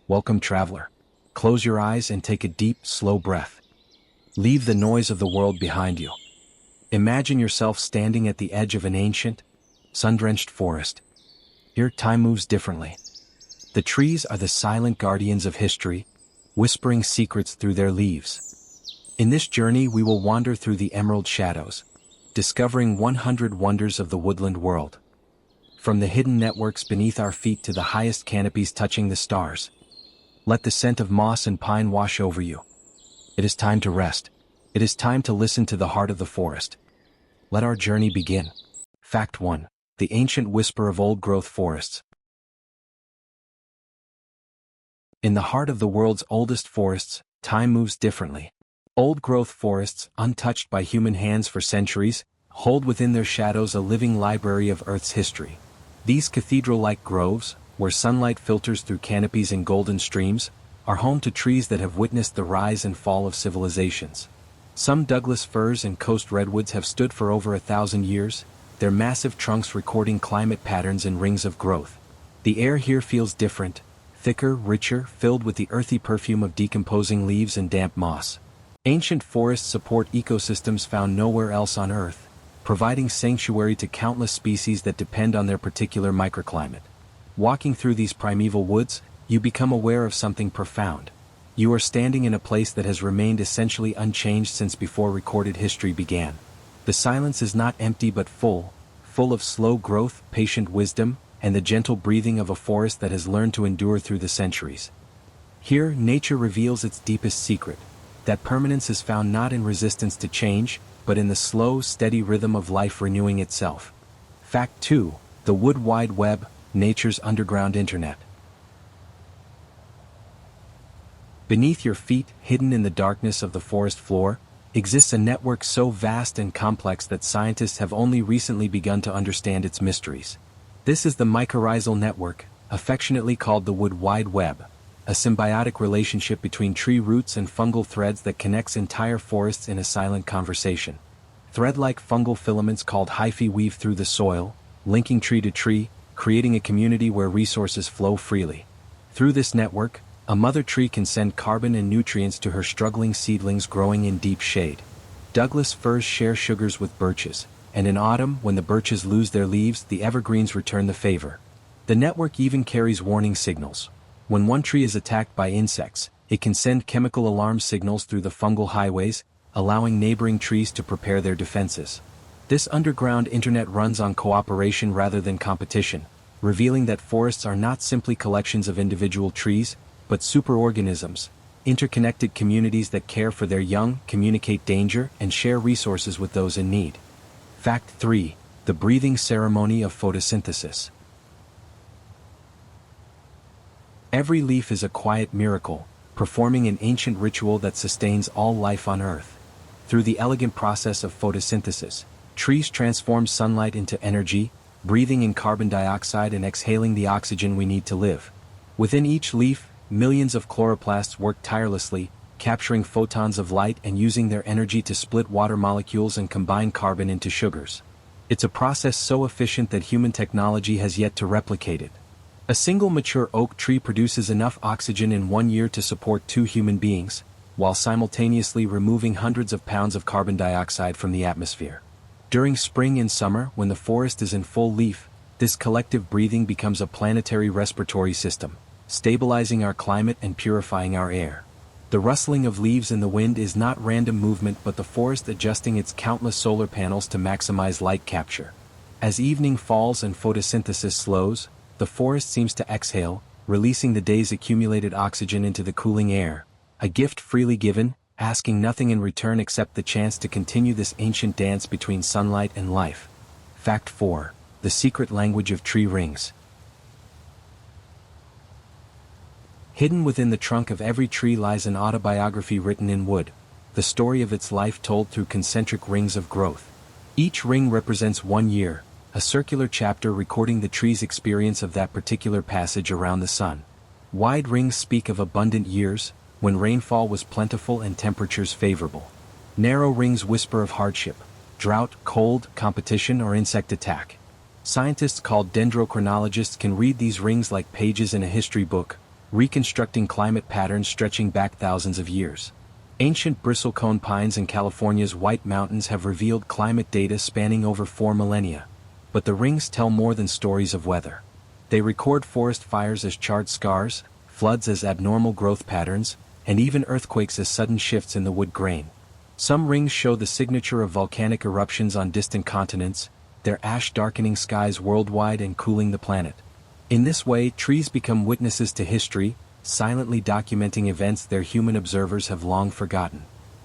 Welcome, traveler. Close your eyes and take a deep, slow breath. Leave the noise of the world behind you. Imagine yourself standing at the edge of an ancient, sun-drenched forest. Here, time moves differently. The trees are the silent guardians of history, whispering secrets through their leaves. In this journey, we will wander through the emerald shadows, discovering 100 wonders of the woodland world. From the hidden networks beneath our feet to the highest canopies touching the stars. Let the scent of moss and pine wash over you. It is time to rest. It is time to listen to the heart of the forest. Let our journey begin. Fact 1. The ancient whisper of old-growth forests. In the heart of the world's oldest forests, time moves differently. Old-growth forests, untouched by human hands for centuries, hold within their shadows a living library of Earth's history. These cathedral-like groves, where sunlight filters through canopies and golden streams, are home to trees that have witnessed the rise and fall of civilizations. Some Douglas firs and coast redwoods have stood for over 1,000 years, their massive trunks recording climate patterns and rings of growth. The air here feels different, thicker, richer, filled with the earthy perfume of decomposing leaves and damp moss. Ancient forests support ecosystems found nowhere else on Earth, providing sanctuary to countless species that depend on their particular microclimate. Walking through these primeval woods, you become aware of something profound. You are standing in a place that has remained essentially unchanged since before recorded history began. The silence is not empty but full of slow growth, patient wisdom, and the gentle breathing of a forest that has learned to endure through the centuries. Here, nature reveals its deepest secret, that permanence is found not in resistance to change, but in the slow, steady rhythm of life renewing itself. Fact 2. The Wood Wide Web, nature's underground internet. Beneath your feet, hidden in the darkness of the forest floor, exists a network so vast and complex that scientists have only recently begun to understand its mysteries. This is the mycorrhizal network, affectionately called the Wood Wide Web, a symbiotic relationship between tree roots and fungal threads that connects entire forests in a silent conversation. Thread-like fungal filaments called hyphae weave through the soil, linking tree to tree, creating a community where resources flow freely. Through this network, a mother tree can send carbon and nutrients to her struggling seedlings growing in deep shade. Douglas firs share sugars with birches, and in autumn, when the birches lose their leaves, the evergreens return the favor. The network even carries warning signals. When one tree is attacked by insects, it can send chemical alarm signals through the fungal highways, allowing neighboring trees to prepare their defenses. This underground internet runs on cooperation rather than competition, revealing that forests are not simply collections of individual trees, but superorganisms, interconnected communities that care for their young, communicate danger, and share resources with those in need. Fact 3. The breathing ceremony of photosynthesis. Every leaf is a quiet miracle, performing an ancient ritual that sustains all life on Earth. Through the elegant process of photosynthesis, trees transform sunlight into energy, breathing in carbon dioxide and exhaling the oxygen we need to live. Within each leaf, millions of chloroplasts work tirelessly, capturing photons of light and using their energy to split water molecules and combine carbon into sugars. It's a process so efficient that human technology has yet to replicate it. A single mature oak tree produces enough oxygen in 1 year to support 2 human beings, while simultaneously removing hundreds of pounds of carbon dioxide from the atmosphere. During spring and summer, when the forest is in full leaf, this collective breathing becomes a planetary respiratory system, stabilizing our climate and purifying our air. The rustling of leaves in the wind is not random movement but the forest adjusting its countless solar panels to maximize light capture. As evening falls and photosynthesis slows, the forest seems to exhale, releasing the day's accumulated oxygen into the cooling air, a gift freely given, asking nothing in return except the chance to continue this ancient dance between sunlight and life. Fact 4. The secret language of tree rings. Hidden within the trunk of every tree lies an autobiography written in wood, the story of its life told through concentric rings of growth. Each ring represents 1 year, a circular chapter recording the tree's experience of that particular passage around the sun. Wide rings speak of abundant years, when rainfall was plentiful and temperatures favorable. Narrow rings whisper of hardship, drought, cold, competition, or insect attack. Scientists called dendrochronologists can read these rings like pages in a history book, reconstructing climate patterns stretching back thousands of years. Ancient bristlecone pines in California's White Mountains have revealed climate data spanning over 4 millennia. But the rings tell more than stories of weather. They record forest fires as charred scars, floods as abnormal growth patterns, and even earthquakes as sudden shifts in the wood grain. Some rings show the signature of volcanic eruptions on distant continents, their ash darkening skies worldwide and cooling the planet. In this way, trees become witnesses to history, silently documenting events their human observers have long forgotten.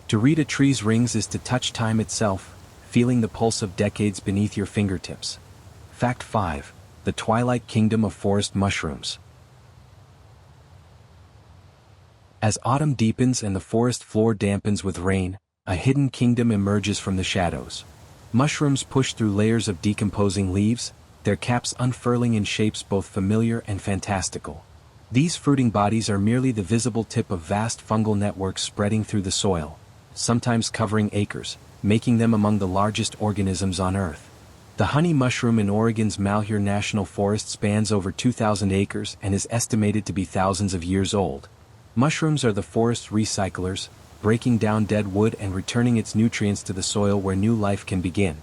To read a tree's rings is to touch time itself, feeling the pulse of decades beneath your fingertips. Fact 5. The Twilight Kingdom of Forest Mushrooms. As autumn deepens and the forest floor dampens with rain, a hidden kingdom emerges from the shadows. Mushrooms push through layers of decomposing leaves, their caps unfurling in shapes both familiar and fantastical. These fruiting bodies are merely the visible tip of vast fungal networks spreading through the soil, sometimes covering acres, making them among the largest organisms on Earth. The honey mushroom in Oregon's Malheur National Forest spans over 2,000 acres and is estimated to be thousands of years old. Mushrooms are the forest's recyclers, breaking down dead wood and returning its nutrients to the soil where new life can begin.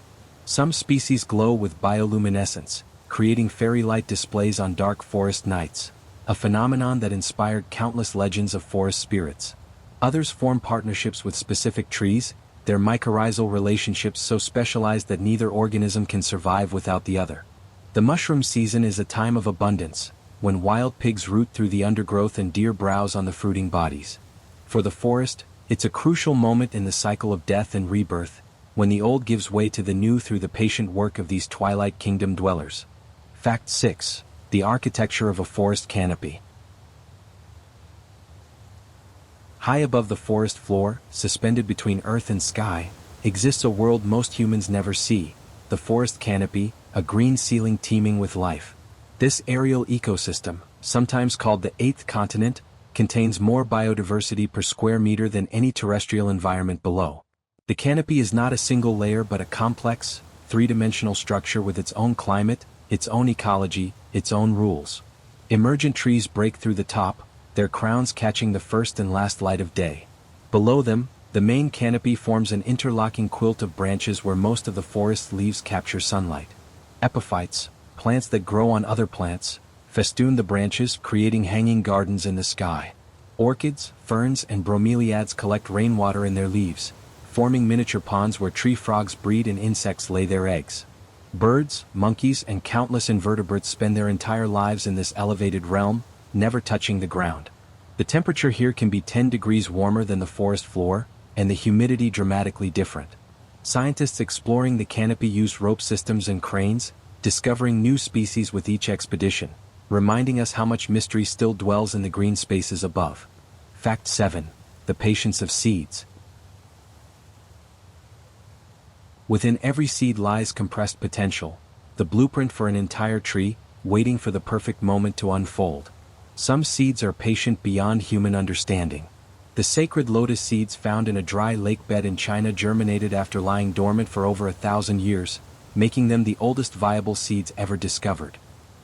Some species glow with bioluminescence, creating fairy-light displays on dark forest nights, a phenomenon that inspired countless legends of forest spirits. Others form partnerships with specific trees, their mycorrhizal relationships so specialized that neither organism can survive without the other. The mushroom season is a time of abundance, when wild pigs root through the undergrowth and deer browse on the fruiting bodies. For the forest, it's a crucial moment in the cycle of death and rebirth, when the old gives way to the new through the patient work of these Twilight Kingdom dwellers. Fact 6. The architecture of a forest canopy. High above the forest floor, suspended between earth and sky, exists a world most humans never see, the forest canopy, a green ceiling teeming with life. This aerial ecosystem, sometimes called the eighth continent, contains more biodiversity per square meter than any terrestrial environment below. The canopy is not a single layer but a complex, three-dimensional structure with its own climate, its own ecology, its own rules. Emergent trees break through the top, their crowns catching the first and last light of day. Below them, the main canopy forms an interlocking quilt of branches where most of the forest's leaves capture sunlight. Epiphytes, plants that grow on other plants, festoon the branches, creating hanging gardens in the sky. Orchids, ferns, and bromeliads collect rainwater in their leaves, forming miniature ponds where tree frogs breed and insects lay their eggs. Birds, monkeys, and countless invertebrates spend their entire lives in this elevated realm, never touching the ground. The temperature here can be 10 degrees warmer than the forest floor, and the humidity dramatically different. Scientists exploring the canopy use rope systems and cranes, discovering new species with each expedition, reminding us how much mystery still dwells in the green spaces above. Fact 7. The patience of seeds. Within every seed lies compressed potential, the blueprint for an entire tree, waiting for the perfect moment to unfold. Some seeds are patient beyond human understanding. The sacred lotus seeds found in a dry lake bed in China germinated after lying dormant for over 1,000 years, making them the oldest viable seeds ever discovered.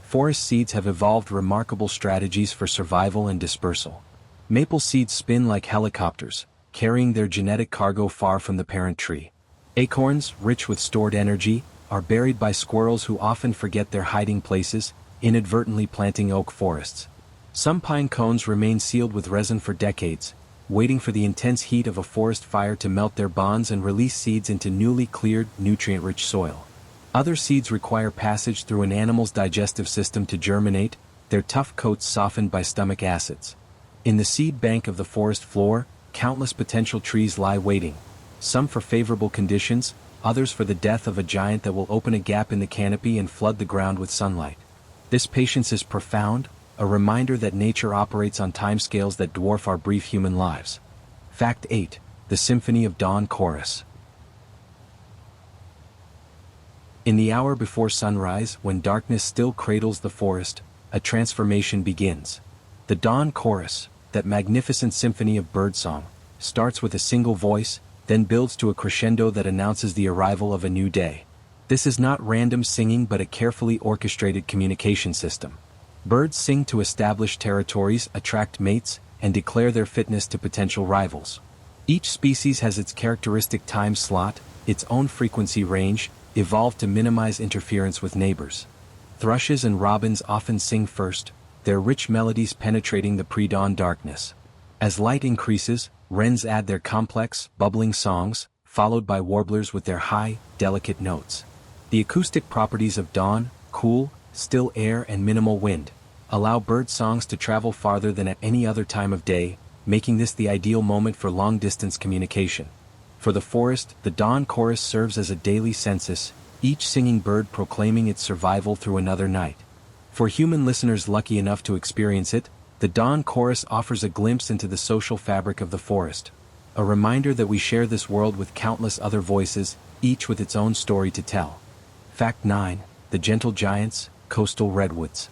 Forest seeds have evolved remarkable strategies for survival and dispersal. Maple seeds spin like helicopters, carrying their genetic cargo far from the parent tree. Acorns, rich with stored energy, are buried by squirrels who often forget their hiding places, inadvertently planting oak forests. Some pine cones remain sealed with resin for decades, waiting for the intense heat of a forest fire to melt their bonds and release seeds into newly cleared, nutrient-rich soil. Other seeds require passage through an animal's digestive system to germinate, their tough coats softened by stomach acids. In the seed bank of the forest floor, countless potential trees lie waiting, some for favorable conditions, others for the death of a giant that will open a gap in the canopy and flood the ground with sunlight. This patience is profound, a reminder that nature operates on timescales that dwarf our brief human lives. Fact 8. The Symphony of Dawn Chorus. In the hour before sunrise, when darkness still cradles the forest, a transformation begins. The dawn chorus, that magnificent symphony of birdsong, starts with a single voice, then builds to a crescendo that announces the arrival of a new day. This is not random singing but a carefully orchestrated communication system. Birds sing to establish territories, attract mates, and declare their fitness to potential rivals. Each species has its characteristic time slot, its own frequency range, evolved to minimize interference with neighbors. Thrushes and robins often sing first, their rich melodies penetrating the pre-dawn darkness. As light increases, wrens add their complex, bubbling songs, followed by warblers with their high, delicate notes. The acoustic properties of dawn, cool, still air and minimal wind allow bird songs to travel farther than at any other time of day, making this the ideal moment for long-distance communication. For the forest, the dawn chorus serves as a daily census, each singing bird proclaiming its survival through another night. For human listeners lucky enough to experience it, the dawn chorus offers a glimpse into the social fabric of the forest. A reminder that we share this world with countless other voices, each with its own story to tell. Fact 9. The gentle giants, coastal redwoods.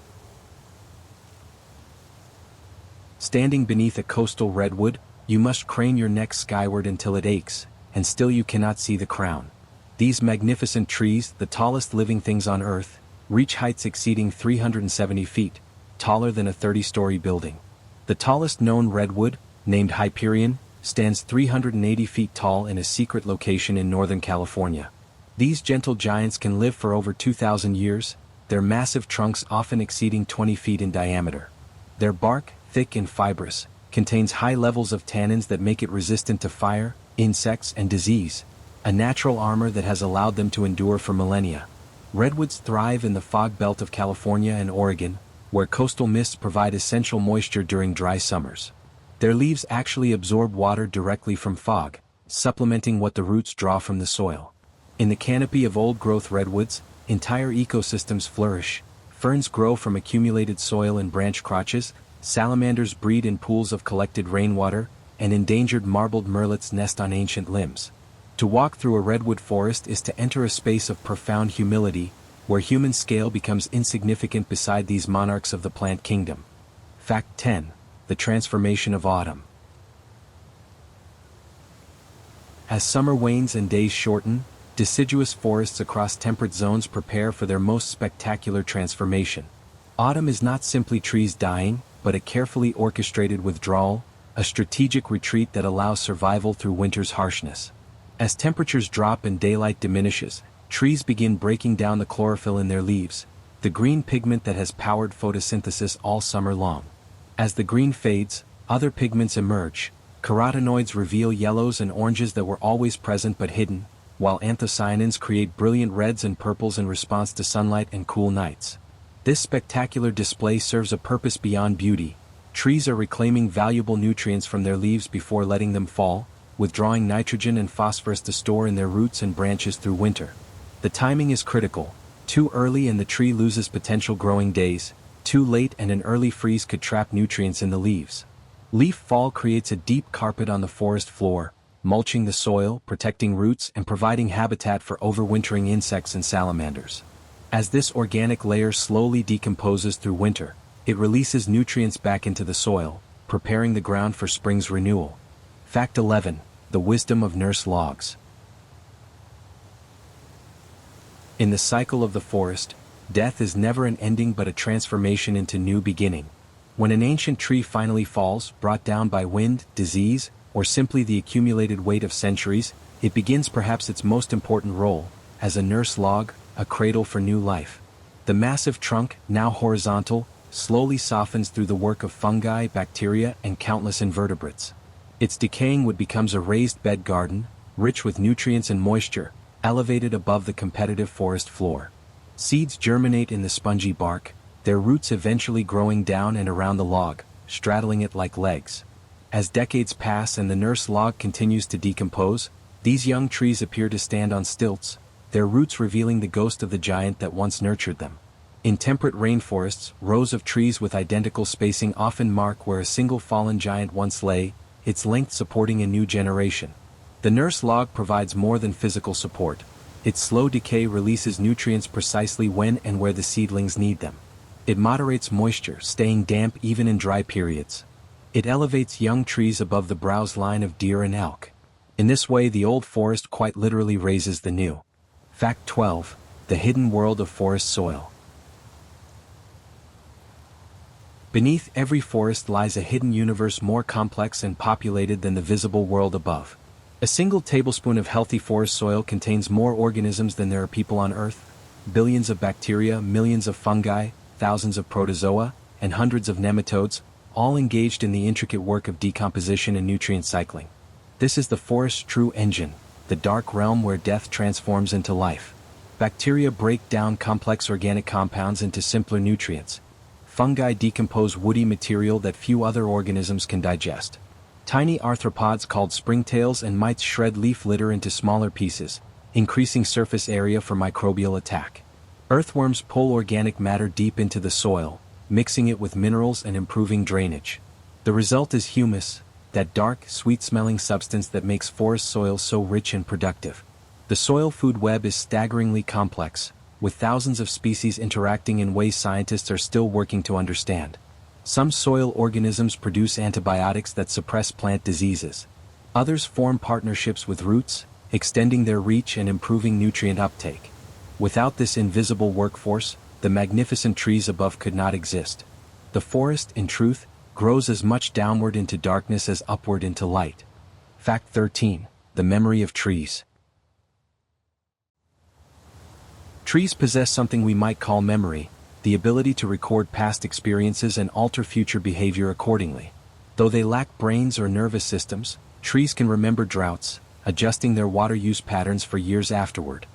Standing beneath a coastal redwood, you must crane your neck skyward until it aches, and still you cannot see the crown. These magnificent trees, the tallest living things on Earth, reach heights exceeding 370 feet, taller than a 30-story building. The tallest known redwood, named Hyperion, stands 380 feet tall in a secret location in Northern California. These gentle giants can live for over 2,000 years, their massive trunks often exceeding 20 feet in diameter. Their bark, thick and fibrous, contains high levels of tannins that make it resistant to fire, insects and disease, a natural armor that has allowed them to endure for millennia. Redwoods thrive in the fog belt of California and Oregon, where coastal mists provide essential moisture during dry summers. Their leaves actually absorb water directly from fog, supplementing what the roots draw from the soil. In the canopy of old-growth redwoods, entire ecosystems flourish. Ferns grow from accumulated soil and branch crotches, salamanders breed in pools of collected rainwater, and endangered marbled murrelets nest on ancient limbs. To walk through a redwood forest is to enter a space of profound humility, where human scale becomes insignificant beside these monarchs of the plant kingdom. Fact 10. The transformation of autumn. As summer wanes and days shorten, deciduous forests across temperate zones prepare for their most spectacular transformation. Autumn is not simply trees dying, but a carefully orchestrated withdrawal, a strategic retreat that allows survival through winter's harshness. As temperatures drop and daylight diminishes, trees begin breaking down the chlorophyll in their leaves, the green pigment that has powered photosynthesis all summer long. As the green fades, other pigments emerge. Carotenoids reveal yellows and oranges that were always present but hidden, while anthocyanins create brilliant reds and purples in response to sunlight and cool nights. This spectacular display serves a purpose beyond beauty. Trees are reclaiming valuable nutrients from their leaves before letting them fall, withdrawing nitrogen and phosphorus to store in their roots and branches through winter. The timing is critical. Too early and the tree loses potential growing days. Too late and an early freeze could trap nutrients in the leaves. Leaf fall creates a deep carpet on the forest floor, mulching the soil, protecting roots and providing habitat for overwintering insects and salamanders. As this organic layer slowly decomposes through winter, it releases nutrients back into the soil, preparing the ground for spring's renewal. Fact 11. The wisdom of nurse logs. In the cycle of the forest, death is never an ending but a transformation into new beginning. When an ancient tree finally falls, brought down by wind, disease, or simply the accumulated weight of centuries, it begins perhaps its most important role, as a nurse log, a cradle for new life. The massive trunk, now horizontal, slowly softens through the work of fungi, bacteria, and countless invertebrates. Its decaying wood becomes a raised bed garden, rich with nutrients and moisture, elevated above the competitive forest floor. Seeds germinate in the spongy bark, their roots eventually growing down and around the log, straddling it like legs. As decades pass and the nurse log continues to decompose, these young trees appear to stand on stilts, their roots revealing the ghost of the giant that once nurtured them. In temperate rainforests, rows of trees with identical spacing often mark where a single fallen giant once lay, its length supporting a new generation. The nurse log provides more than physical support. Its slow decay releases nutrients precisely when and where the seedlings need them. It moderates moisture, staying damp even in dry periods. It elevates young trees above the browse line of deer and elk. In this way the old forest quite literally raises the new. Fact 12. The hidden world of forest soil. Beneath every forest lies a hidden universe more complex and populated than the visible world above. A single tablespoon of healthy forest soil contains more organisms than there are people on Earth. Billions of bacteria, millions of fungi, thousands of protozoa, and hundreds of nematodes, all engaged in the intricate work of decomposition and nutrient cycling. This is the forest's true engine, the dark realm where death transforms into life. Bacteria break down complex organic compounds into simpler nutrients. Fungi decompose woody material that few other organisms can digest. Tiny arthropods called springtails and mites shred leaf litter into smaller pieces, increasing surface area for microbial attack. Earthworms pull organic matter deep into the soil, mixing it with minerals and improving drainage. The result is humus, that dark, sweet-smelling substance that makes forest soil so rich and productive. The soil food web is staggeringly complex, with thousands of species interacting in ways scientists are still working to understand. Some soil organisms produce antibiotics that suppress plant diseases. Others form partnerships with roots, extending their reach and improving nutrient uptake. Without this invisible workforce, the magnificent trees above could not exist. The forest, in truth, grows as much downward into darkness as upward into light. Fact 13. The memory of trees. Trees possess something we might call memory, the ability to record past experiences and alter future behavior accordingly. Though they lack brains or nervous systems, trees can remember droughts, adjusting their water use patterns for years afterward.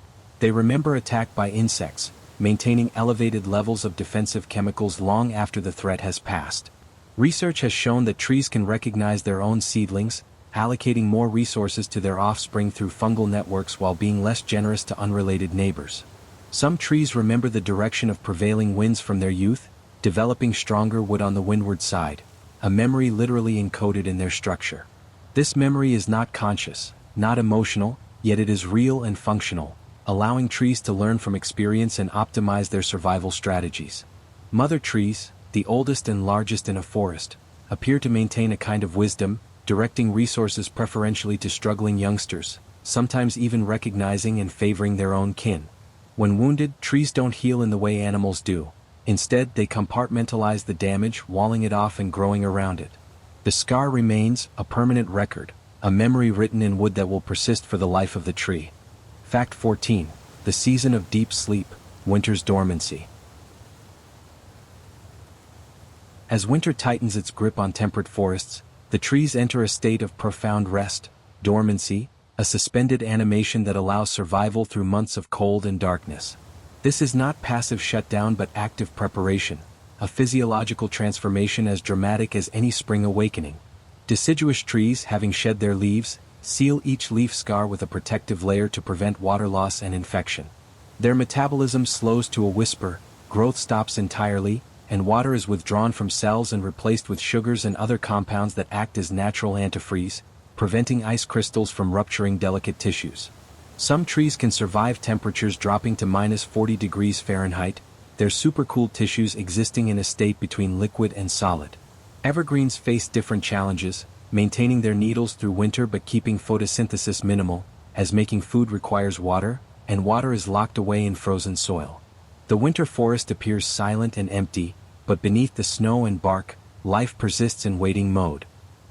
They remember attack by insects, maintaining elevated levels of defensive chemicals long after the threat has passed. Research has shown that trees can recognize their own seedlings, allocating more resources to their offspring through fungal networks while being less generous to unrelated neighbors. Some trees remember the direction of prevailing winds from their youth, developing stronger wood on the windward side, a memory literally encoded in their structure. This memory is not conscious, not emotional, yet it is real and functional, allowing trees to learn from experience and optimize their survival strategies. Mother trees, the oldest and largest in a forest, appear to maintain a kind of wisdom, directing resources preferentially to struggling youngsters, sometimes even recognizing and favoring their own kin. When wounded, trees don't heal in the way animals do. Instead, they compartmentalize the damage, walling it off and growing around it. The scar remains, a permanent record, a memory written in wood that will persist for the life of the tree. Fact 14. The season of deep sleep, winter's dormancy. As winter tightens its grip on temperate forests, the trees enter a state of profound rest, dormancy, a suspended animation that allows survival through months of cold and darkness. This is not passive shutdown but active preparation, a physiological transformation as dramatic as any spring awakening. Deciduous trees, having shed their leaves, seal each leaf scar with a protective layer to prevent water loss and infection. Their metabolism slows to a whisper, growth stops entirely, and water is withdrawn from cells and replaced with sugars and other compounds that act as natural antifreeze, preventing ice crystals from rupturing delicate tissues. Some trees can survive temperatures dropping to -40 degrees Fahrenheit, their supercooled tissues existing in a state between liquid and solid. Evergreens face different challenges, maintaining their needles through winter but keeping photosynthesis minimal, as making food requires water, and water is locked away in frozen soil. The winter forest appears silent and empty, but beneath the snow and bark, life persists in waiting mode.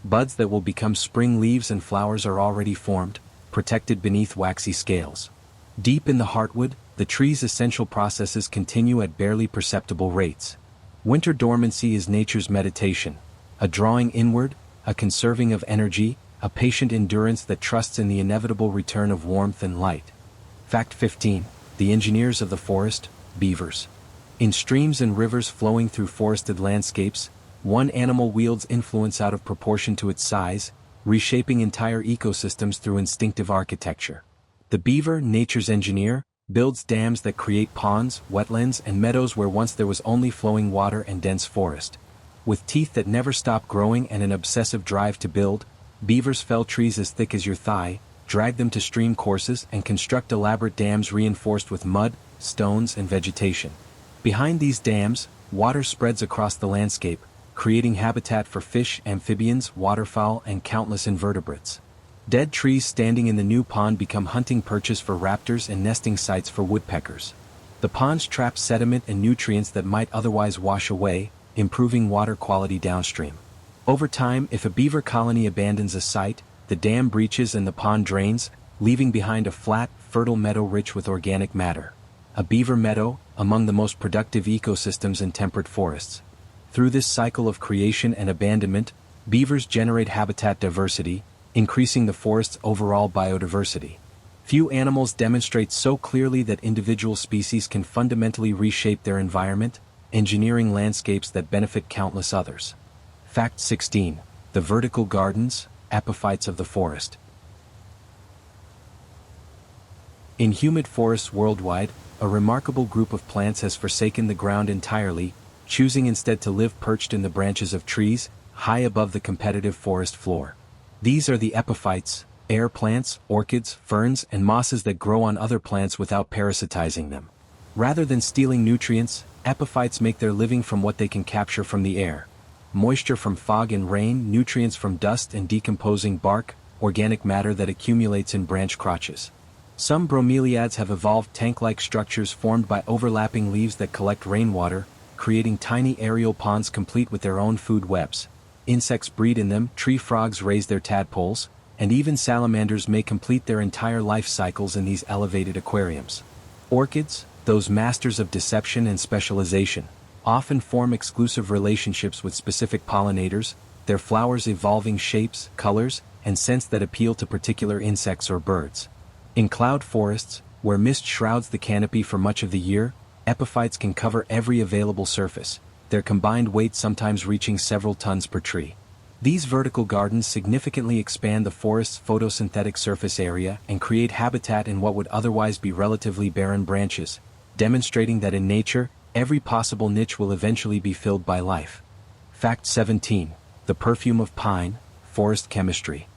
Buds that will become spring leaves and flowers are already formed, protected beneath waxy scales. Deep in the heartwood, the tree's essential processes continue at barely perceptible rates. Winter dormancy is nature's meditation, a drawing inward, a conserving of energy, a patient endurance that trusts in the inevitable return of warmth and light. Fact 15. The engineers of the forest, beavers. In streams and rivers flowing through forested landscapes, one animal wields influence out of proportion to its size, reshaping entire ecosystems through instinctive architecture. The beaver, nature's engineer, builds dams that create ponds, wetlands, and meadows where once there was only flowing water and dense forest. With teeth that never stop growing and an obsessive drive to build, beavers fell trees as thick as your thigh, drag them to stream courses, and construct elaborate dams reinforced with mud, stones, and vegetation. Behind these dams, water spreads across the landscape, creating habitat for fish, amphibians, waterfowl, and countless invertebrates. Dead trees standing in the new pond become hunting perches for raptors and nesting sites for woodpeckers. The ponds trap sediment and nutrients that might otherwise wash away, improving water quality downstream. Over time, if a beaver colony abandons a site, the dam breaches and the pond drains, leaving behind a flat, fertile meadow rich with organic matter. A beaver meadow, among the most productive ecosystems in temperate forests. Through this cycle of creation and abandonment, beavers generate habitat diversity, increasing the forest's overall biodiversity. Few animals demonstrate so clearly that individual species can fundamentally reshape their environment, engineering landscapes that benefit countless others. Fact 16. The vertical gardens, epiphytes of the forest. In humid forests worldwide, a remarkable group of plants has forsaken the ground entirely, choosing instead to live perched in the branches of trees, high above the competitive forest floor. These are the epiphytes, air plants, orchids, ferns, and mosses that grow on other plants without parasitizing them. Rather than stealing nutrients, epiphytes make their living from what they can capture from the air. Moisture from fog and rain, nutrients from dust and decomposing bark, organic matter that accumulates in branch crotches. Some bromeliads have evolved tank-like structures formed by overlapping leaves that collect rainwater, creating tiny aerial ponds complete with their own food webs. Insects breed in them, tree frogs raise their tadpoles, and even salamanders may complete their entire life cycles in these elevated aquariums. Orchids, those masters of deception and specialization, often form exclusive relationships with specific pollinators, their flowers evolving shapes, colors, and scents that appeal to particular insects or birds. In cloud forests, where mist shrouds the canopy for much of the year, epiphytes can cover every available surface, their combined weight sometimes reaching several tons per tree. These vertical gardens significantly expand the forest's photosynthetic surface area and create habitat in what would otherwise be relatively barren branches, demonstrating that in nature, every possible niche will eventually be filled by life. Fact 17. The perfume of pine, forest chemistry.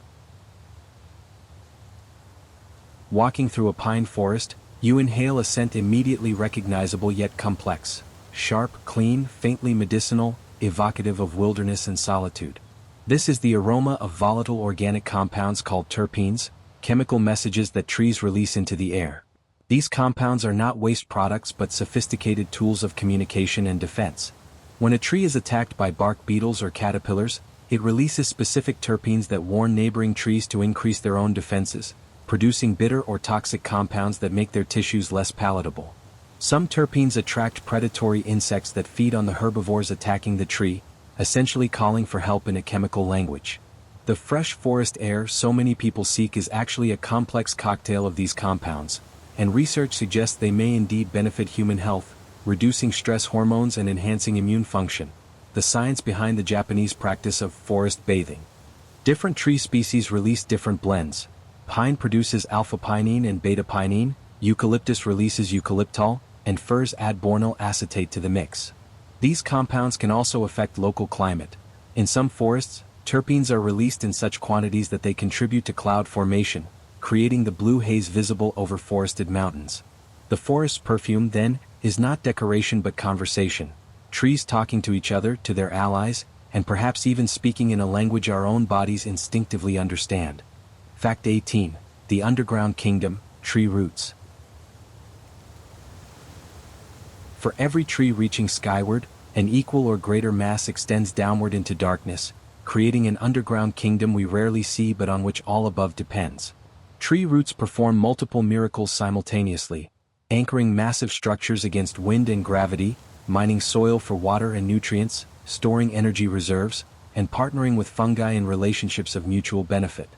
Walking through a pine forest, you inhale a scent immediately recognizable yet complex. Sharp, clean, faintly medicinal, evocative of wilderness and solitude. This is the aroma of volatile organic compounds called terpenes, chemical messages that trees release into the air. These compounds are not waste products but sophisticated tools of communication and defense. When a tree is attacked by bark beetles or caterpillars, it releases specific terpenes that warn neighboring trees to increase their own defenses, producing bitter or toxic compounds that make their tissues less palatable. Some terpenes attract predatory insects that feed on the herbivores attacking the tree, essentially calling for help in a chemical language. The fresh forest air so many people seek is actually a complex cocktail of these compounds, and research suggests they may indeed benefit human health, reducing stress hormones and enhancing immune function. The science behind the Japanese practice of forest bathing. Different tree species release different blends. Pine produces alpha-pinene and beta-pinene, eucalyptus releases eucalyptol, and firs add bornyl acetate to the mix. These compounds can also affect local climate. In some forests, terpenes are released in such quantities that they contribute to cloud formation, creating the blue haze visible over forested mountains. The forest's perfume, then, is not decoration but conversation. Trees talking to each other, to their allies, and perhaps even speaking in a language our own bodies instinctively understand. Fact 18. The underground kingdom, tree roots. For every tree reaching skyward, an equal or greater mass extends downward into darkness, creating an underground kingdom we rarely see but on which all above depends. Tree roots perform multiple miracles simultaneously, anchoring massive structures against wind and gravity, mining soil for water and nutrients, storing energy reserves, and partnering with fungi in relationships of mutual benefit.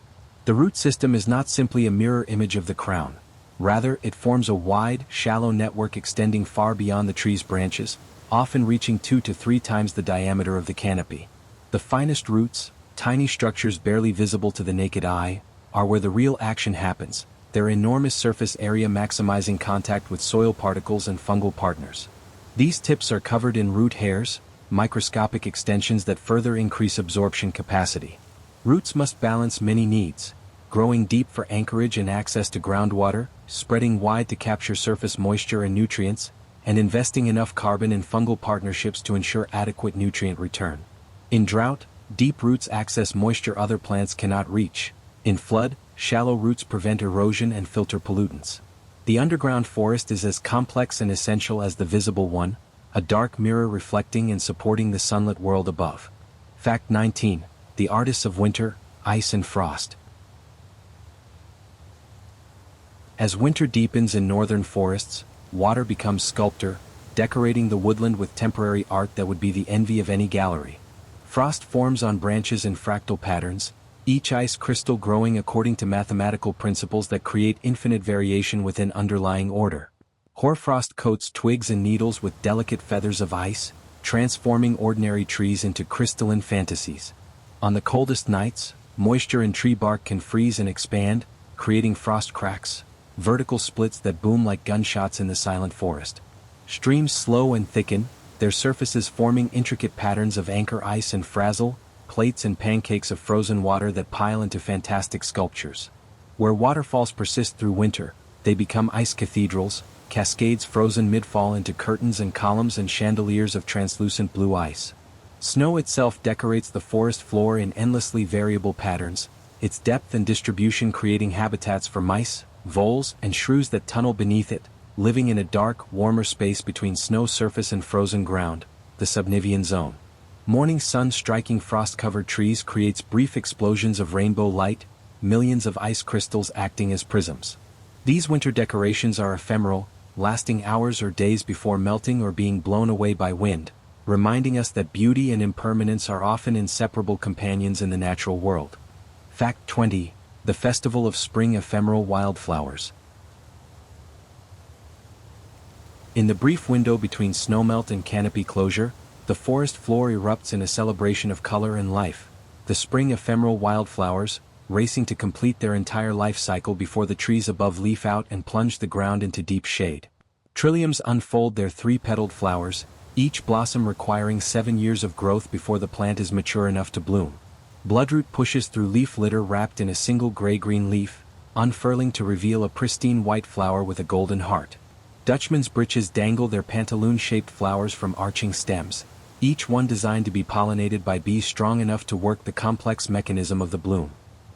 The root system is not simply a mirror image of the crown. Rather, it forms a wide, shallow network extending far beyond the tree's branches, often reaching 2 to 3 times the diameter of the canopy. The finest roots, tiny structures barely visible to the naked eye, are where the real action happens, their enormous surface area maximizing contact with soil particles and fungal partners. These tips are covered in root hairs, microscopic extensions that further increase absorption capacity. Roots must balance many needs, growing deep for anchorage and access to groundwater, spreading wide to capture surface moisture and nutrients, and investing enough carbon in fungal partnerships to ensure adequate nutrient return. In drought, deep roots access moisture other plants cannot reach. In flood, shallow roots prevent erosion and filter pollutants. The underground forest is as complex and essential as the visible one, a dark mirror reflecting and supporting the sunlit world above. Fact 19. The artists of winter, ice and frost. As winter deepens in northern forests, water becomes sculptor, decorating the woodland with temporary art that would be the envy of any gallery. Frost forms on branches in fractal patterns, each ice crystal growing according to mathematical principles that create infinite variation within underlying order. Hoarfrost coats twigs and needles with delicate feathers of ice, transforming ordinary trees into crystalline fantasies. On the coldest nights, moisture in tree bark can freeze and expand, creating frost cracks, vertical splits that boom like gunshots in the silent forest. Streams slow and thicken, their surfaces forming intricate patterns of anchor ice and frazzle, plates and pancakes of frozen water that pile into fantastic sculptures. Where waterfalls persist through winter, they become ice cathedrals, cascades frozen mid-fall into curtains and columns and chandeliers of translucent blue ice. Snow itself decorates the forest floor in endlessly variable patterns, its depth and distribution creating habitats for mice, voles, and shrews that tunnel beneath it, living in a dark, warmer space between snow surface and frozen ground, the subnivean zone. Morning sun striking frost-covered trees creates brief explosions of rainbow light, millions of ice crystals acting as prisms. These winter decorations are ephemeral, lasting hours or days before melting or being blown away by wind, reminding us that beauty and impermanence are often inseparable companions in the natural world. Fact 20. The Festival of Spring Ephemeral Wildflowers. In the brief window between snowmelt and canopy closure, the forest floor erupts in a celebration of color and life. The spring ephemeral wildflowers, racing to complete their entire life cycle before the trees above leaf out and plunge the ground into deep shade. Trilliums unfold their three-petaled flowers, each blossom requiring 7 years of growth before the plant is mature enough to bloom. Bloodroot pushes through leaf litter wrapped in a single gray-green leaf, unfurling to reveal a pristine white flower with a golden heart. Dutchman's breeches dangle their pantaloon-shaped flowers from arching stems, each one designed to be pollinated by bees strong enough to work the complex mechanism of the bloom.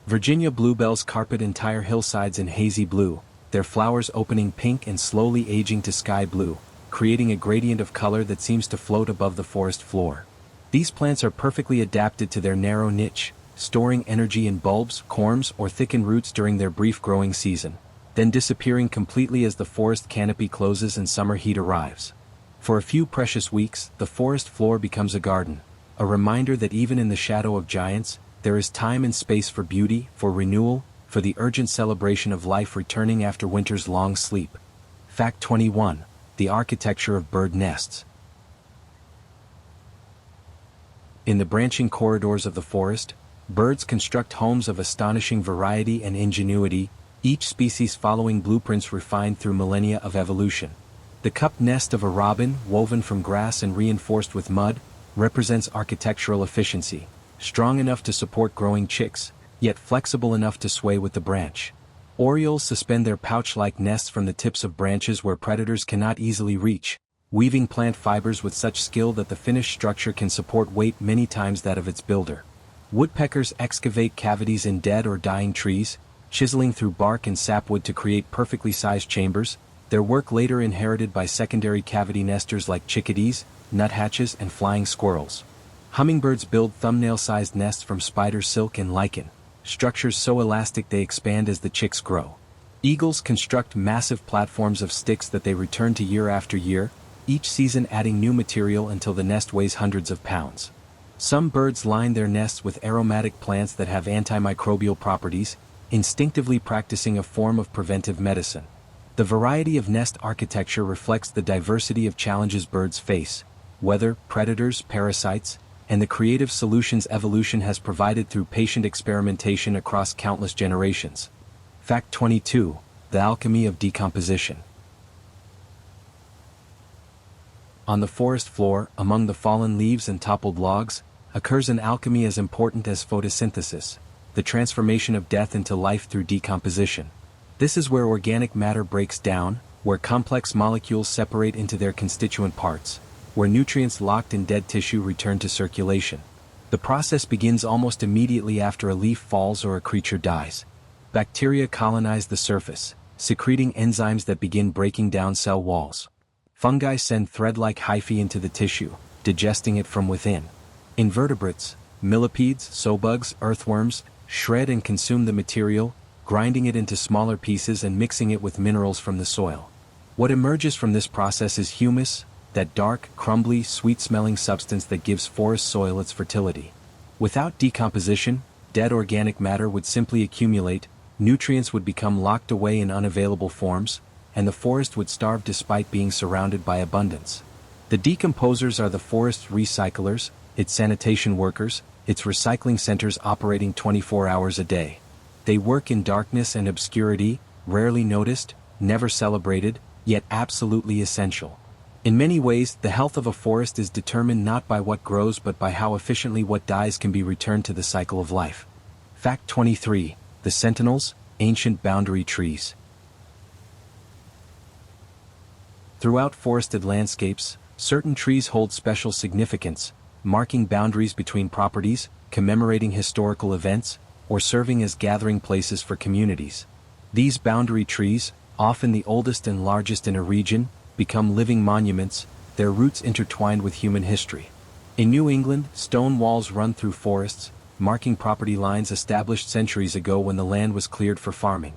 Virginia bluebells carpet entire hillsides in hazy blue, their flowers opening pink and slowly aging to sky blue, creating a gradient of color that seems to float above the forest floor. These plants are perfectly adapted to their narrow niche, storing energy in bulbs, corms, or thickened roots during their brief growing season, then disappearing completely as the forest canopy closes and summer heat arrives. For a few precious weeks, the forest floor becomes a garden, a reminder that even in the shadow of giants, there is time and space for beauty, for renewal, for the urgent celebration of life returning after winter's long sleep. Fact 21. The architecture of bird nests. In the branching corridors of the forest, birds construct homes of astonishing variety and ingenuity, each species following blueprints refined through millennia of evolution. The cup nest of a robin, woven from grass and reinforced with mud, represents architectural efficiency, strong enough to support growing chicks, yet flexible enough to sway with the branch. Orioles suspend their pouch-like nests from the tips of branches where predators cannot easily reach, weaving plant fibers with such skill that the finished structure can support weight many times that of its builder. Woodpeckers excavate cavities in dead or dying trees, chiseling through bark and sapwood to create perfectly sized chambers, their work later inherited by secondary cavity nesters like chickadees, nuthatches, and flying squirrels. Hummingbirds build thumbnail-sized nests from spider silk and lichen, structures so elastic they expand as the chicks grow. Eagles construct massive platforms of sticks that they return to year after year, each season adding new material until the nest weighs hundreds of pounds. Some birds line their nests with aromatic plants that have antimicrobial properties, instinctively practicing a form of preventive medicine. The variety of nest architecture reflects the diversity of challenges birds face, weather, predators, parasites, and the creative solutions evolution has provided through patient experimentation across countless generations. Fact 22. The alchemy of decomposition. On the forest floor, among the fallen leaves and toppled logs, occurs an alchemy as important as photosynthesis, the transformation of death into life through decomposition. This is where organic matter breaks down, where complex molecules separate into their constituent parts, where nutrients locked in dead tissue return to circulation. The process begins almost immediately after a leaf falls or a creature dies. Bacteria colonize the surface, secreting enzymes that begin breaking down cell walls. Fungi send thread-like hyphae into the tissue, digesting it from within. Invertebrates, millipedes, soapbugs, earthworms, shred and consume the material, grinding it into smaller pieces and mixing it with minerals from the soil. What emerges from this process is humus, that dark, crumbly, sweet-smelling substance that gives forest soil its fertility. Without decomposition, dead organic matter would simply accumulate, nutrients would become locked away in unavailable forms, and the forest would starve despite being surrounded by abundance. The decomposers are the forest's recyclers, its sanitation workers, its recycling centers operating 24 hours a day. They work in darkness and obscurity, rarely noticed, never celebrated, yet absolutely essential. In many ways, the health of a forest is determined not by what grows but by how efficiently what dies can be returned to the cycle of life. Fact 23. The sentinels, ancient boundary trees. Throughout forested landscapes, certain trees hold special significance, marking boundaries between properties, commemorating historical events, or serving as gathering places for communities. These boundary trees, often the oldest and largest in a region, become living monuments, their roots intertwined with human history. In New England, stone walls run through forests, marking property lines established centuries ago when the land was cleared for farming.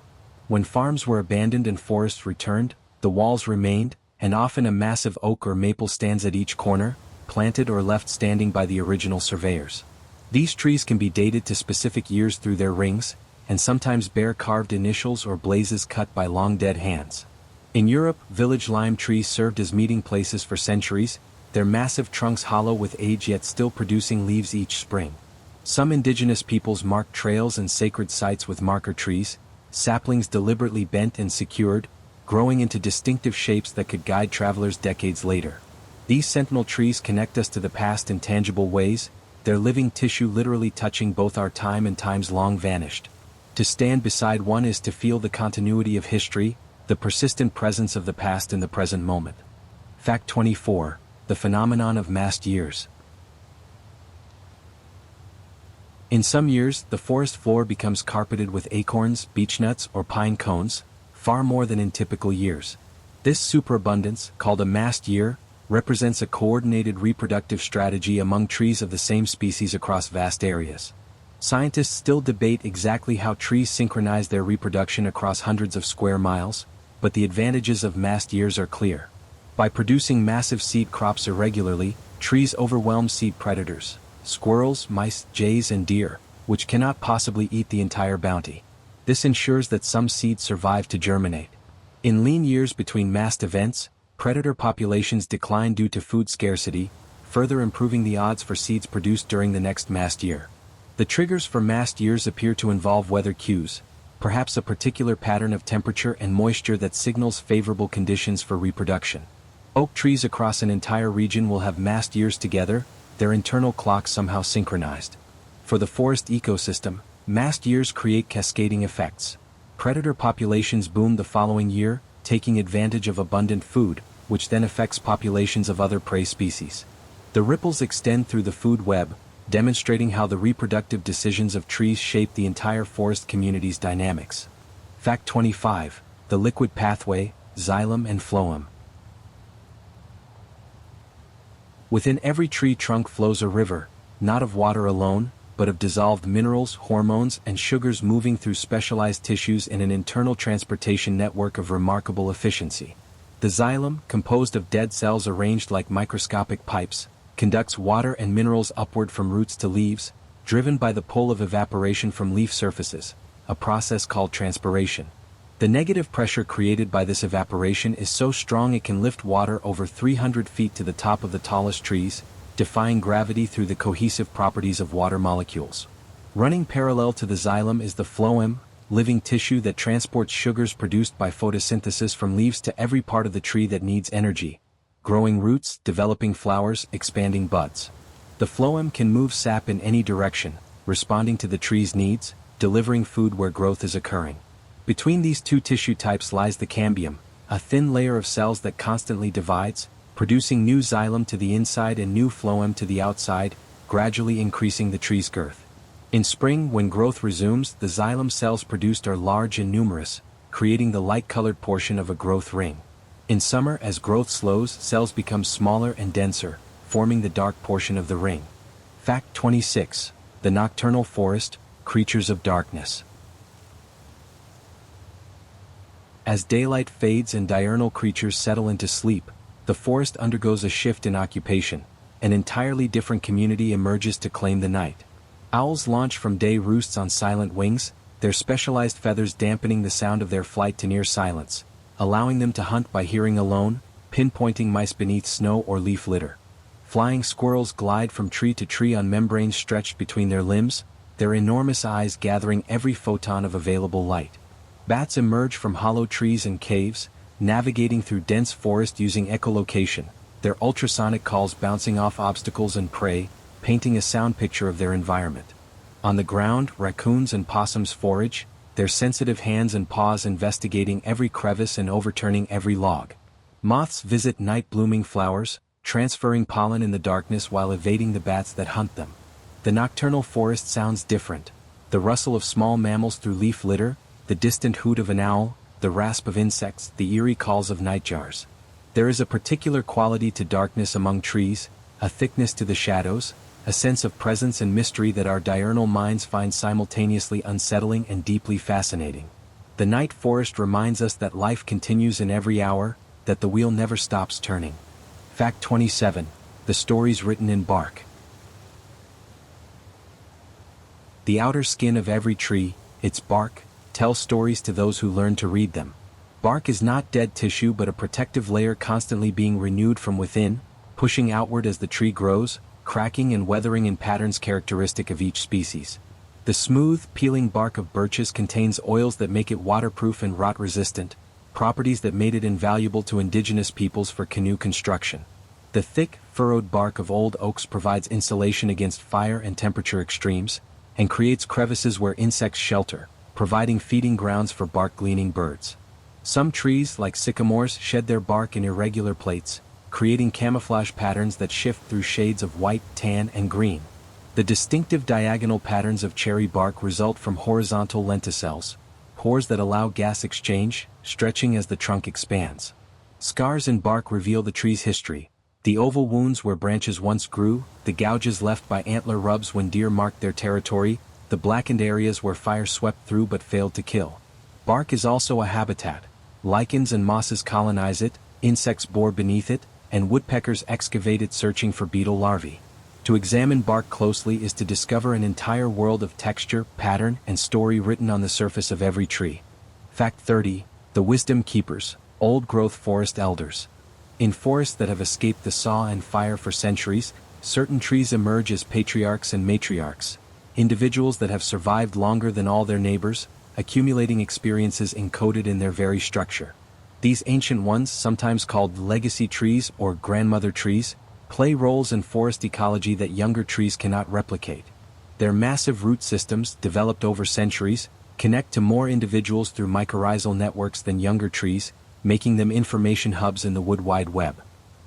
When farms were abandoned and forests returned, the walls remained, and often a massive oak or maple stands at each corner, planted or left standing by the original surveyors. These trees can be dated to specific years through their rings, and sometimes bear carved initials or blazes cut by long-dead hands. In Europe, village lime trees served as meeting places for centuries, their massive trunks hollow with age yet still producing leaves each spring. Some indigenous peoples marked trails and sacred sites with marker trees, saplings deliberately bent and secured, growing into distinctive shapes that could guide travelers decades later. These sentinel trees connect us to the past in tangible ways, their living tissue literally touching both our time and times long vanished. To stand beside one is to feel the continuity of history, the persistent presence of the past in the present moment. Fact 24. The phenomenon of massed years. In some years, the forest floor becomes carpeted with acorns, beechnuts, or pine cones, far more than in typical years. This superabundance, called a massed year, represents a coordinated reproductive strategy among trees of the same species across vast areas. Scientists still debate exactly how trees synchronize their reproduction across hundreds of square miles, but the advantages of massed years are clear. By producing massive seed crops irregularly, trees overwhelm seed predators, squirrels, mice, jays, and deer, which cannot possibly eat the entire bounty. This ensures that some seeds survive to germinate. In lean years between massed events, predator populations decline due to food scarcity, further improving the odds for seeds produced during the next massed year. The triggers for massed years appear to involve weather cues, perhaps a particular pattern of temperature and moisture that signals favorable conditions for reproduction. Oak trees across an entire region will have massed years together, their internal clocks somehow synchronized. For the forest ecosystem, massed years create cascading effects. Predator populations boom the following year, taking advantage of abundant food, which then affects populations of other prey species. The ripples extend through the food web, demonstrating how the reproductive decisions of trees shape the entire forest community's dynamics. Fact 25. The liquid pathway, xylem and phloem. Within every tree trunk flows a river, not of water alone, but of dissolved minerals, hormones, and sugars moving through specialized tissues in an internal transportation network of remarkable efficiency. The xylem, composed of dead cells arranged like microscopic pipes, conducts water and minerals upward from roots to leaves, driven by the pull of evaporation from leaf surfaces, a process called transpiration. The negative pressure created by this evaporation is so strong it can lift water over 300 feet to the top of the tallest trees, defying gravity through the cohesive properties of water molecules. Running parallel to the xylem is the phloem, living tissue that transports sugars produced by photosynthesis from leaves to every part of the tree that needs energy. Growing roots, developing flowers, expanding buds. The phloem can move sap in any direction, responding to the tree's needs, delivering food where growth is occurring. Between these two tissue types lies the cambium, a thin layer of cells that constantly divides, producing new xylem to the inside and new phloem to the outside, gradually increasing the tree's girth. In spring, when growth resumes, the xylem cells produced are large and numerous, creating the light-colored portion of a growth ring. In summer, as growth slows, cells become smaller and denser, forming the dark portion of the ring. Fact 26. The nocturnal forest, creatures of darkness. As daylight fades and diurnal creatures settle into sleep, the forest undergoes a shift in occupation. An entirely different community emerges to claim the night. Owls launch from day roosts on silent wings, their specialized feathers dampening the sound of their flight to near silence, allowing them to hunt by hearing alone, pinpointing mice beneath snow or leaf litter. Flying squirrels glide from tree to tree on membranes stretched between their limbs, their enormous eyes gathering every photon of available light. Bats emerge from hollow trees and caves, navigating through dense forest using echolocation, their ultrasonic calls bouncing off obstacles and prey, painting a sound picture of their environment. On the ground, raccoons and possums forage, their sensitive hands and paws investigating every crevice and overturning every log. Moths visit night-blooming flowers, transferring pollen in the darkness while evading the bats that hunt them. The nocturnal forest sounds different. The rustle of small mammals through leaf litter, the distant hoot of an owl, the rasp of insects, the eerie calls of nightjars. There is a particular quality to darkness among trees, a thickness to the shadows, a sense of presence and mystery that our diurnal minds find simultaneously unsettling and deeply fascinating. The night forest reminds us that life continues in every hour, that the wheel never stops turning. Fact 27. The stories written in bark. The outer skin of every tree, its bark, tells stories to those who learn to read them. Bark is not dead tissue but a protective layer constantly being renewed from within, pushing outward as the tree grows, cracking and weathering in patterns characteristic of each species. The smooth, peeling bark of birches contains oils that make it waterproof and rot-resistant, properties that made it invaluable to indigenous peoples for canoe construction. The thick, furrowed bark of old oaks provides insulation against fire and temperature extremes, and creates crevices where insects shelter, providing feeding grounds for bark-gleaning birds. Some trees, like sycamores, shed their bark in irregular plates, creating camouflage patterns that shift through shades of white, tan, and green. The distinctive diagonal patterns of cherry bark result from horizontal lenticels, pores that allow gas exchange, stretching as the trunk expands. Scars in bark reveal the tree's history, the oval wounds where branches once grew, the gouges left by antler rubs when deer marked their territory, the blackened areas where fire swept through but failed to kill. Bark is also a habitat. Lichens and mosses colonize it, insects bore beneath it, and woodpeckers excavate it searching for beetle larvae. To examine bark closely is to discover an entire world of texture, pattern, and story written on the surface of every tree. Fact 30. The wisdom keepers, old-growth forest elders. In forests that have escaped the saw and fire for centuries, certain trees emerge as patriarchs and matriarchs, individuals that have survived longer than all their neighbors, accumulating experiences encoded in their very structure. These ancient ones, sometimes called legacy trees or grandmother trees, play roles in forest ecology that younger trees cannot replicate. Their massive root systems, developed over centuries, connect to more individuals through mycorrhizal networks than younger trees, making them information hubs in the wood wide web.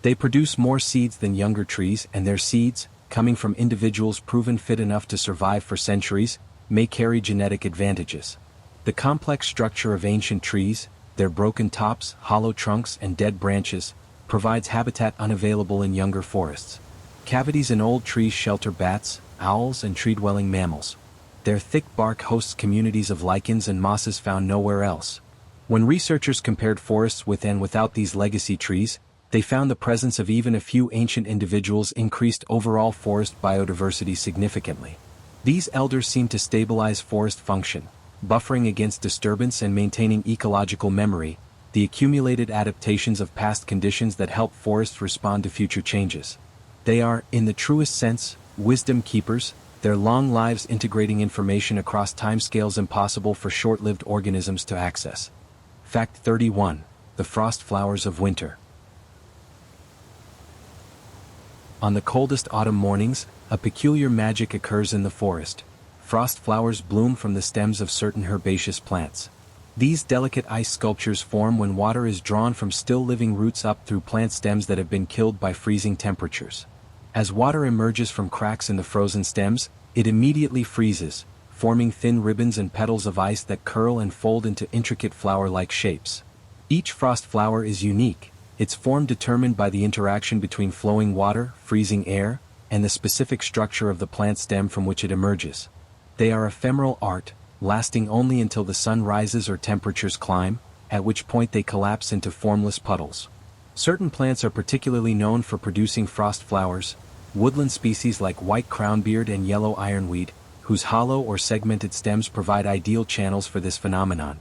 They produce more seeds than younger trees, and their seeds, coming from individuals proven fit enough to survive for centuries, may carry genetic advantages. The complex structure of ancient trees, their broken tops, hollow trunks, and dead branches, provides habitat unavailable in younger forests. Cavities in old trees shelter bats, owls, and tree-dwelling mammals. Their thick bark hosts communities of lichens and mosses found nowhere else. When researchers compared forests with and without these legacy trees, they found the presence of even a few ancient individuals increased overall forest biodiversity significantly. These elders seem to stabilize forest function, buffering against disturbance and maintaining ecological memory, the accumulated adaptations of past conditions that help forests respond to future changes. They are, in the truest sense, wisdom keepers, their long lives integrating information across timescales impossible for short-lived organisms to access. Fact 31. The frost flowers of winter. On the coldest autumn mornings, a peculiar magic occurs in the forest. Frost flowers bloom from the stems of certain herbaceous plants. These delicate ice sculptures form when water is drawn from still-living roots up through plant stems that have been killed by freezing temperatures. As water emerges from cracks in the frozen stems, it immediately freezes, forming thin ribbons and petals of ice that curl and fold into intricate flower-like shapes. Each frost flower is unique, its form determined by the interaction between flowing water, freezing air, and the specific structure of the plant stem from which it emerges. They are ephemeral art, lasting only until the sun rises or temperatures climb, at which point they collapse into formless puddles. Certain plants are particularly known for producing frost flowers, woodland species like white crownbeard and yellow ironweed, whose hollow or segmented stems provide ideal channels for this phenomenon.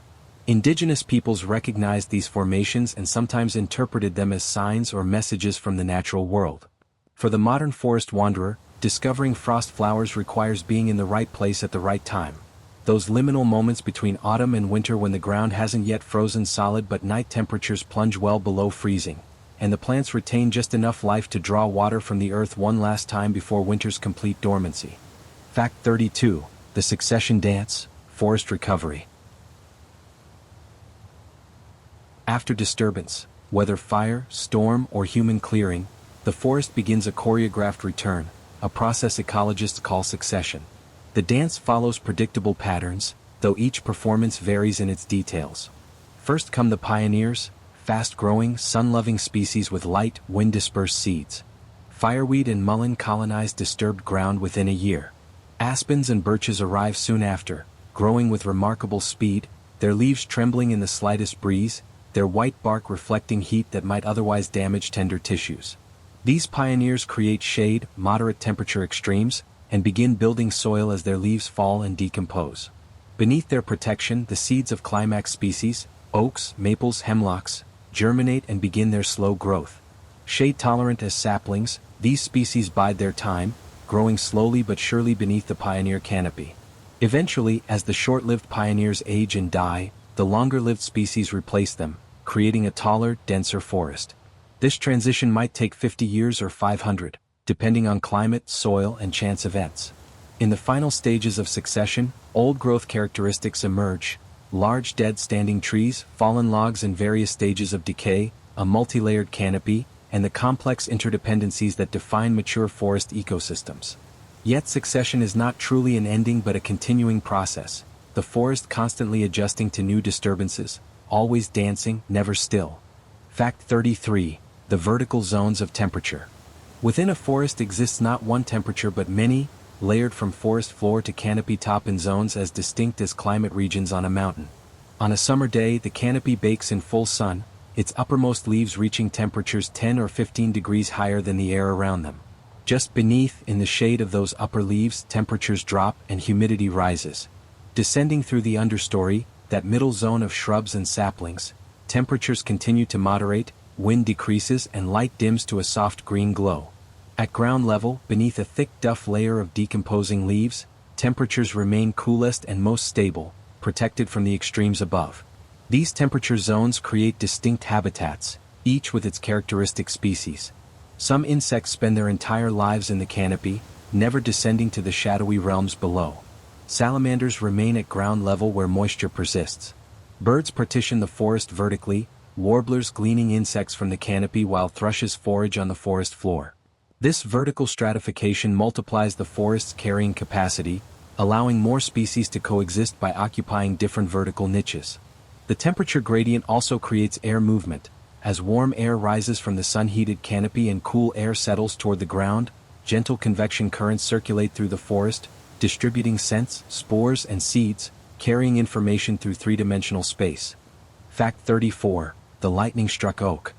Indigenous peoples recognized these formations and sometimes interpreted them as signs or messages from the natural world. For the modern forest wanderer, discovering frost flowers requires being in the right place at the right time. Those liminal moments between autumn and winter when the ground hasn't yet frozen solid but night temperatures plunge well below freezing, and the plants retain just enough life to draw water from the earth one last time before winter's complete dormancy. Fact 32. The succession dance, forest recovery. After disturbance, whether fire, storm, or human clearing, the forest begins a choreographed return, a process ecologists call succession. The dance follows predictable patterns, though each performance varies in its details. First come the pioneers, fast-growing, sun-loving species with light, wind-dispersed seeds. Fireweed and mullein colonize disturbed ground within a year. Aspens and birches arrive soon after, growing with remarkable speed, their leaves trembling in the slightest breeze, their white bark reflecting heat that might otherwise damage tender tissues. These pioneers create shade, moderate temperature extremes, and begin building soil as their leaves fall and decompose. Beneath their protection, the seeds of climax species, oaks, maples, hemlocks, germinate and begin their slow growth. Shade-tolerant as saplings, these species bide their time, growing slowly but surely beneath the pioneer canopy. Eventually, as the short-lived pioneers age and die, the longer-lived species replace them, creating a taller, denser forest. This transition might take 50 years or 500. Depending on climate, soil, and chance events. In the final stages of succession, old-growth characteristics emerge: large dead standing trees, fallen logs in various stages of decay, a multi-layered canopy, and the complex interdependencies that define mature forest ecosystems. Yet succession is not truly an ending but a continuing process, the forest constantly adjusting to new disturbances, always dancing, never still. Fact 33. The vertical zones of temperature. Within a forest exists not one temperature but many, layered from forest floor to canopy top in zones as distinct as climate regions on a mountain. On a summer day, the canopy bakes in full sun, its uppermost leaves reaching temperatures 10 or 15 degrees higher than the air around them. Just beneath, in the shade of those upper leaves, temperatures drop and humidity rises. Descending through the understory, that middle zone of shrubs and saplings, temperatures continue to moderate, wind decreases and light dims to a soft green glow. At ground level, beneath a thick duff layer of decomposing leaves, temperatures remain coolest and most stable, protected from the extremes above. These temperature zones create distinct habitats, each with its characteristic species. Some insects spend their entire lives in the canopy, never descending to the shadowy realms below. Salamanders remain at ground level where moisture persists. Birds partition the forest vertically, warblers gleaning insects from the canopy while thrushes forage on the forest floor. This vertical stratification multiplies the forest's carrying capacity, allowing more species to coexist by occupying different vertical niches. The temperature gradient also creates air movement. As warm air rises from the sun-heated canopy and cool air settles toward the ground, gentle convection currents circulate through the forest, distributing scents, spores, and seeds, carrying information through three-dimensional space. Fact 34. The lightning-struck oak.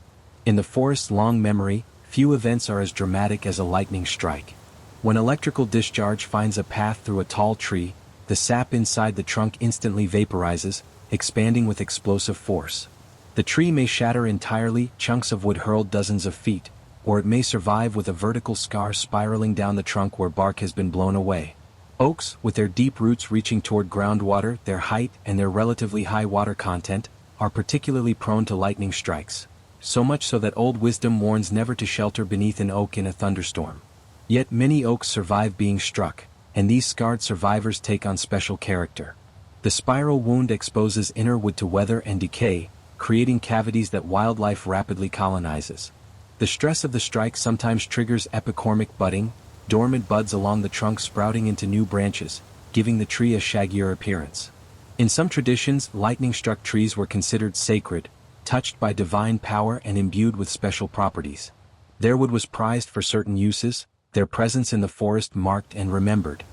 In the forest's long memory, few events are as dramatic as a lightning strike. When electrical discharge finds a path through a tall tree, the sap inside the trunk instantly vaporizes, expanding with explosive force. The tree may shatter entirely, chunks of wood hurled dozens of feet, or it may survive with a vertical scar spiraling down the trunk where bark has been blown away. Oaks, with their deep roots reaching toward groundwater, their height, and their relatively high water content, are particularly prone to lightning strikes. So much so that old wisdom warns never to shelter beneath an oak in a thunderstorm. Yet many oaks survive being struck, and these scarred survivors take on special character. The spiral wound exposes inner wood to weather and decay, creating cavities that wildlife rapidly colonizes. The stress of the strike sometimes triggers epicormic budding, dormant buds along the trunk sprouting into new branches, giving the tree a shaggier appearance. In some traditions, lightning-struck trees were considered sacred, touched by divine power and imbued with special properties. Their wood was prized for certain uses, their presence in the forest marked and remembered.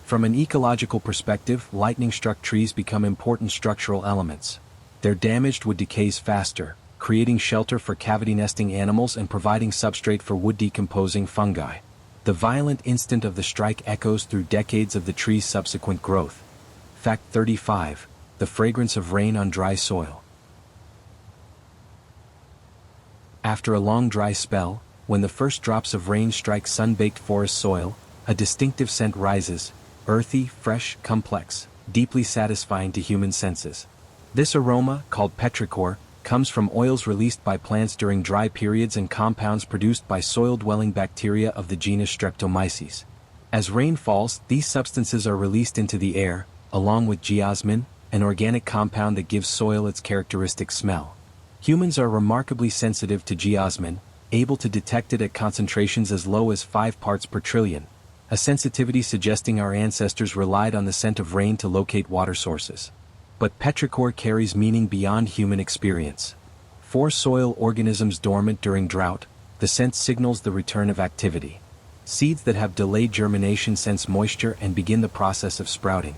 From an ecological perspective, lightning-struck trees become important structural elements. Their damaged wood decays faster, creating shelter for cavity-nesting animals and providing substrate for wood-decomposing fungi. The violent instant of the strike echoes through decades of the tree's subsequent growth. Fact 35. The fragrance of rain on dry soil. After a long dry spell, when the first drops of rain strike sun-baked forest soil, a distinctive scent rises, earthy, fresh, complex, deeply satisfying to human senses. This aroma, called petrichor, comes from oils released by plants during dry periods and compounds produced by soil-dwelling bacteria of the genus Streptomyces. As rain falls, these substances are released into the air, along with geosmin, an organic compound that gives soil its characteristic smell. Humans are remarkably sensitive to geosmin, able to detect it at concentrations as low as 5 parts per trillion, a sensitivity suggesting our ancestors relied on the scent of rain to locate water sources. But petrichor carries meaning beyond human experience. For soil organisms dormant during drought, the scent signals the return of activity. Seeds that have delayed germination sense moisture and begin the process of sprouting.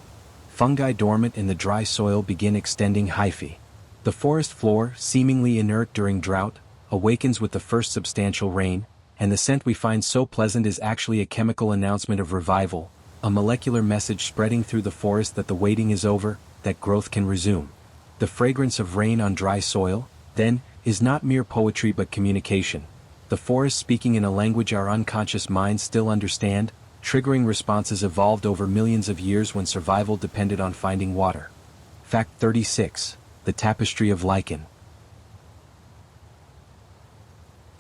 Fungi dormant in the dry soil begin extending hyphae. The forest floor, seemingly inert during drought, awakens with the first substantial rain, and the scent we find so pleasant is actually a chemical announcement of revival, a molecular message spreading through the forest that the waiting is over, that growth can resume. The fragrance of rain on dry soil, then, is not mere poetry but communication. The forest speaking in a language our unconscious minds still understand, triggering responses evolved over millions of years when survival depended on finding water. Fact 36. The tapestry of lichen.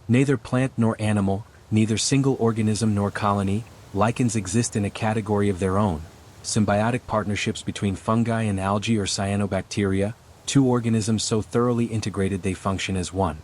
Neither plant nor animal, neither single organism nor colony, lichens exist in a category of their own. Symbiotic partnerships between fungi and algae or cyanobacteria, two organisms so thoroughly integrated they function as one.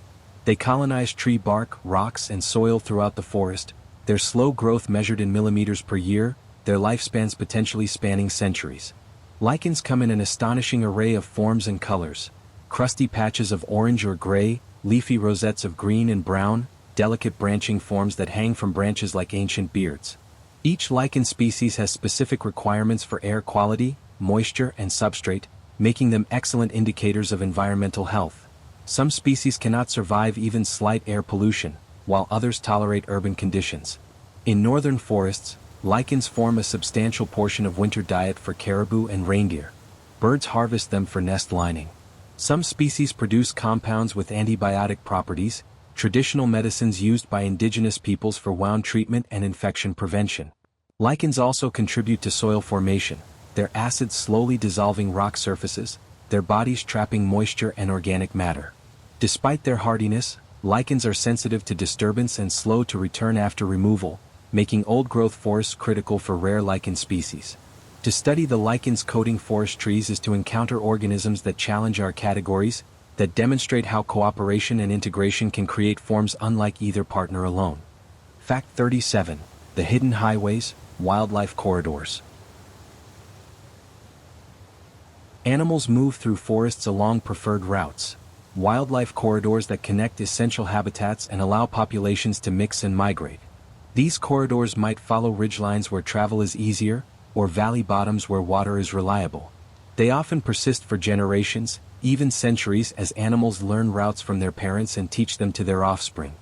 They colonize tree bark, rocks, and soil throughout the forest, their slow growth measured in millimeters per year, their lifespans potentially spanning centuries. Lichens come in an astonishing array of forms and colors: crusty patches of orange or gray, leafy rosettes of green and brown, delicate branching forms that hang from branches like ancient beards. Each lichen species has specific requirements for air quality, moisture, and substrate, making them excellent indicators of environmental health. Some species cannot survive even slight air pollution, while others tolerate urban conditions. In northern forests, lichens form a substantial portion of winter diet for caribou and reindeer. Birds harvest them for nest lining. Some species produce compounds with antibiotic properties, traditional medicines used by indigenous peoples for wound treatment and infection prevention. Lichens also contribute to soil formation, their acids slowly dissolving rock surfaces, their bodies trapping moisture and organic matter. Despite their hardiness, lichens are sensitive to disturbance and slow to return after removal, making old-growth forests critical for rare lichen species. To study the lichens coating forest trees is to encounter organisms that challenge our categories, that demonstrate how cooperation and integration can create forms unlike either partner alone. Fact 37. The hidden highways, wildlife corridors. Animals move through forests along preferred routes. Wildlife corridors that connect essential habitats and allow populations to mix and migrate. These corridors might follow ridgelines where travel is easier, or valley bottoms where water is reliable. They often persist for generations, even centuries, as animals learn routes from their parents and teach them to their offspring.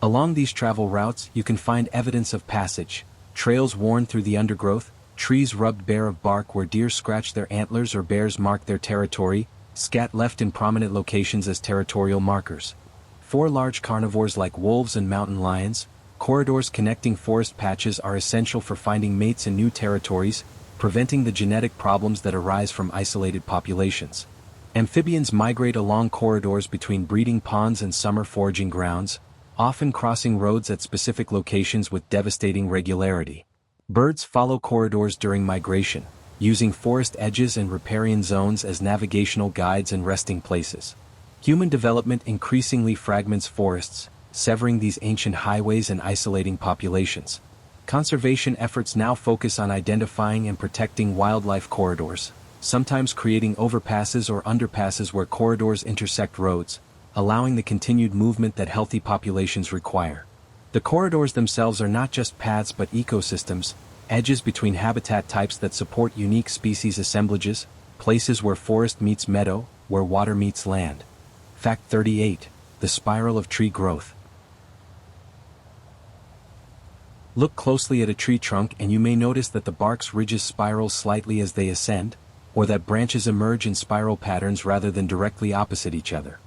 Along these travel routes, you can find evidence of passage, trails worn through the undergrowth, trees rubbed bare of bark where deer scratch their antlers or bears mark their territory, scat left in prominent locations as territorial markers. For large carnivores like wolves and mountain lions, corridors connecting forest patches are essential for finding mates in new territories, preventing the genetic problems that arise from isolated populations. Amphibians migrate along corridors between breeding ponds and summer foraging grounds, often crossing roads at specific locations with devastating regularity. Birds follow corridors during migration, using forest edges and riparian zones as navigational guides and resting places. Human development increasingly fragments forests, severing these ancient highways and isolating populations. Conservation efforts now focus on identifying and protecting wildlife corridors, sometimes creating overpasses or underpasses where corridors intersect roads, allowing the continued movement that healthy populations require. The corridors themselves are not just paths but ecosystems, edges between habitat types that support unique species assemblages, places where forest meets meadow, where water meets land. Fact 38. The spiral of tree growth. Look closely at a tree trunk and you may notice that the bark's ridges spiral slightly as they ascend, or that branches emerge in spiral patterns rather than directly opposite each other.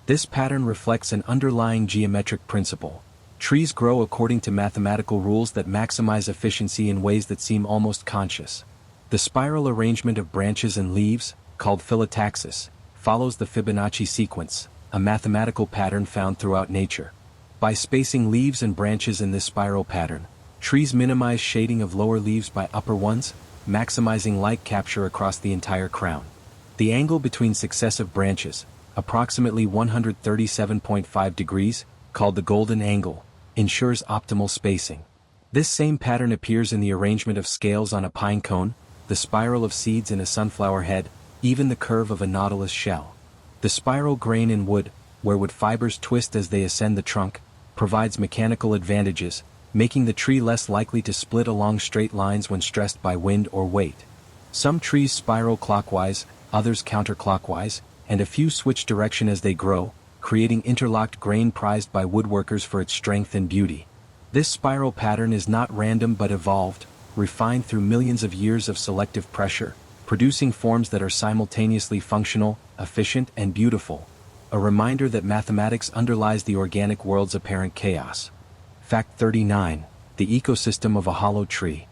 This pattern reflects an underlying geometric principle. Trees grow according to mathematical rules that maximize efficiency in ways that seem almost conscious. The spiral arrangement of branches and leaves, called phyllotaxis, follows the Fibonacci sequence, a mathematical pattern found throughout nature. By spacing leaves and branches in this spiral pattern, trees minimize shading of lower leaves by upper ones, maximizing light capture across the entire crown. The angle between successive branches, approximately 137.5 degrees, called the golden angle, ensures optimal spacing. This same pattern appears in the arrangement of scales on a pine cone, the spiral of seeds in a sunflower head, even the curve of a nautilus shell. The spiral grain in wood, where wood fibers twist as they ascend the trunk, provides mechanical advantages, making the tree less likely to split along straight lines when stressed by wind or weight. Some trees spiral clockwise, others counterclockwise, and a few switch direction as they grow, creating interlocked grain prized by woodworkers for its strength and beauty. This spiral pattern is not random but evolved, refined through millions of years of selective pressure, producing forms that are simultaneously functional, efficient, and beautiful. A reminder that mathematics underlies the organic world's apparent chaos. Fact 39. The ecosystem of a hollow tree.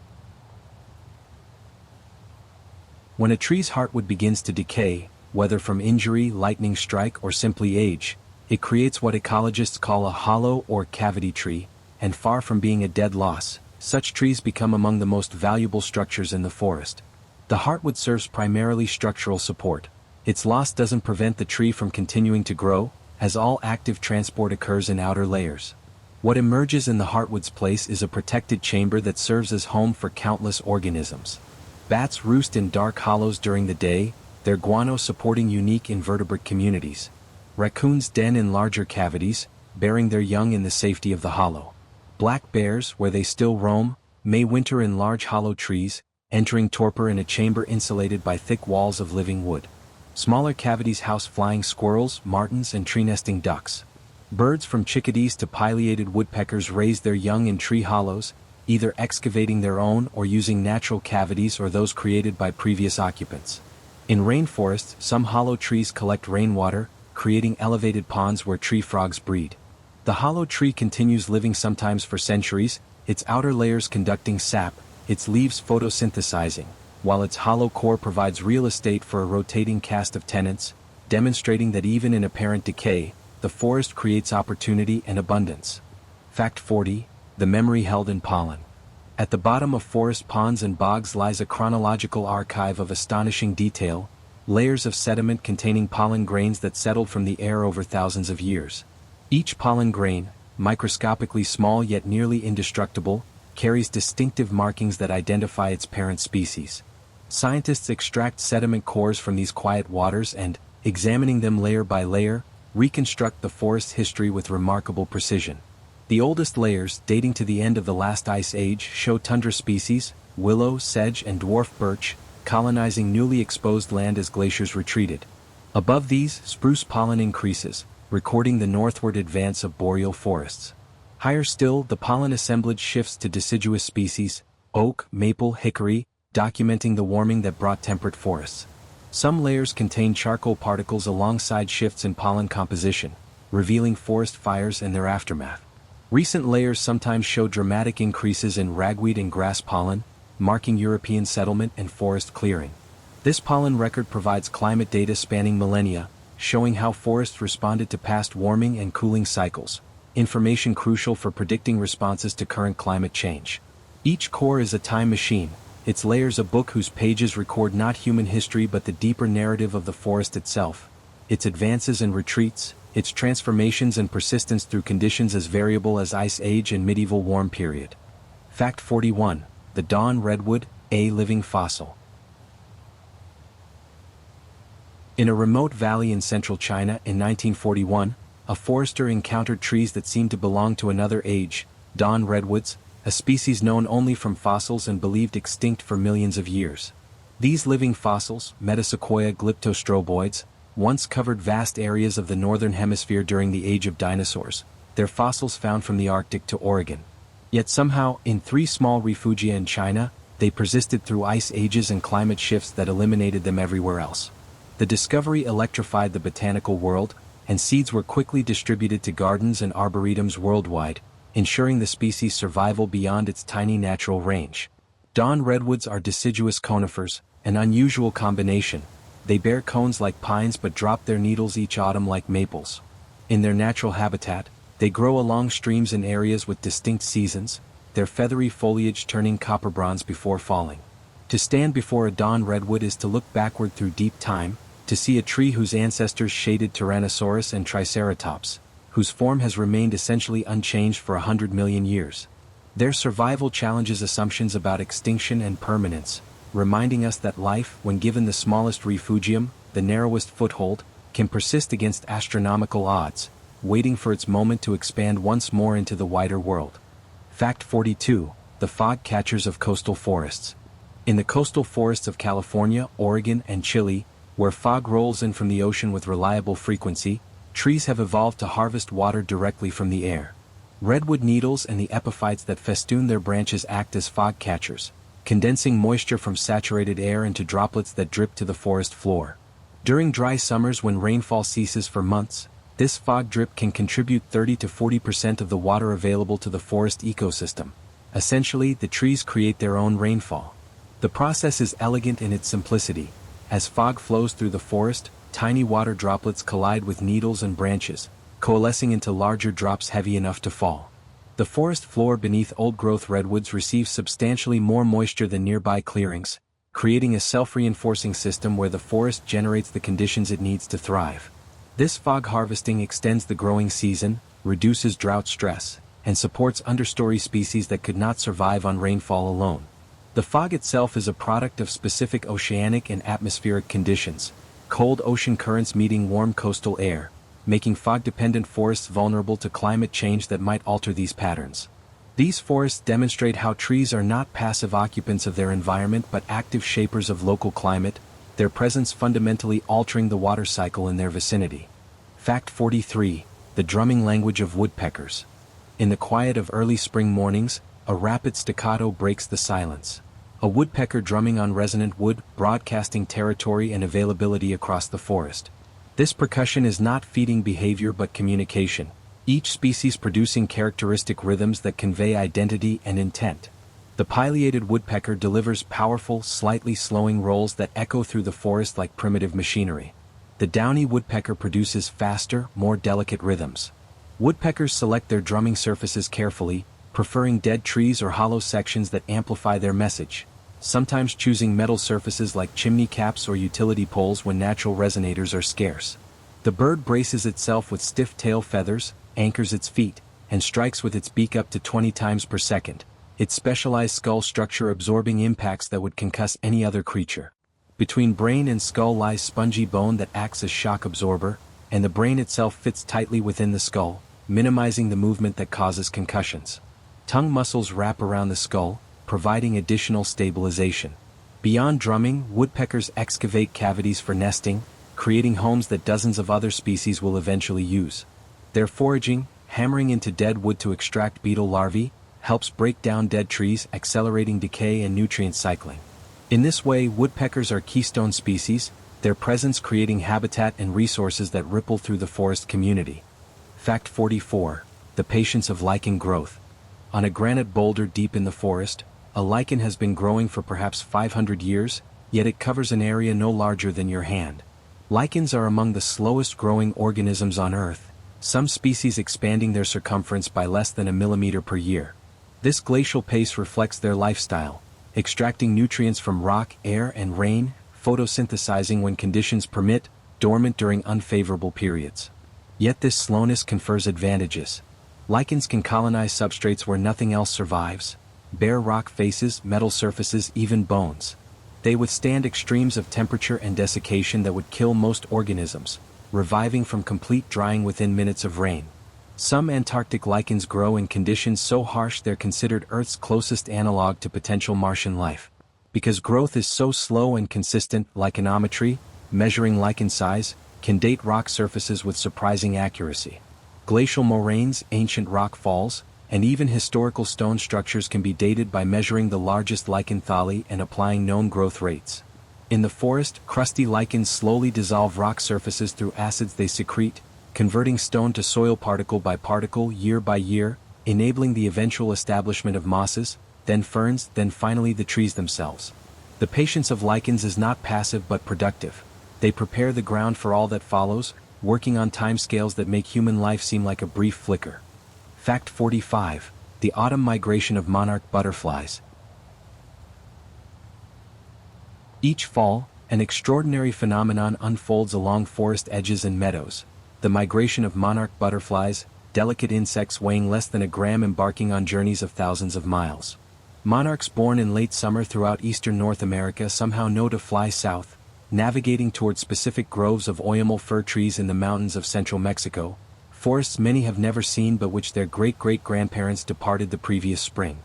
When a tree's heartwood begins to decay, whether from injury, lightning strike, or simply age, it creates what ecologists call a hollow or cavity tree, and far from being a dead loss, such trees become among the most valuable structures in the forest. The heartwood serves primarily structural support. Its loss doesn't prevent the tree from continuing to grow, as all active transport occurs in outer layers. What emerges in the heartwood's place is a protected chamber that serves as home for countless organisms. Bats roost in dark hollows during the day, their guano supporting unique invertebrate communities. Raccoons den in larger cavities, bearing their young in the safety of the hollow. Black bears, where they still roam, may winter in large hollow trees, entering torpor in a chamber insulated by thick walls of living wood. Smaller cavities house flying squirrels, martins, and tree-nesting ducks. Birds from chickadees to pileated woodpeckers raise their young in tree hollows, either excavating their own or using natural cavities or those created by previous occupants. In rainforests, some hollow trees collect rainwater, creating elevated ponds where tree frogs breed. The hollow tree continues living sometimes for centuries, its outer layers conducting sap, its leaves photosynthesizing, while its hollow core provides real estate for a rotating cast of tenants, demonstrating that even in apparent decay, the forest creates opportunity and abundance. Fact 40. The memory held in pollen. At the bottom of forest ponds and bogs lies a chronological archive of astonishing detail, layers of sediment containing pollen grains that settled from the air over thousands of years. Each pollen grain, microscopically small yet nearly indestructible, carries distinctive markings that identify its parent species. Scientists extract sediment cores from these quiet waters and, examining them layer by layer, reconstruct the forest's history with remarkable precision. The oldest layers, dating to the end of the last ice age, show tundra species, willow, sedge, and dwarf birch, colonizing newly exposed land as glaciers retreated. Above these, spruce pollen increases, recording the northward advance of boreal forests. Higher still, the pollen assemblage shifts to deciduous species, oak, maple, hickory, documenting the warming that brought temperate forests. Some layers contain charcoal particles alongside shifts in pollen composition, revealing forest fires and their aftermath. Recent layers sometimes show dramatic increases in ragweed and grass pollen, marking European settlement and forest clearing. This pollen record provides climate data spanning millennia, showing how forests responded to past warming and cooling cycles, information crucial for predicting responses to current climate change. Each core is a time machine, its layers a book whose pages record not human history but the deeper narrative of the forest itself, its advances and retreats, its transformations and persistence through conditions as variable as Ice Age and medieval warm period. Fact 41. The Dawn Redwood, a living fossil. In a remote valley in central China in 1941, a forester encountered trees that seemed to belong to another age, dawn redwoods, a species known only from fossils and believed extinct for millions of years. These living fossils, Metasequoia glyptostroboids, once covered vast areas of the northern hemisphere during the age of dinosaurs, their fossils found from the Arctic to Oregon. Yet somehow, in 3 small refugia in China, they persisted through ice ages and climate shifts that eliminated them everywhere else. The discovery electrified the botanical world, and seeds were quickly distributed to gardens and arboretums worldwide, ensuring the species' survival beyond its tiny natural range. Dawn redwoods are deciduous conifers, an unusual combination. They bear cones like pines but drop their needles each autumn like maples. In their natural habitat, they grow along streams in areas with distinct seasons, their feathery foliage turning copper bronze before falling. To stand before a dawn redwood is to look backward through deep time, to see a tree whose ancestors shaded Tyrannosaurus and Triceratops, whose form has remained essentially unchanged for 100 million years. Their survival challenges assumptions about extinction and permanence, reminding us that life, when given the smallest refugium, the narrowest foothold, can persist against astronomical odds, waiting for its moment to expand once more into the wider world. Fact 42. The fog catchers of coastal forests. In the coastal forests of California, Oregon, and Chile, where fog rolls in from the ocean with reliable frequency, trees have evolved to harvest water directly from the air. Redwood needles and the epiphytes that festoon their branches act as fog catchers, condensing moisture from saturated air into droplets that drip to the forest floor. During dry summers when rainfall ceases for months, this fog drip can contribute 30 to 40% of the water available to the forest ecosystem. Essentially, the trees create their own rainfall. The process is elegant in its simplicity. As fog flows through the forest, tiny water droplets collide with needles and branches, coalescing into larger drops heavy enough to fall. The forest floor beneath old-growth redwoods receives substantially more moisture than nearby clearings, creating a self-reinforcing system where the forest generates the conditions it needs to thrive. This fog harvesting extends the growing season, reduces drought stress, and supports understory species that could not survive on rainfall alone. The fog itself is a product of specific oceanic and atmospheric conditions, cold ocean currents meeting warm coastal air, making fog-dependent forests vulnerable to climate change that might alter these patterns. These forests demonstrate how trees are not passive occupants of their environment but active shapers of local climate, their presence fundamentally altering the water cycle in their vicinity. Fact 43. The drumming language of woodpeckers. In the quiet of early spring mornings, a rapid staccato breaks the silence. A woodpecker drumming on resonant wood, broadcasting territory and availability across the forest. This percussion is not feeding behavior but communication, each species producing characteristic rhythms that convey identity and intent. The pileated woodpecker delivers powerful, slightly slowing rolls that echo through the forest like primitive machinery. The downy woodpecker produces faster, more delicate rhythms. Woodpeckers select their drumming surfaces carefully, preferring dead trees or hollow sections that amplify their message, sometimes choosing metal surfaces like chimney caps or utility poles when natural resonators are scarce. The bird braces itself with stiff tail feathers, anchors its feet, and strikes with its beak up to 20 times per second, its specialized skull structure absorbing impacts that would concuss any other creature. Between brain and skull lies spongy bone that acts as shock absorber, and the brain itself fits tightly within the skull, minimizing the movement that causes concussions. Tongue muscles wrap around the skull, providing additional stabilization. Beyond drumming, woodpeckers excavate cavities for nesting, creating homes that dozens of other species will eventually use. Their foraging, hammering into dead wood to extract beetle larvae, helps break down dead trees, accelerating decay and nutrient cycling. In this way, woodpeckers are keystone species, their presence creating habitat and resources that ripple through the forest community. Fact 44. The patience of lichen growth. On a granite boulder deep in the forest, a lichen has been growing for perhaps 500 years, yet it covers an area no larger than your hand. Lichens are among the slowest growing organisms on Earth, some species expanding their circumference by less than a millimeter per year. This glacial pace reflects their lifestyle, extracting nutrients from rock, air, and rain, photosynthesizing when conditions permit, dormant during unfavorable periods. Yet this slowness confers advantages. Lichens can colonize substrates where nothing else survives, bare rock faces, metal surfaces, even bones. They withstand extremes of temperature and desiccation that would kill most organisms, reviving from complete drying within minutes of rain. Some Antarctic lichens grow in conditions so harsh they're considered Earth's closest analog to potential Martian life. Because growth is so slow and consistent, lichenometry, measuring lichen size, can date rock surfaces with surprising accuracy. Glacial moraines, ancient rock falls, and even historical stone structures can be dated by measuring the largest lichen thallae and applying known growth rates. In the forest, crusty lichens slowly dissolve rock surfaces through acids they secrete, converting stone to soil particle by particle year by year, enabling the eventual establishment of mosses, then ferns, then finally the trees themselves. The patience of lichens is not passive but productive. They prepare the ground for all that follows, working on timescales that make human life seem like a brief flicker. Fact 45. The autumn migration of monarch butterflies. Each fall, an extraordinary phenomenon unfolds along forest edges and meadows. The migration of monarch butterflies, delicate insects weighing less than a gram embarking on journeys of thousands of miles. Monarchs born in late summer throughout eastern North America somehow know to fly south, navigating toward specific groves of oyamel fir trees in the mountains of central Mexico, forests many have never seen but which their great-great-grandparents departed the previous spring.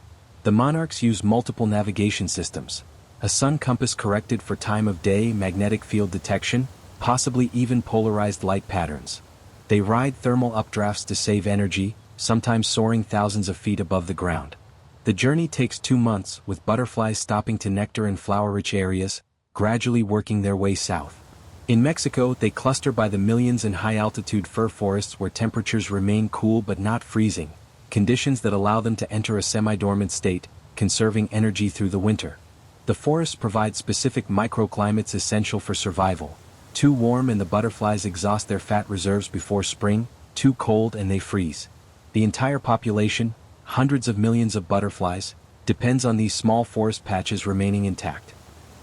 The monarchs use multiple navigation systems, a sun compass corrected for time of day, magnetic field detection, possibly even polarized light patterns. They ride thermal updrafts to save energy, sometimes soaring thousands of feet above the ground. The journey takes 2 months, with butterflies stopping to nectar in flower-rich areas, gradually working their way south. In Mexico, they cluster by the millions in high-altitude fir forests where temperatures remain cool but not freezing, conditions that allow them to enter a semi-dormant state, conserving energy through the winter. The forests provide specific microclimates essential for survival. Too warm and the butterflies exhaust their fat reserves before spring, too cold and they freeze. The entire population, hundreds of millions of butterflies, depends on these small forest patches remaining intact.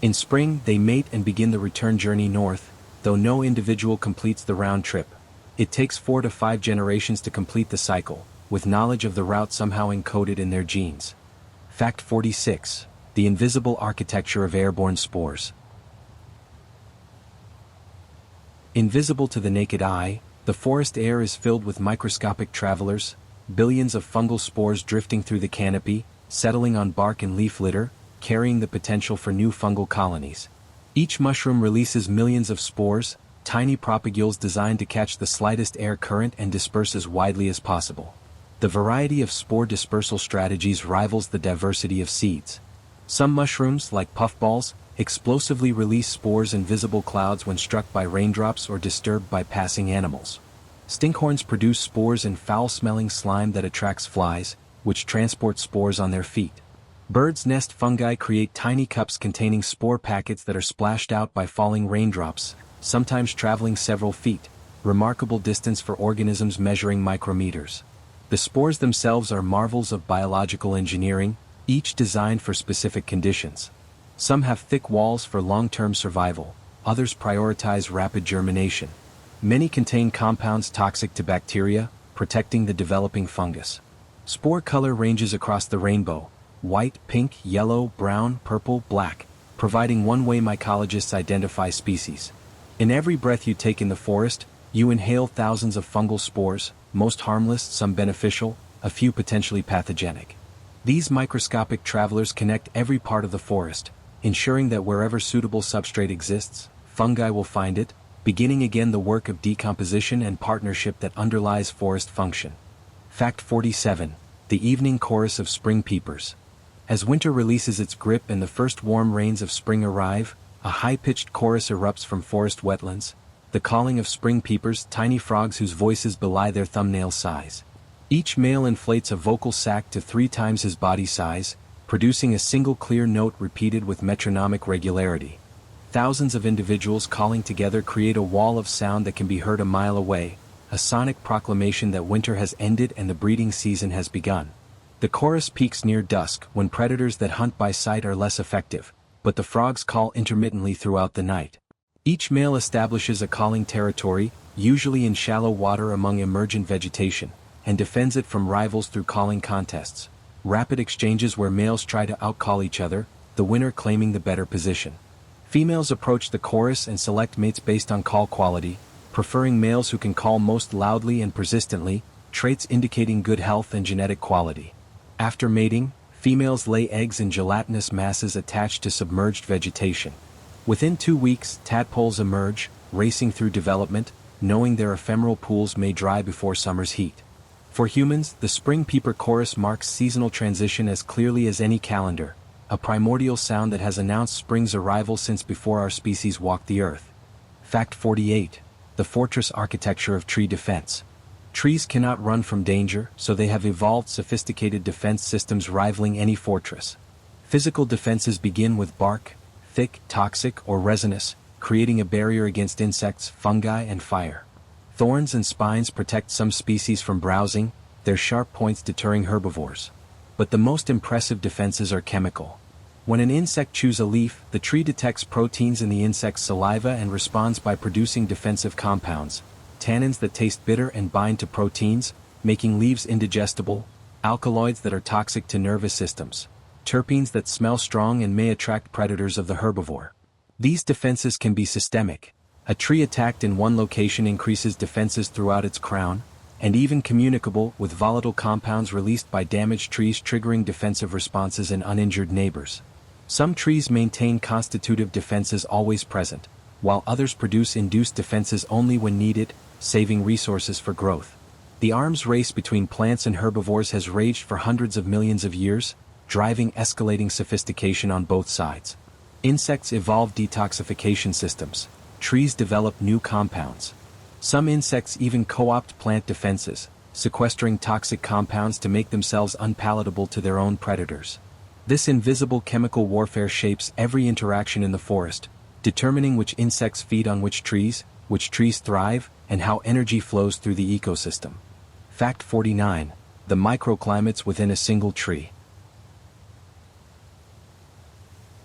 In spring, they mate and begin the return journey north, though no individual completes the round trip. It takes 4 to 5 generations to complete the cycle, with knowledge of the route somehow encoded in their genes. Fact 46. The invisible architecture of airborne spores. Invisible to the naked eye, the forest air is filled with microscopic travelers, billions of fungal spores drifting through the canopy, settling on bark and leaf litter, carrying the potential for new fungal colonies. Each mushroom releases millions of spores, tiny propagules designed to catch the slightest air current and disperse as widely as possible. The variety of spore dispersal strategies rivals the diversity of seeds. Some mushrooms, like puffballs, explosively release spores in visible clouds when struck by raindrops or disturbed by passing animals. Stinkhorns produce spores in foul-smelling slime that attracts flies, which transport spores on their feet. Birds' nest fungi create tiny cups containing spore packets that are splashed out by falling raindrops, sometimes traveling several feet, remarkable distance for organisms measuring micrometers. The spores themselves are marvels of biological engineering, each designed for specific conditions. Some have thick walls for long-term survival, others prioritize rapid germination. Many contain compounds toxic to bacteria, protecting the developing fungus. Spore color ranges across the rainbow: white, pink, yellow, brown, purple, black, providing one-way mycologists identify species. In every breath you take in the forest, you inhale thousands of fungal spores, most harmless, some beneficial, a few potentially pathogenic. These microscopic travelers connect every part of the forest, ensuring that wherever suitable substrate exists, fungi will find it, beginning again the work of decomposition and partnership that underlies forest function. Fact 47. The evening chorus of spring peepers. As winter releases its grip and the first warm rains of spring arrive, a high-pitched chorus erupts from forest wetlands, the calling of spring peepers, tiny frogs whose voices belie their thumbnail size. Each male inflates a vocal sac to 3 times his body size, producing a single clear note repeated with metronomic regularity. Thousands of individuals calling together create a wall of sound that can be heard a mile away, a sonic proclamation that winter has ended and the breeding season has begun. The chorus peaks near dusk when predators that hunt by sight are less effective, but the frogs call intermittently throughout the night. Each male establishes a calling territory, usually in shallow water among emergent vegetation, and defends it from rivals through calling contests. Rapid exchanges where males try to outcall each other, the winner claiming the better position. Females approach the chorus and select mates based on call quality, preferring males who can call most loudly and persistently, traits indicating good health and genetic quality. After mating, females lay eggs in gelatinous masses attached to submerged vegetation. Within 2 weeks, tadpoles emerge, racing through development, knowing their ephemeral pools may dry before summer's heat. For humans, the spring peeper chorus marks seasonal transition as clearly as any calendar, a primordial sound that has announced spring's arrival since before our species walked the earth. Fact 48. The fortress architecture of tree defense. Trees cannot run from danger, so they have evolved sophisticated defense systems rivaling any fortress. Physical defenses begin with bark, thick, toxic, or resinous, creating a barrier against insects, fungi, and fire. Thorns and spines protect some species from browsing, their sharp points deterring herbivores. But the most impressive defenses are chemical. When an insect chews a leaf, the tree detects proteins in the insect's saliva and responds by producing defensive compounds, tannins that taste bitter and bind to proteins, making leaves indigestible, alkaloids that are toxic to nervous systems, terpenes that smell strong and may attract predators of the herbivore. These defenses can be systemic. A tree attacked in one location increases defenses throughout its crown, and even communicable, with volatile compounds released by damaged trees triggering defensive responses in uninjured neighbors. Some trees maintain constitutive defenses always present, while others produce induced defenses only when needed, saving resources for growth. The arms race between plants and herbivores has raged for hundreds of millions of years, driving escalating sophistication on both sides. Insects evolve detoxification systems. Trees develop new compounds. Some insects even co-opt plant defenses, sequestering toxic compounds to make themselves unpalatable to their own predators. This invisible chemical warfare shapes every interaction in the forest, determining which insects feed on which trees thrive, and how energy flows through the ecosystem. Fact 49. The microclimates within a single tree.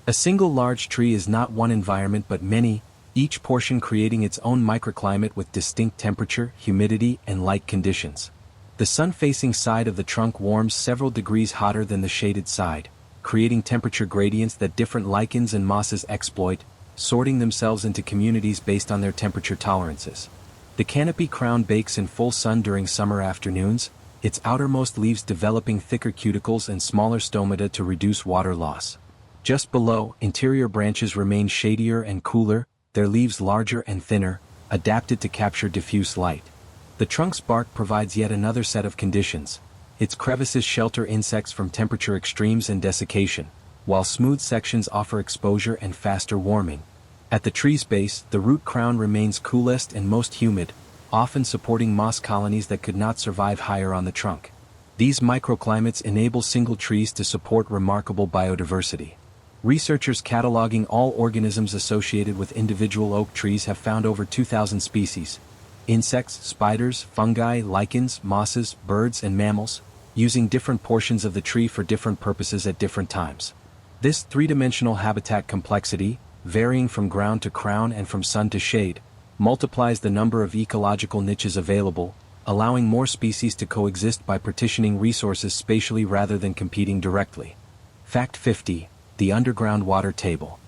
A single large tree is not one environment but many, each portion creating its own microclimate with distinct temperature, humidity, and light conditions. The sun-facing side of the trunk warms several degrees hotter than the shaded side, creating temperature gradients that different lichens and mosses exploit, sorting themselves into communities based on their temperature tolerances. The canopy crown bakes in full sun during summer afternoons, its outermost leaves developing thicker cuticles and smaller stomata to reduce water loss. Just below, interior branches remain shadier and cooler, their leaves larger and thinner, adapted to capture diffuse light. The trunk's bark provides yet another set of conditions. Its crevices shelter insects from temperature extremes and desiccation, while smooth sections offer exposure and faster warming. At the tree's base, the root crown remains coolest and most humid, often supporting moss colonies that could not survive higher on the trunk. These microclimates enable single trees to support remarkable biodiversity. Researchers cataloging all organisms associated with individual oak trees have found over 2,000 species: insects, spiders, fungi, lichens, mosses, birds, and mammals, using different portions of the tree for different purposes at different times. This three-dimensional habitat complexity, varying from ground to crown and from sun to shade, multiplies the number of ecological niches available, allowing more species to coexist by partitioning resources spatially rather than competing directly. Fact 50. The underground water table.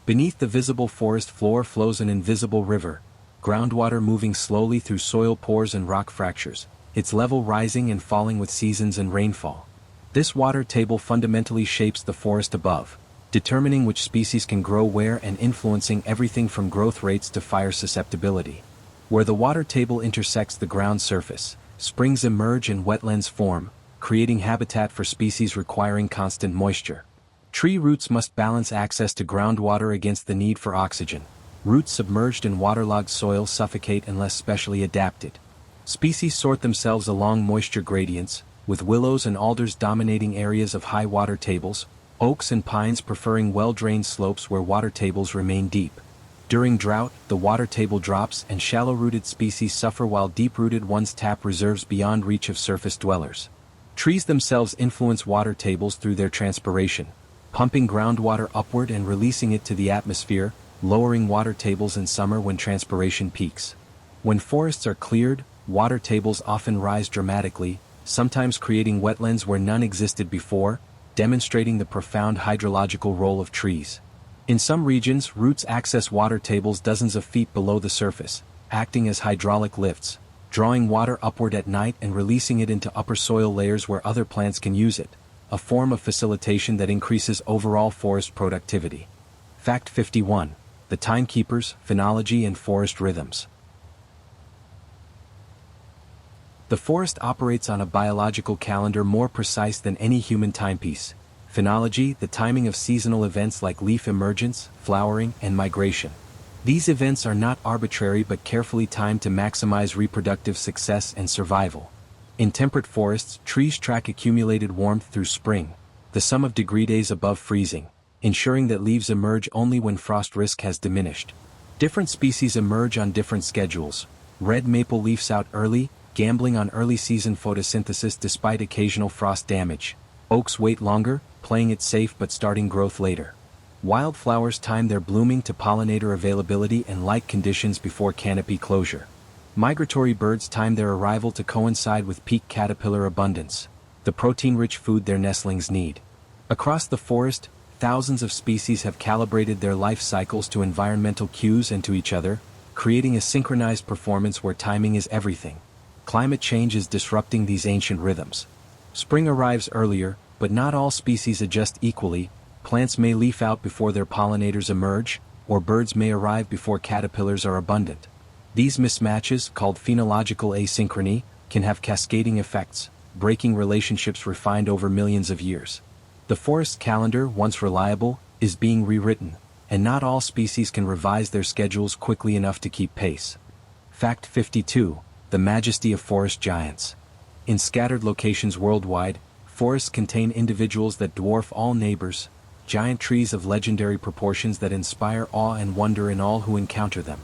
Beneath the visible forest floor flows an invisible river, groundwater moving slowly through soil pores and rock fractures, its level rising and falling with seasons and rainfall. This water table fundamentally shapes the forest above, determining which species can grow where and influencing everything from growth rates to fire susceptibility. Where the water table intersects the ground surface, springs emerge and wetlands form, creating habitat for species requiring constant moisture. Tree roots must balance access to groundwater against the need for oxygen. Roots submerged in waterlogged soil suffocate unless specially adapted. Species sort themselves along moisture gradients, with willows and alders dominating areas of high water tables, oaks and pines preferring well-drained slopes where water tables remain deep. During drought, the water table drops and shallow-rooted species suffer while deep-rooted ones tap reserves beyond reach of surface dwellers. Trees themselves influence water tables through their transpiration, pumping groundwater upward and releasing it to the atmosphere, lowering water tables in summer when transpiration peaks. When forests are cleared, water tables often rise dramatically, sometimes creating wetlands where none existed before, demonstrating the profound hydrological role of trees. In some regions, roots access water tables dozens of feet below the surface, acting as hydraulic lifts, drawing water upward at night and releasing it into upper soil layers where other plants can use it, a form of facilitation that increases overall forest productivity. Fact 51. The timekeepers, phenology and forest rhythms. The forest operates on a biological calendar more precise than any human timepiece. Phenology, the timing of seasonal events like leaf emergence, flowering, and migration. These events are not arbitrary but carefully timed to maximize reproductive success and survival. In temperate forests, trees track accumulated warmth through spring, the sum of degree days above freezing, ensuring that leaves emerge only when frost risk has diminished. Different species emerge on different schedules. Red maple leaves out early, gambling on early season photosynthesis despite occasional frost damage. Oaks wait longer, playing it safe but starting growth later. Wildflowers time their blooming to pollinator availability and light conditions before canopy closure. Migratory birds time their arrival to coincide with peak caterpillar abundance, the protein-rich food their nestlings need. Across the forest, thousands of species have calibrated their life cycles to environmental cues and to each other, creating a synchronized performance where timing is everything. Climate change is disrupting these ancient rhythms. Spring arrives earlier, but not all species adjust equally. Plants may leaf out before their pollinators emerge, or birds may arrive before caterpillars are abundant. These mismatches, called phenological asynchrony, can have cascading effects, breaking relationships refined over millions of years. The forest calendar, once reliable, is being rewritten, and not all species can revise their schedules quickly enough to keep pace. Fact 52. The majesty of forest giants. In scattered locations worldwide, forests contain individuals that dwarf all neighbors, giant trees of legendary proportions that inspire awe and wonder in all who encounter them.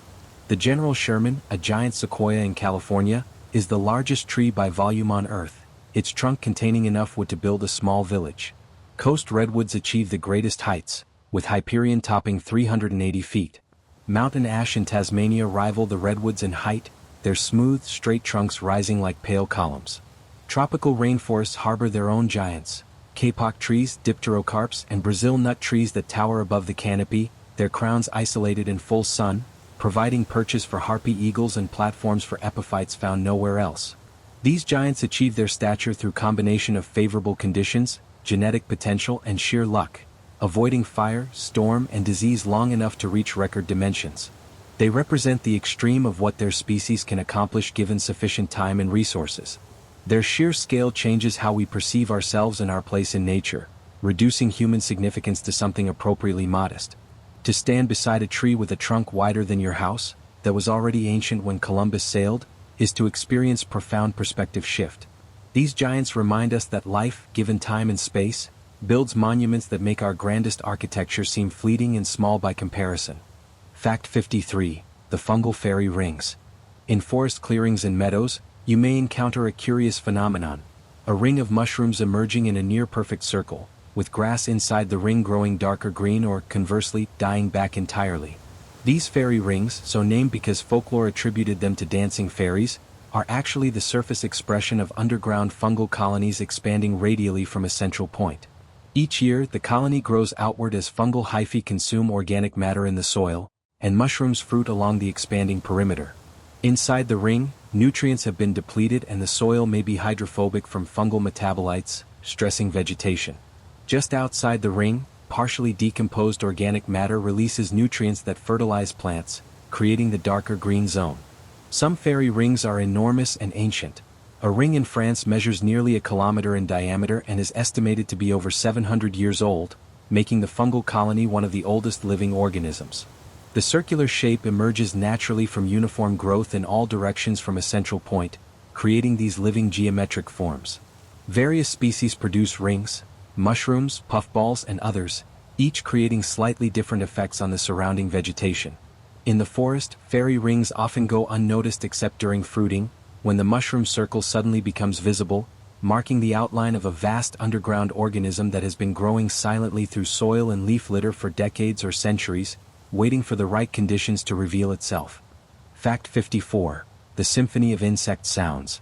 The General Sherman, a giant sequoia in California, is the largest tree by volume on Earth, its trunk containing enough wood to build a small village. Coast redwoods achieve the greatest heights, with Hyperion topping 380 feet. Mountain ash in Tasmania rival the redwoods in height, their smooth, straight trunks rising like pale columns. Tropical rainforests harbor their own giants, kapok trees, dipterocarps, and Brazil nut trees that tower above the canopy, their crowns isolated in full sun, providing perches for harpy eagles and platforms for epiphytes found nowhere else. These giants achieve their stature through combination of favorable conditions, genetic potential, and sheer luck, avoiding fire, storm, and disease long enough to reach record dimensions. They represent the extreme of what their species can accomplish given sufficient time and resources. Their sheer scale changes how we perceive ourselves and our place in nature, reducing human significance to something appropriately modest. To stand beside a tree with a trunk wider than your house, that was already ancient when Columbus sailed, is to experience profound perspective shift. These giants remind us that life, given time and space, builds monuments that make our grandest architecture seem fleeting and small by comparison. Fact 53. The fungal fairy rings. In forest clearings and meadows, you may encounter a curious phenomenon, a ring of mushrooms emerging in a near-perfect circle, with grass inside the ring growing darker green or, conversely, dying back entirely. These fairy rings, so named because folklore attributed them to dancing fairies, are actually the surface expression of underground fungal colonies expanding radially from a central point. Each year, the colony grows outward as fungal hyphae consume organic matter in the soil, and mushrooms fruit along the expanding perimeter. Inside the ring, nutrients have been depleted and the soil may be hydrophobic from fungal metabolites, stressing vegetation. Just outside the ring, partially decomposed organic matter releases nutrients that fertilize plants, creating the darker green zone. Some fairy rings are enormous and ancient. A ring in France measures nearly a kilometer in diameter and is estimated to be over 700 years old, making the fungal colony one of the oldest living organisms. The circular shape emerges naturally from uniform growth in all directions from a central point, creating these living geometric forms. Various species produce rings, mushrooms, puffballs, and others, each creating slightly different effects on the surrounding vegetation. In the forest, fairy rings often go unnoticed except during fruiting, when the mushroom circle suddenly becomes visible, marking the outline of a vast underground organism that has been growing silently through soil and leaf litter for decades or centuries, waiting for the right conditions to reveal itself. Fact 54. The symphony of insect sounds.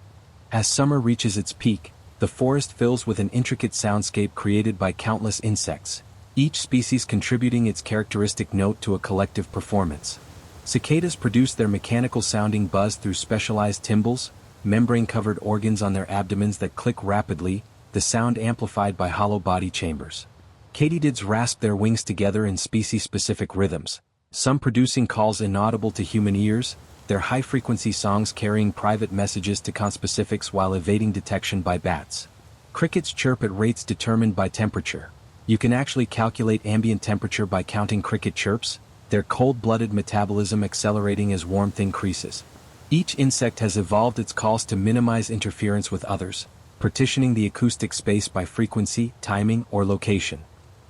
As summer reaches its peak, the forest fills with an intricate soundscape created by countless insects, each species contributing its characteristic note to a collective performance. Cicadas produce their mechanical-sounding buzz through specialized tymbals, membrane-covered organs on their abdomens that click rapidly, the sound amplified by hollow body chambers. Katydids rasp their wings together in species-specific rhythms, some producing calls inaudible to human ears, their high-frequency songs carrying private messages to conspecifics while evading detection by bats. Crickets chirp at rates determined by temperature. You can actually calculate ambient temperature by counting cricket chirps, their cold-blooded metabolism accelerating as warmth increases. Each insect has evolved its calls to minimize interference with others, partitioning the acoustic space by frequency, timing, or location.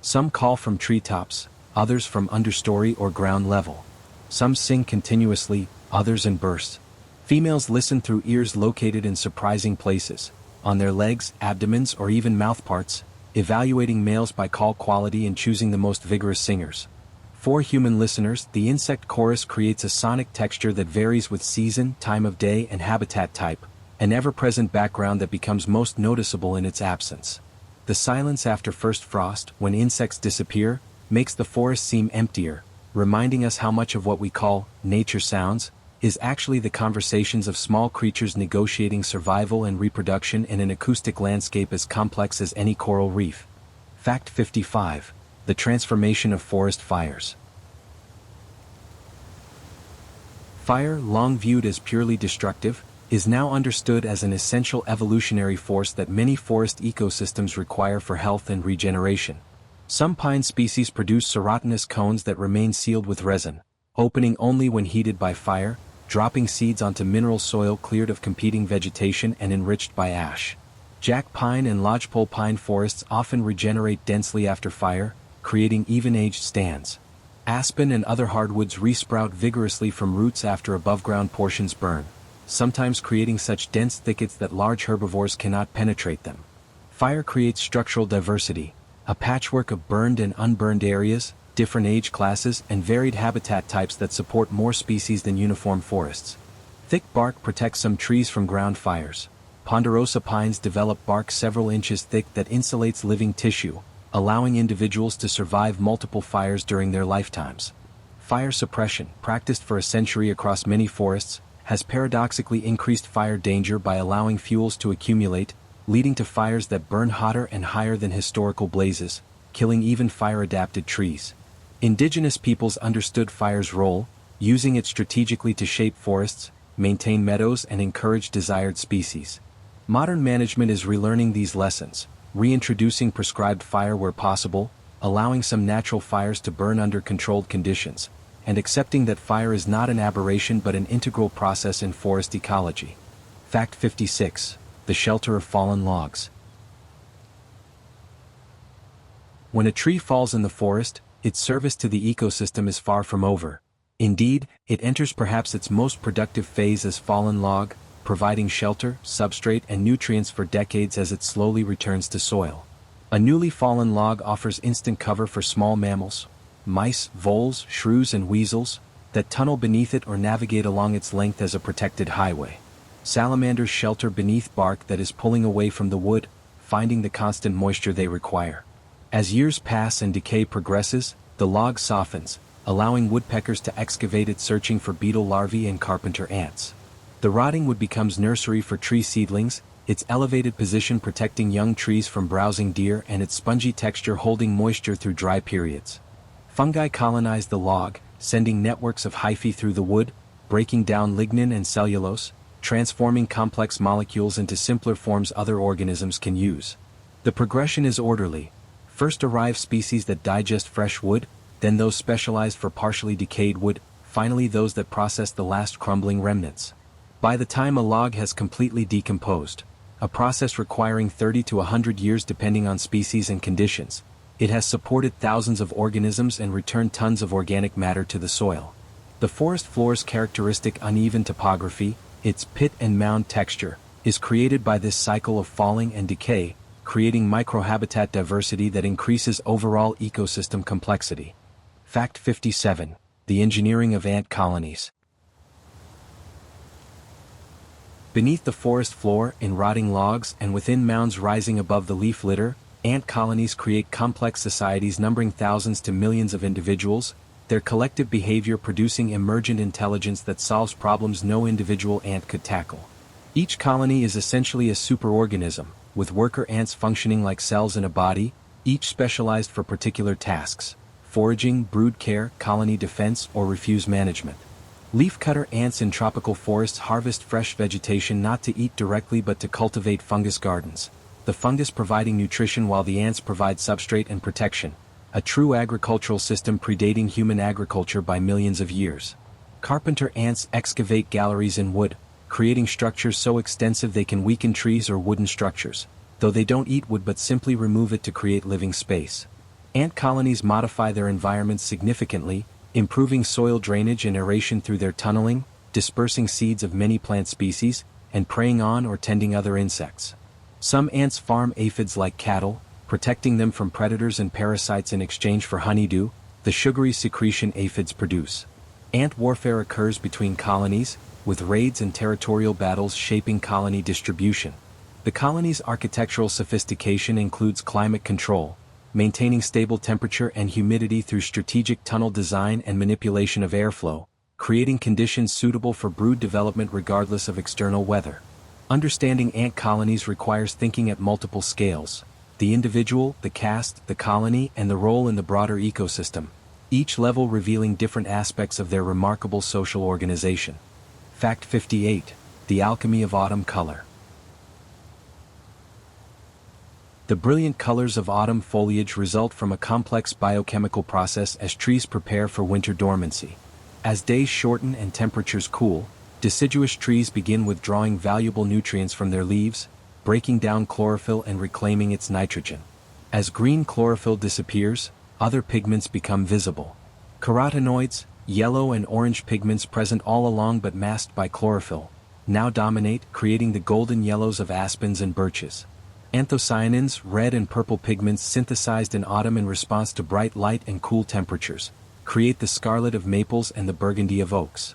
Some call from treetops, others from understory or ground level. Some sing continuously, others in bursts. Females listen through ears located in surprising places, on their legs, abdomens, or even mouthparts, evaluating males by call quality and choosing the most vigorous singers. For human listeners, the insect chorus creates a sonic texture that varies with season, time of day, and habitat type, an ever-present background that becomes most noticeable in its absence. The silence after first frost, when insects disappear, makes the forest seem emptier, reminding us how much of what we call nature sounds is actually the conversations of small creatures negotiating survival and reproduction in an acoustic landscape as complex as any coral reef. Fact 55. The transformation of forest fires. Fire, long viewed as purely destructive, is now understood as an essential evolutionary force that many forest ecosystems require for health and regeneration. Some pine species produce serotinous cones that remain sealed with resin, opening only when heated by fire, dropping seeds onto mineral soil cleared of competing vegetation and enriched by ash. Jack pine and lodgepole pine forests often regenerate densely after fire, creating even-aged stands. Aspen and other hardwoods resprout vigorously from roots after above-ground portions burn, sometimes creating such dense thickets that large herbivores cannot penetrate them. Fire creates structural diversity, a patchwork of burned and unburned areas, different age classes, and varied habitat types that support more species than uniform forests. Thick bark protects some trees from ground fires. Ponderosa pines develop bark several inches thick that insulates living tissue, allowing individuals to survive multiple fires during their lifetimes. Fire suppression, practiced for a century across many forests, has paradoxically increased fire danger by allowing fuels to accumulate, leading to fires that burn hotter and higher than historical blazes, killing even fire-adapted trees. Indigenous peoples understood fire's role, using it strategically to shape forests, maintain meadows, and encourage desired species. Modern management is relearning these lessons, reintroducing prescribed fire where possible, allowing some natural fires to burn under controlled conditions, and accepting that fire is not an aberration but an integral process in forest ecology. Fact 56. The shelter of fallen logs. When a tree falls in the forest, its service to the ecosystem is far from over. Indeed, it enters perhaps its most productive phase as fallen log, providing shelter, substrate, and nutrients for decades as it slowly returns to soil. A newly fallen log offers instant cover for small mammals, mice, voles, shrews, and weasels, that tunnel beneath it or navigate along its length as a protected highway. Salamanders shelter beneath bark that is pulling away from the wood, finding the constant moisture they require. As years pass and decay progresses, the log softens, allowing woodpeckers to excavate it searching for beetle larvae and carpenter ants. The rotting wood becomes nursery for tree seedlings, its elevated position protecting young trees from browsing deer and its spongy texture holding moisture through dry periods. Fungi colonize the log, sending networks of hyphae through the wood, breaking down lignin and cellulose, transforming complex molecules into simpler forms other organisms can use. The progression is orderly. First arrive species that digest fresh wood, then those specialized for partially decayed wood, finally those that process the last crumbling remnants. By the time a log has completely decomposed, a process requiring 30 to 100 years depending on species and conditions, it has supported thousands of organisms and returned tons of organic matter to the soil. The forest floor's characteristic uneven topography, its pit and mound texture, is created by this cycle of falling and decay, creating microhabitat diversity that increases overall ecosystem complexity. Fact 57. The engineering of ant colonies. Beneath the forest floor, in rotting logs and within mounds rising above the leaf litter, Ant colonies create complex societies numbering thousands to millions of individuals, their collective behavior producing emergent intelligence that solves problems no individual ant could tackle. Each colony is essentially a superorganism, with worker ants functioning like cells in a body, each specialized for particular tasks: foraging, brood care, colony defense, or refuse management. Leafcutter ants in tropical forests harvest fresh vegetation not to eat directly but to cultivate fungus gardens, the fungus providing nutrition while the ants provide substrate and protection, a true agricultural system predating human agriculture by millions of years. Carpenter ants excavate galleries in wood, creating structures so extensive they can weaken trees or wooden structures, though they don't eat wood but simply remove it to create living space. Ant colonies modify their environments significantly, improving soil drainage and aeration through their tunneling, dispersing seeds of many plant species, and preying on or tending other insects. Some ants farm aphids like cattle, protecting them from predators and parasites in exchange for honeydew, the sugary secretion aphids produce. Ant warfare occurs between colonies, with raids and territorial battles shaping colony distribution. The colony's architectural sophistication includes climate control, maintaining stable temperature and humidity through strategic tunnel design and manipulation of airflow, creating conditions suitable for brood development regardless of external weather. Understanding ant colonies requires thinking at multiple scales: the individual, the caste, the colony, and the role in the broader ecosystem, each level revealing different aspects of their remarkable social organization. Fact 58. The alchemy of autumn color. The brilliant colors of autumn foliage result from a complex biochemical process as trees prepare for winter dormancy. As days shorten and temperatures cool, deciduous trees begin withdrawing valuable nutrients from their leaves, breaking down chlorophyll and reclaiming its nitrogen. As green chlorophyll disappears, other pigments become visible. Carotenoids, yellow and orange pigments present all along but masked by chlorophyll, now dominate, creating the golden yellows of aspens and birches. Anthocyanins, red and purple pigments synthesized in autumn in response to bright light and cool temperatures, create the scarlet of maples and the burgundy of oaks.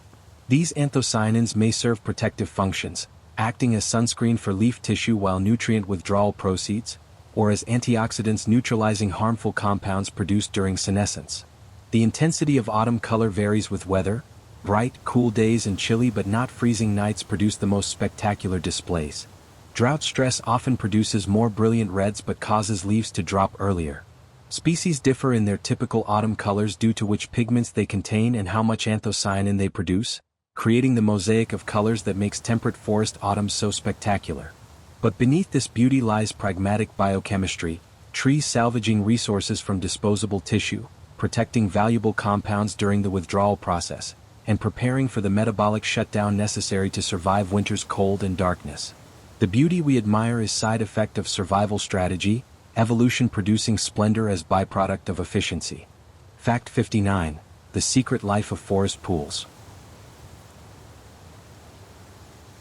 These anthocyanins may serve protective functions, acting as sunscreen for leaf tissue while nutrient withdrawal proceeds, or as antioxidants neutralizing harmful compounds produced during senescence. The intensity of autumn color varies with weather. Bright, cool days and chilly but not freezing nights produce the most spectacular displays. Drought stress often produces more brilliant reds but causes leaves to drop earlier. Species differ in their typical autumn colors due to which pigments they contain and how much anthocyanin they produce, creating the mosaic of colors that makes temperate forest autumns so spectacular. But beneath this beauty lies pragmatic biochemistry, trees salvaging resources from disposable tissue, protecting valuable compounds during the withdrawal process, and preparing for the metabolic shutdown necessary to survive winter's cold and darkness. The beauty we admire is side effect of survival strategy, evolution producing splendor as byproduct of efficiency. Fact 59. The secret life of forest pools.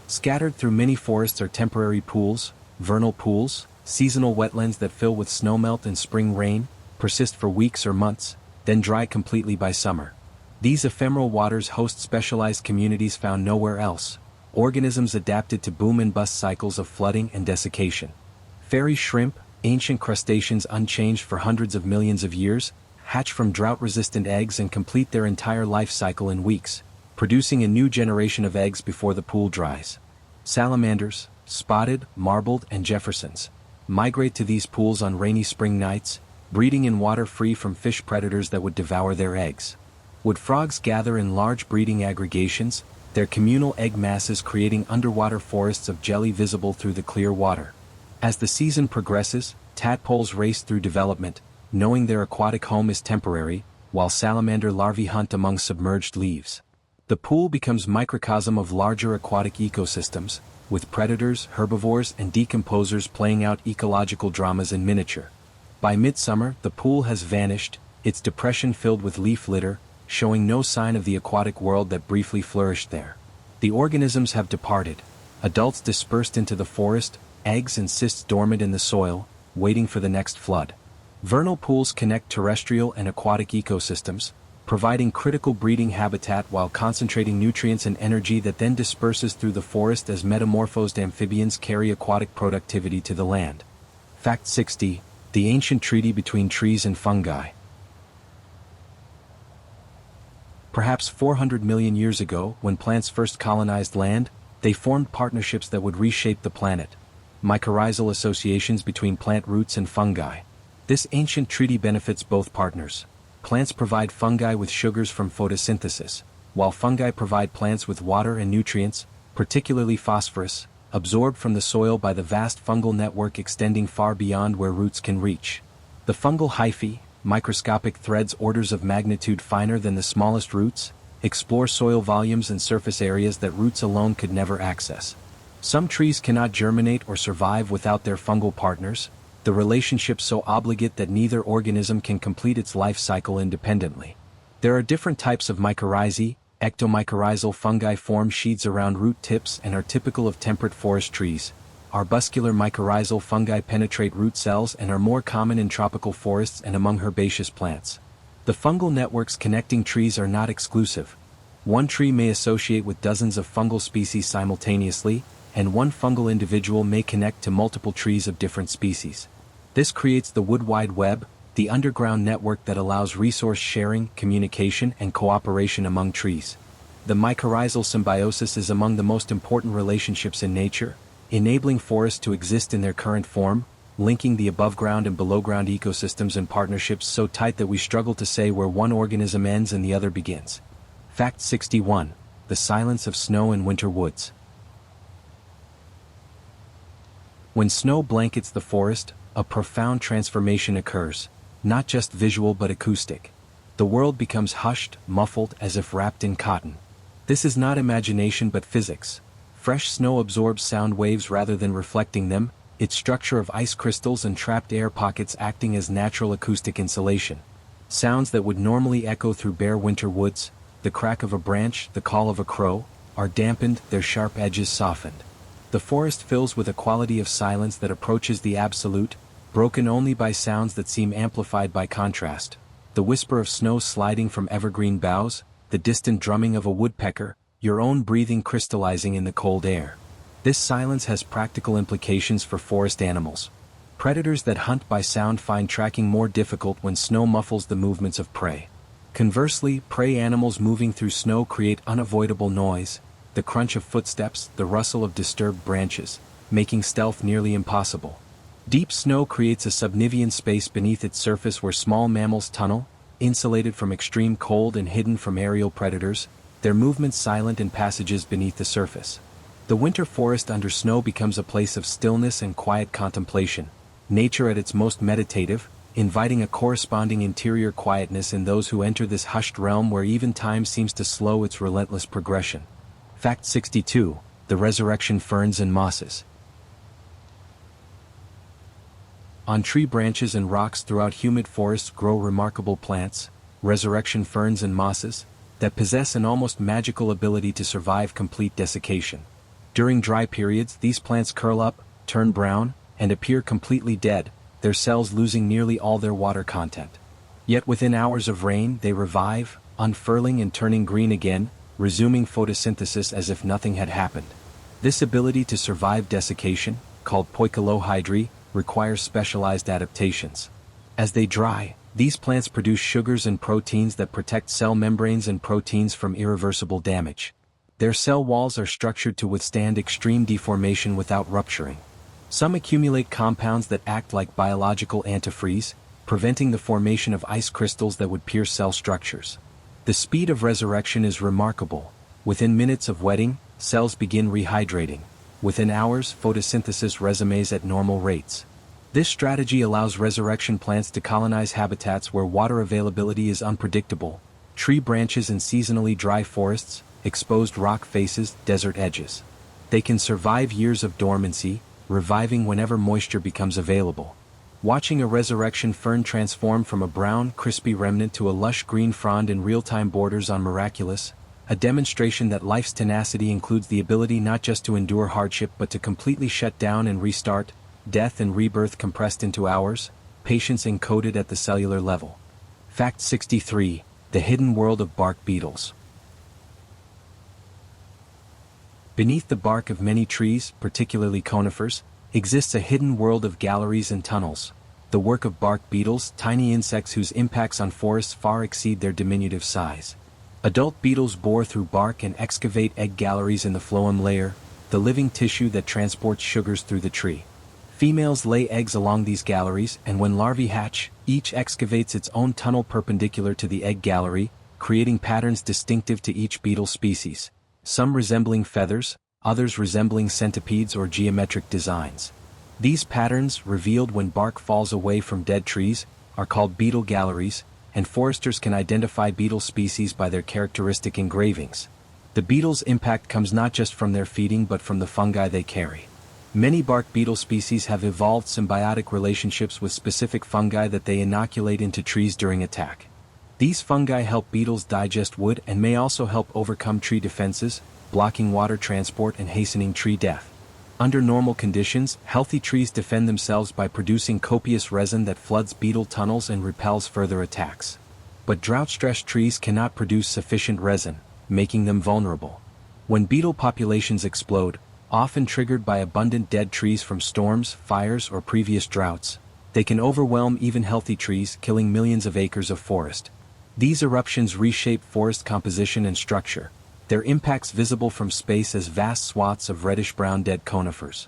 Scattered through many forests are temporary pools, vernal pools, seasonal wetlands that fill with snowmelt and spring rain, persist for weeks or months, then dry completely by summer. These ephemeral waters host specialized communities found nowhere else, organisms adapted to boom and bust cycles of flooding and desiccation. Fairy shrimp, ancient crustaceans unchanged for hundreds of millions of years, hatch from drought-resistant eggs and complete their entire life cycle in weeks, producing a new generation of eggs before the pool dries. Salamanders, spotted, marbled, and Jeffersons, migrate to these pools on rainy spring nights, breeding in water free from fish predators that would devour their eggs. Wood frogs gather in large breeding aggregations, their communal egg masses creating underwater forests of jelly visible through the clear water. As the season progresses, tadpoles race through development, knowing their aquatic home is temporary, while salamander larvae hunt among submerged leaves. The pool becomes microcosm of larger aquatic ecosystems, with predators, herbivores, and decomposers playing out ecological dramas in miniature. By midsummer, the pool has vanished, its depression filled with leaf litter, showing no sign of the aquatic world that briefly flourished there. The organisms have departed, adults dispersed into the forest, eggs and cysts dormant in the soil, waiting for the next flood. Vernal pools connect terrestrial and aquatic ecosystems, providing critical breeding habitat while concentrating nutrients and energy that then disperses through the forest as metamorphosed amphibians carry aquatic productivity to the land. Fact 60. the ancient treaty between trees and fungi. Perhaps 400 million years ago, when plants first colonized land, they formed partnerships that would reshape the planet. Mycorrhizal associations between plant roots and fungi. This ancient treaty benefits both partners. Plants provide fungi with sugars from photosynthesis, while fungi provide plants with water and nutrients, particularly phosphorus, absorbed from the soil by the vast fungal network extending far beyond where roots can reach. The fungal hyphae, microscopic threads orders of magnitude finer than the smallest roots, explore soil volumes and surface areas that roots alone could never access. Some trees cannot germinate or survive without their fungal partners, the relationship so obligate that neither organism can complete its life cycle independently. There are different types of mycorrhizae. Ectomycorrhizal fungi form sheaths around root tips and are typical of temperate forest trees. Arbuscular mycorrhizal fungi penetrate root cells and are more common in tropical forests and among herbaceous plants. The fungal networks connecting trees are not exclusive. One tree may associate with dozens of fungal species simultaneously, and one fungal individual may connect to multiple trees of different species. This creates the wood wide web, the underground network that allows resource sharing, communication, and cooperation among trees. The mycorrhizal symbiosis is among the most important relationships in nature, enabling forests to exist in their current form, linking the above-ground and below-ground ecosystems in partnerships so tight that we struggle to say where one organism ends and the other begins. Fact 61. The silence of snow in winter woods. When snow blankets the forest, a profound transformation occurs, not just visual but acoustic. The world becomes hushed, muffled, as if wrapped in cotton. This is not imagination but physics. Fresh snow absorbs sound waves rather than reflecting them, its structure of ice crystals and trapped air pockets acting as natural acoustic insulation. Sounds that would normally echo through bare winter woods, the crack of a branch, the call of a crow, are dampened, their sharp edges softened. The forest fills with a quality of silence that approaches the absolute, broken only by sounds that seem amplified by contrast. The whisper of snow sliding from evergreen boughs, the distant drumming of a woodpecker, your own breathing crystallizing in the cold air. This silence has practical implications for forest animals. Predators that hunt by sound find tracking more difficult when snow muffles the movements of prey. Conversely, prey animals moving through snow create unavoidable noise, the crunch of footsteps, the rustle of disturbed branches, making stealth nearly impossible. Deep snow creates a subnivean space beneath its surface where small mammals tunnel, insulated from extreme cold and hidden from aerial predators, their movements silent in passages beneath the surface. The winter forest under snow becomes a place of stillness and quiet contemplation, nature at its most meditative, inviting a corresponding interior quietness in those who enter this hushed realm where even time seems to slow its relentless progression. Fact 62. The resurrection ferns and mosses. On tree branches and rocks throughout humid forests grow remarkable plants, resurrection ferns and mosses, that possess an almost magical ability to survive complete desiccation. During dry periods, these plants curl up, turn brown, and appear completely dead, their cells losing nearly all their water content. Yet within hours of rain, they revive, unfurling and turning green again, resuming photosynthesis as if nothing had happened. This ability to survive desiccation, called poikilohydry, requires specialized adaptations. As they dry, these plants produce sugars and proteins that protect cell membranes and proteins from irreversible damage. Their cell walls are structured to withstand extreme deformation without rupturing. Some accumulate compounds that act like biological antifreeze, preventing the formation of ice crystals that would pierce cell structures. The speed of resurrection is remarkable. Within minutes of wetting, cells begin rehydrating. Within hours, photosynthesis resumes at normal rates. This strategy allows resurrection plants to colonize habitats where water availability is unpredictable, tree branches in seasonally dry forests, exposed rock faces, desert edges. They can survive years of dormancy, reviving whenever moisture becomes available. Watching a resurrection fern transform from a brown, crispy remnant to a lush green frond in real-time borders on miraculous, a demonstration that life's tenacity includes the ability not just to endure hardship but to completely shut down and restart, death and rebirth compressed into hours, patience encoded at the cellular level. Fact 63. The hidden world of bark beetles. Beneath the bark of many trees, particularly conifers, exists a hidden world of galleries and tunnels. the work of bark beetles, tiny insects whose impacts on forests far exceed their diminutive size. Adult beetles bore through bark and excavate egg galleries in the phloem layer, the living tissue that transports sugars through the tree. Females lay eggs along these galleries, and when larvae hatch, each excavates its own tunnel perpendicular to the egg gallery, creating patterns distinctive to each beetle species, some resembling feathers, others resembling centipedes or geometric designs. These patterns, revealed when bark falls away from dead trees, are called beetle galleries, and foresters can identify beetle species by their characteristic engravings. The beetle's impact comes not just from their feeding but from the fungi they carry. Many bark beetle species have evolved symbiotic relationships with specific fungi that they inoculate into trees during attack. These fungi help beetles digest wood and may also help overcome tree defenses, blocking water transport and hastening tree death. Under normal conditions, healthy trees defend themselves by producing copious resin that floods beetle tunnels and repels further attacks. But drought-stressed trees cannot produce sufficient resin, making them vulnerable. When beetle populations explode, often triggered by abundant dead trees from storms, fires, or previous droughts, they can overwhelm even healthy trees, killing millions of acres of forest. These eruptions reshape forest composition and structure, their impacts visible from space as vast swaths of reddish-brown dead conifers.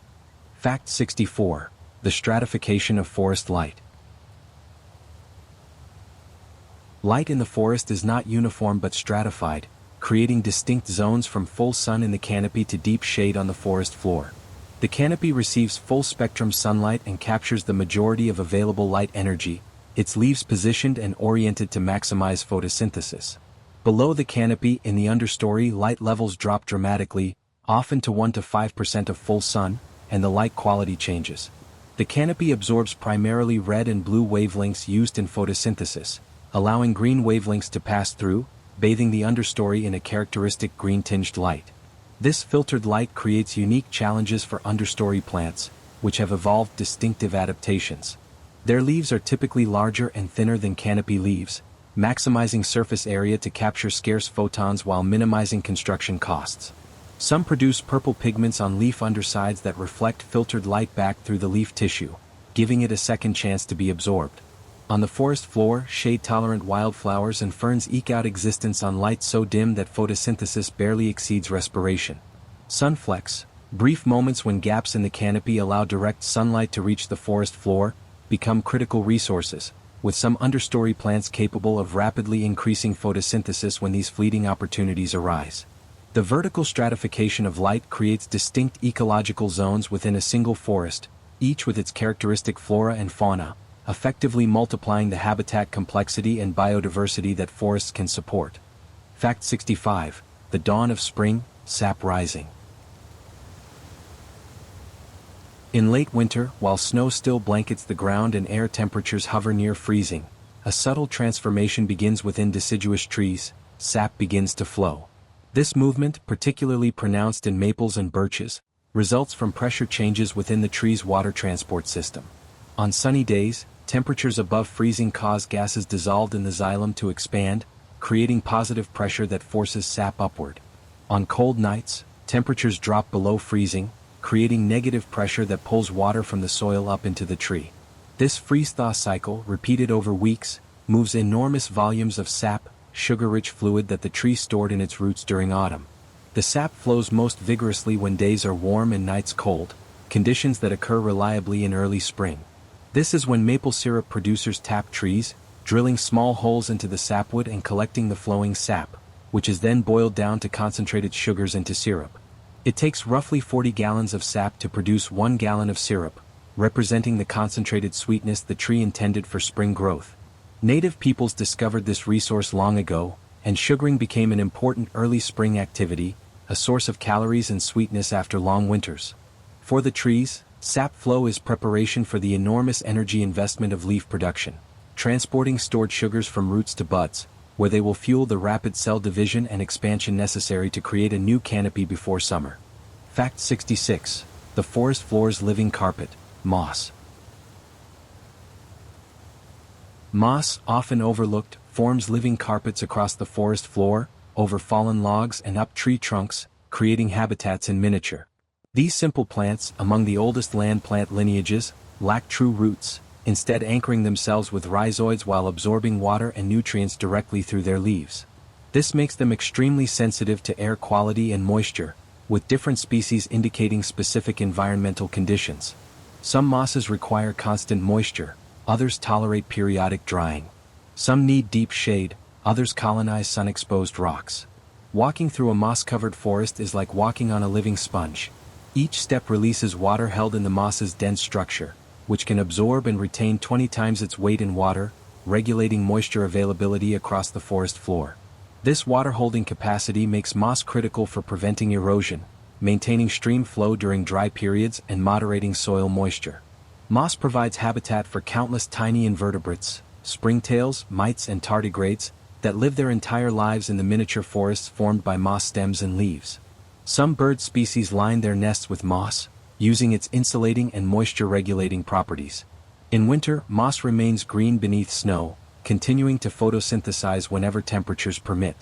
Fact 64. The stratification of forest light. Light in the forest is not uniform but stratified, creating distinct zones from full sun in the canopy to deep shade on the forest floor. The canopy receives full-spectrum sunlight and captures the majority of available light energy, its leaves positioned and oriented to maximize photosynthesis. Below the canopy, in the understory, light levels drop dramatically, often to 1 to 5% of full sun, and the light quality changes. The canopy absorbs primarily red and blue wavelengths used in photosynthesis, allowing green wavelengths to pass through, bathing the understory in a characteristic green-tinged light. This filtered light creates unique challenges for understory plants, which have evolved distinctive adaptations. Their leaves are typically larger and thinner than canopy leaves, maximizing surface area to capture scarce photons while minimizing construction costs. Some produce purple pigments on leaf undersides that reflect filtered light back through the leaf tissue, giving it a second chance to be absorbed. On the forest floor, shade-tolerant wildflowers and ferns eke out existence on light so dim that photosynthesis barely exceeds respiration. Sunflecks, brief moments when gaps in the canopy allow direct sunlight to reach the forest floor, become critical resources, with some understory plants capable of rapidly increasing photosynthesis when these fleeting opportunities arise. The vertical stratification of light creates distinct ecological zones within a single forest, each with its characteristic flora and fauna, effectively multiplying the habitat complexity and biodiversity that forests can support. Fact 65. The dawn of spring, sap rising. In late winter, while snow still blankets the ground and air temperatures hover near freezing, a subtle transformation begins within deciduous trees. Sap begins to flow. This movement, particularly pronounced in maples and birches, results from pressure changes within the tree's water transport system. On sunny days, temperatures above freezing cause gases dissolved in the xylem to expand, creating positive pressure that forces sap upward. On cold nights, temperatures drop below freezing, creating negative pressure that pulls water from the soil up into the tree. This freeze-thaw cycle, repeated over weeks, moves enormous volumes of sap, sugar-rich fluid that the tree stored in its roots during autumn. The sap flows most vigorously when days are warm and nights cold, conditions that occur reliably in early spring. This is when maple syrup producers tap trees, drilling small holes into the sapwood and collecting the flowing sap, which is then boiled down to concentrated sugars into syrup. It takes roughly 40 gallons of sap to produce 1 gallon of syrup, representing the concentrated sweetness the tree intended for spring growth. Native peoples discovered this resource long ago, and sugaring became an important early spring activity, a source of calories and sweetness after long winters. For the trees, sap flow is preparation for the enormous energy investment of leaf production, transporting stored sugars from roots to buds, where they will fuel the rapid cell division and expansion necessary to create a new canopy before summer. Fact 66. The forest floor's living carpet, moss. Moss, often overlooked, forms living carpets across the forest floor, over fallen logs and up tree trunks, creating habitats in miniature. These simple plants, among the oldest land plant lineages, lack true roots, instead anchoring themselves with rhizoids while absorbing water and nutrients directly through their leaves. This makes them extremely sensitive to air quality and moisture, with different species indicating specific environmental conditions. Some mosses require constant moisture, others tolerate periodic drying. Some need deep shade, others colonize sun-exposed rocks. Walking through a moss-covered forest is like walking on a living sponge. Each step releases water held in the moss's dense structure, which can absorb and retain 20 times its weight in water, regulating moisture availability across the forest floor. This water-holding capacity makes moss critical for preventing erosion, maintaining stream flow during dry periods and moderating soil moisture. Moss provides habitat for countless tiny invertebrates, springtails, mites and tardigrades, that live their entire lives in the miniature forests formed by moss stems and leaves. Some bird species line their nests with moss, using its insulating and moisture-regulating properties. In winter, moss remains green beneath snow, continuing to photosynthesize whenever temperatures permit.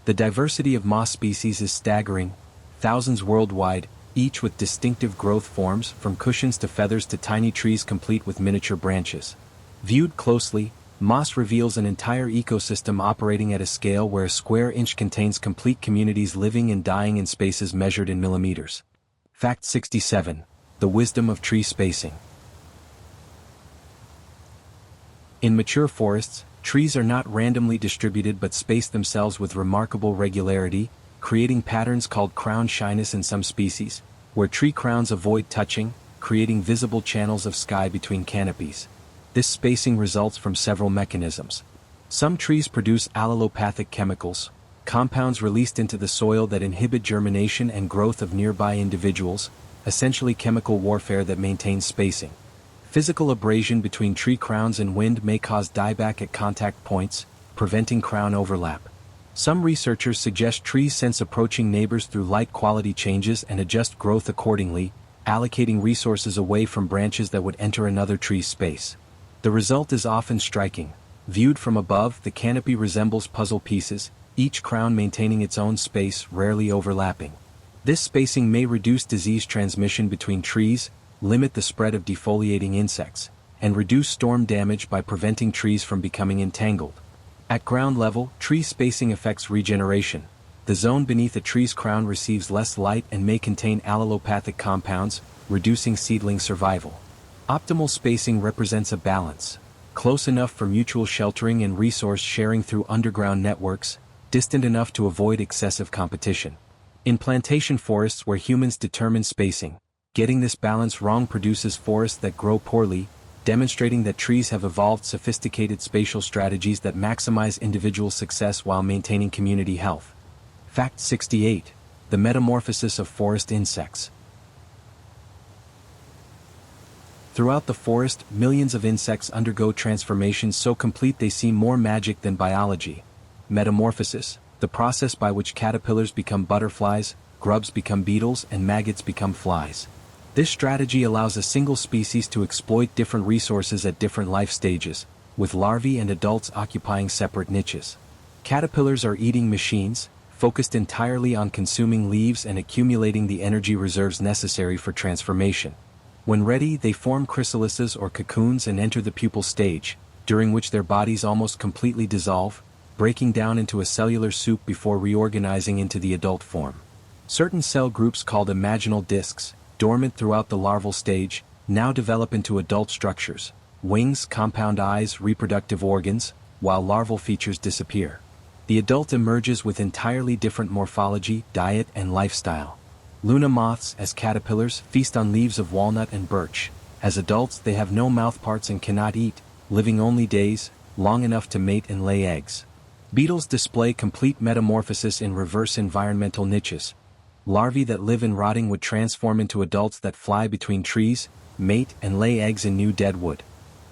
The diversity of moss species is staggering, thousands worldwide, each with distinctive growth forms from cushions to feathers to tiny trees complete with miniature branches. Viewed closely, moss reveals an entire ecosystem operating at a scale where a square inch contains complete communities living and dying in spaces measured in millimeters. Fact 67. The wisdom of tree spacing. In mature forests, trees are not randomly distributed but space themselves with remarkable regularity, creating patterns called crown shyness in some species, where tree crowns avoid touching, creating visible channels of sky between canopies. This spacing results from several mechanisms. Some trees produce allelopathic chemicals, compounds released into the soil that inhibit germination and growth of nearby individuals, essentially chemical warfare that maintains spacing. Physical abrasion between tree crowns and wind may cause dieback at contact points, preventing crown overlap. Some researchers suggest trees sense approaching neighbors through light quality changes and adjust growth accordingly, allocating resources away from branches that would enter another tree's space. The result is often striking. Viewed from above, the canopy resembles puzzle pieces, each crown maintaining its own space, rarely overlapping. This spacing may reduce disease transmission between trees, limit the spread of defoliating insects, and reduce storm damage by preventing trees from becoming entangled. At ground level, tree spacing affects regeneration. The zone beneath a tree's crown receives less light and may contain allelopathic compounds, reducing seedling survival. Optimal spacing represents a balance, close enough for mutual sheltering and resource sharing through underground networks, distant enough to avoid excessive competition. In plantation forests where humans determine spacing, getting this balance wrong produces forests that grow poorly, demonstrating that trees have evolved sophisticated spatial strategies that maximize individual success while maintaining community health. Fact 68. The metamorphosis of forest insects. Throughout the forest, millions of insects undergo transformations so complete they seem more magic than biology. Metamorphosis, the process by which caterpillars become butterflies, grubs become beetles, and maggots become flies. This strategy allows a single species to exploit different resources at different life stages, with larvae and adults occupying separate niches. Caterpillars are eating machines, focused entirely on consuming leaves and accumulating the energy reserves necessary for transformation. When ready, they form chrysalises or cocoons and enter the pupal stage, during which their bodies almost completely dissolve, breaking down into a cellular soup before reorganizing into the adult form. Certain cell groups called imaginal discs, dormant throughout the larval stage, now develop into adult structures, wings, compound eyes, reproductive organs, while larval features disappear. The adult emerges with entirely different morphology, diet, and lifestyle. Luna moths, as caterpillars, feast on leaves of walnut and birch. As adults, they have no mouthparts and cannot eat, living only days, long enough to mate and lay eggs. Beetles display complete metamorphosis in reverse environmental niches. Larvae that live in rotting wood transform into adults that fly between trees, mate, and lay eggs in new dead wood.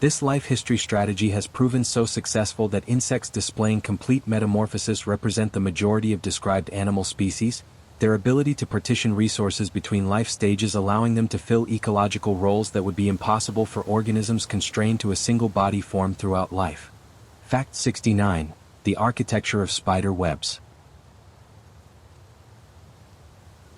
This life history strategy has proven so successful that insects displaying complete metamorphosis represent the majority of described animal species, their ability to partition resources between life stages allowing them to fill ecological roles that would be impossible for organisms constrained to a single body form throughout life. Fact 69. The architecture of spider webs.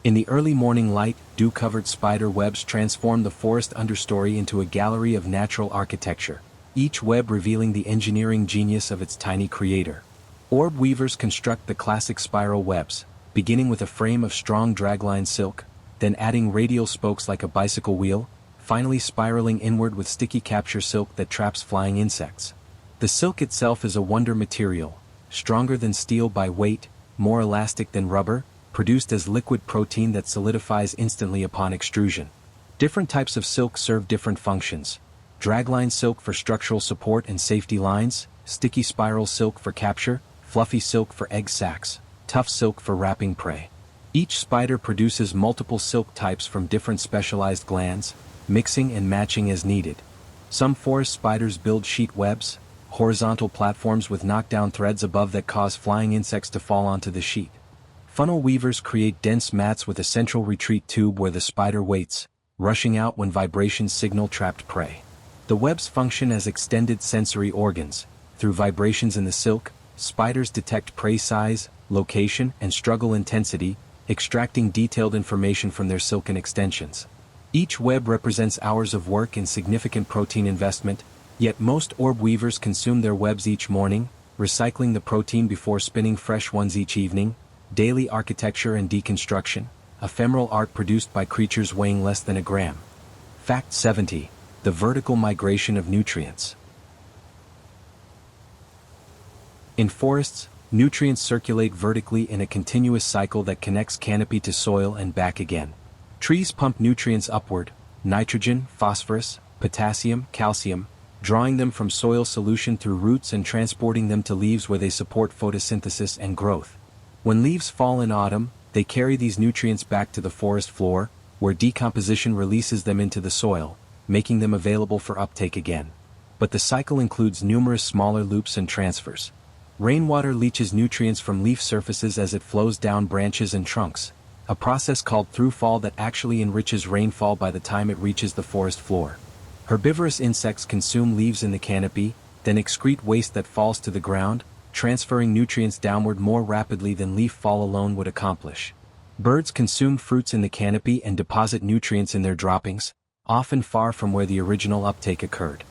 In the early morning light, dew-covered spider webs transform the forest understory into a gallery of natural architecture, each web revealing the engineering genius of its tiny creator. Orb weavers construct the classic spiral webs, beginning with a frame of strong dragline silk, then adding radial spokes like a bicycle wheel, finally spiraling inward with sticky capture silk that traps flying insects. The silk itself is a wonder material, stronger than steel by weight, more elastic than rubber, produced as liquid protein that solidifies instantly upon extrusion. Different types of silk serve different functions. Dragline silk for structural support and safety lines, sticky spiral silk for capture, fluffy silk for egg sacs, tough silk for wrapping prey. Each spider produces multiple silk types from different specialized glands, mixing and matching as needed. Some forest spiders build sheet webs, horizontal platforms with knockdown threads above that cause flying insects to fall onto the sheet. Funnel weavers create dense mats with a central retreat tube where the spider waits, rushing out when vibrations signal trapped prey. The webs function as extended sensory organs. Through vibrations in the silk, spiders detect prey size, location, and struggle intensity, extracting detailed information from their silken extensions. Each web represents hours of work and significant protein investment, yet most orb weavers consume their webs each morning, recycling the protein before spinning fresh ones each evening. Daily architecture and deconstruction, ephemeral art produced by creatures weighing less than a gram. Fact 70. The vertical migration of nutrients. In forests, nutrients circulate vertically in a continuous cycle that connects canopy to soil and back again. Trees pump nutrients upward, nitrogen, phosphorus, potassium, calcium, drawing them from soil solution through roots and transporting them to leaves where they support photosynthesis and growth. When leaves fall in autumn, they carry these nutrients back to the forest floor, where decomposition releases them into the soil, making them available for uptake again. But the cycle includes numerous smaller loops and transfers. Rainwater leaches nutrients from leaf surfaces as it flows down branches and trunks, a process called throughfall that actually enriches rainfall by the time it reaches the forest floor. Herbivorous insects consume leaves in the canopy, then excrete waste that falls to the ground, transferring nutrients downward more rapidly than leaf fall alone would accomplish. Birds consume fruits in the canopy and deposit nutrients in their droppings, often far from where the original uptake occurred.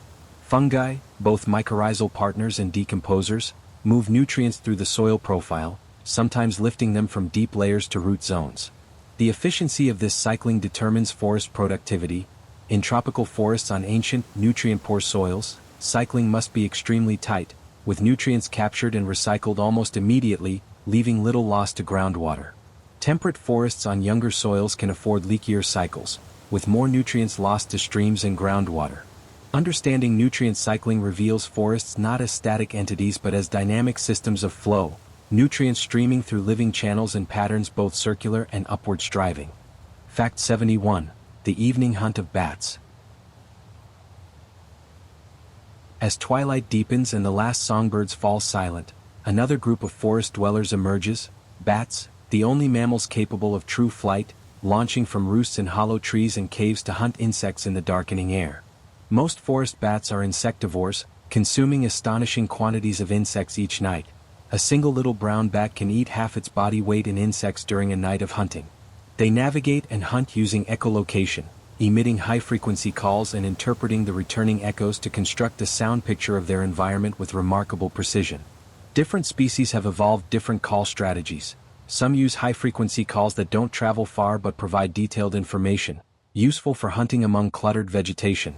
Fungi, both mycorrhizal partners and decomposers, move nutrients through the soil profile, sometimes lifting them from deep layers to root zones. The efficiency of this cycling determines forest productivity. In tropical forests on ancient, nutrient-poor soils, cycling must be extremely tight, with nutrients captured and recycled almost immediately, leaving little loss to groundwater. Temperate forests on younger soils can afford leakier cycles, with more nutrients lost to streams and groundwater. Understanding nutrient cycling reveals forests not as static entities but as dynamic systems of flow, nutrients streaming through living channels in patterns both circular and upward striving. Fact 71. The evening hunt of bats. As twilight deepens and the last songbirds fall silent, another group of forest dwellers emerges, bats, the only mammals capable of true flight, launching from roosts in hollow trees and caves to hunt insects in the darkening air. Most forest bats are insectivores, consuming astonishing quantities of insects each night. A single little brown bat can eat half its body weight in insects during a night of hunting. They navigate and hunt using echolocation, emitting high-frequency calls and interpreting the returning echoes to construct a sound picture of their environment with remarkable precision. Different species have evolved different call strategies. Some use high-frequency calls that don't travel far but provide detailed information, useful for hunting among cluttered vegetation.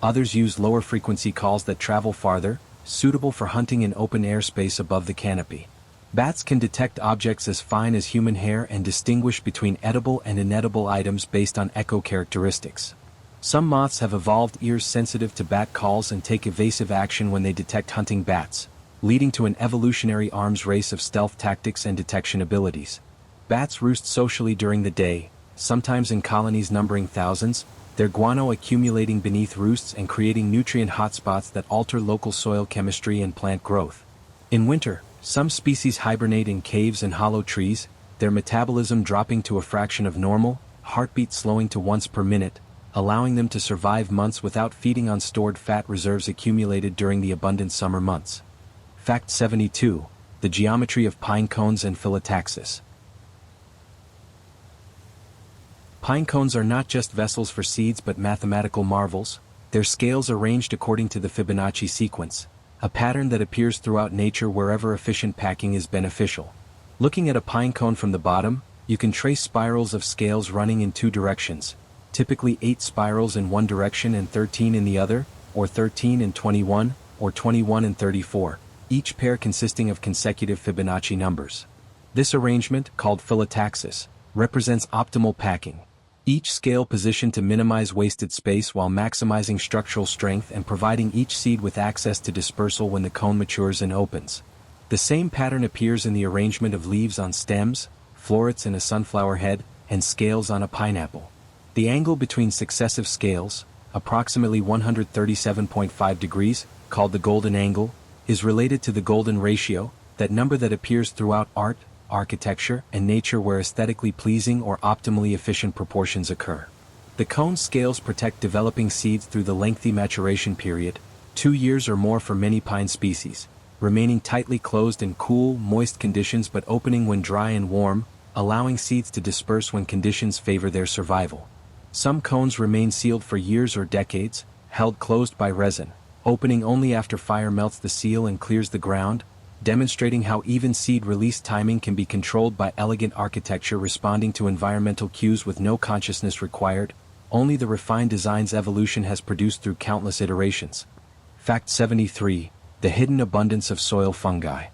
Others use lower-frequency calls that travel farther, suitable for hunting in open airspace above the canopy. Bats can detect objects as fine as human hair and distinguish between edible and inedible items based on echo characteristics. Some moths have evolved ears sensitive to bat calls and take evasive action when they detect hunting bats, leading to an evolutionary arms race of stealth tactics and detection abilities. Bats roost socially during the day, sometimes in colonies numbering thousands, their guano accumulating beneath roosts and creating nutrient hotspots that alter local soil chemistry and plant growth. In winter, some species hibernate in caves and hollow trees, their metabolism dropping to a fraction of normal, heartbeat slowing to once per minute, allowing them to survive months without feeding on stored fat reserves accumulated during the abundant summer months. Fact 72. The geometry of pine cones and phyllotaxis. Pine cones are not just vessels for seeds but mathematical marvels, their scales arranged according to the Fibonacci sequence, a pattern that appears throughout nature wherever efficient packing is beneficial. Looking at a pine cone from the bottom, you can trace spirals of scales running in two directions, typically 8 spirals in one direction and 13 in the other, or 13 and 21, or 21 and 34, each pair consisting of consecutive Fibonacci numbers. This arrangement, called phyllotaxis, represents optimal packing. Each scale positioned to minimize wasted space while maximizing structural strength and providing each seed with access to dispersal when the cone matures and opens. The same pattern appears in the arrangement of leaves on stems, florets in a sunflower head, and scales on a pineapple. The angle between successive scales, approximately 137.5 degrees, called the golden angle, is related to the golden ratio, that number that appears throughout art, architecture, and nature where aesthetically pleasing or optimally efficient proportions occur. The cone scales protect developing seeds through the lengthy maturation period, 2 years or more for many pine species, remaining tightly closed in cool, moist conditions but opening when dry and warm, allowing seeds to disperse when conditions favor their survival. Some cones remain sealed for years or decades, held closed by resin, opening only after fire melts the seal and clears the ground, demonstrating how even seed release timing can be controlled by elegant architecture responding to environmental cues with no consciousness required, only the refined design's evolution has produced through countless iterations. Fact 73, the hidden abundance of soil fungi.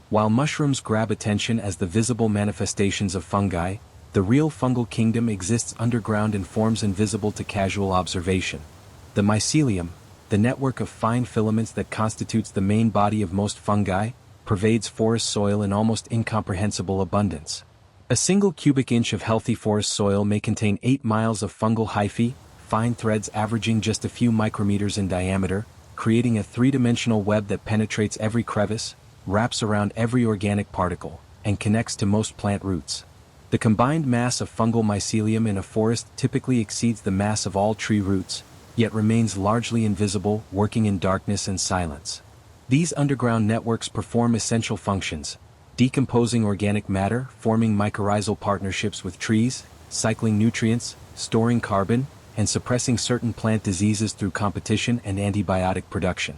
While mushrooms grab attention as the visible manifestations of fungi, the real fungal kingdom exists underground in forms invisible to casual observation. The mycelium, the network of fine filaments that constitutes the main body of most fungi, pervades forest soil in almost incomprehensible abundance. A single cubic inch of healthy forest soil may contain 8 miles of fungal hyphae, fine threads averaging just a few micrometers in diameter, creating a three-dimensional web that penetrates every crevice, wraps around every organic particle, and connects to most plant roots. The combined mass of fungal mycelium in a forest typically exceeds the mass of all tree roots, yet remains largely invisible, working in darkness and silence. These underground networks perform essential functions, decomposing organic matter, forming mycorrhizal partnerships with trees, cycling nutrients, storing carbon, and suppressing certain plant diseases through competition and antibiotic production.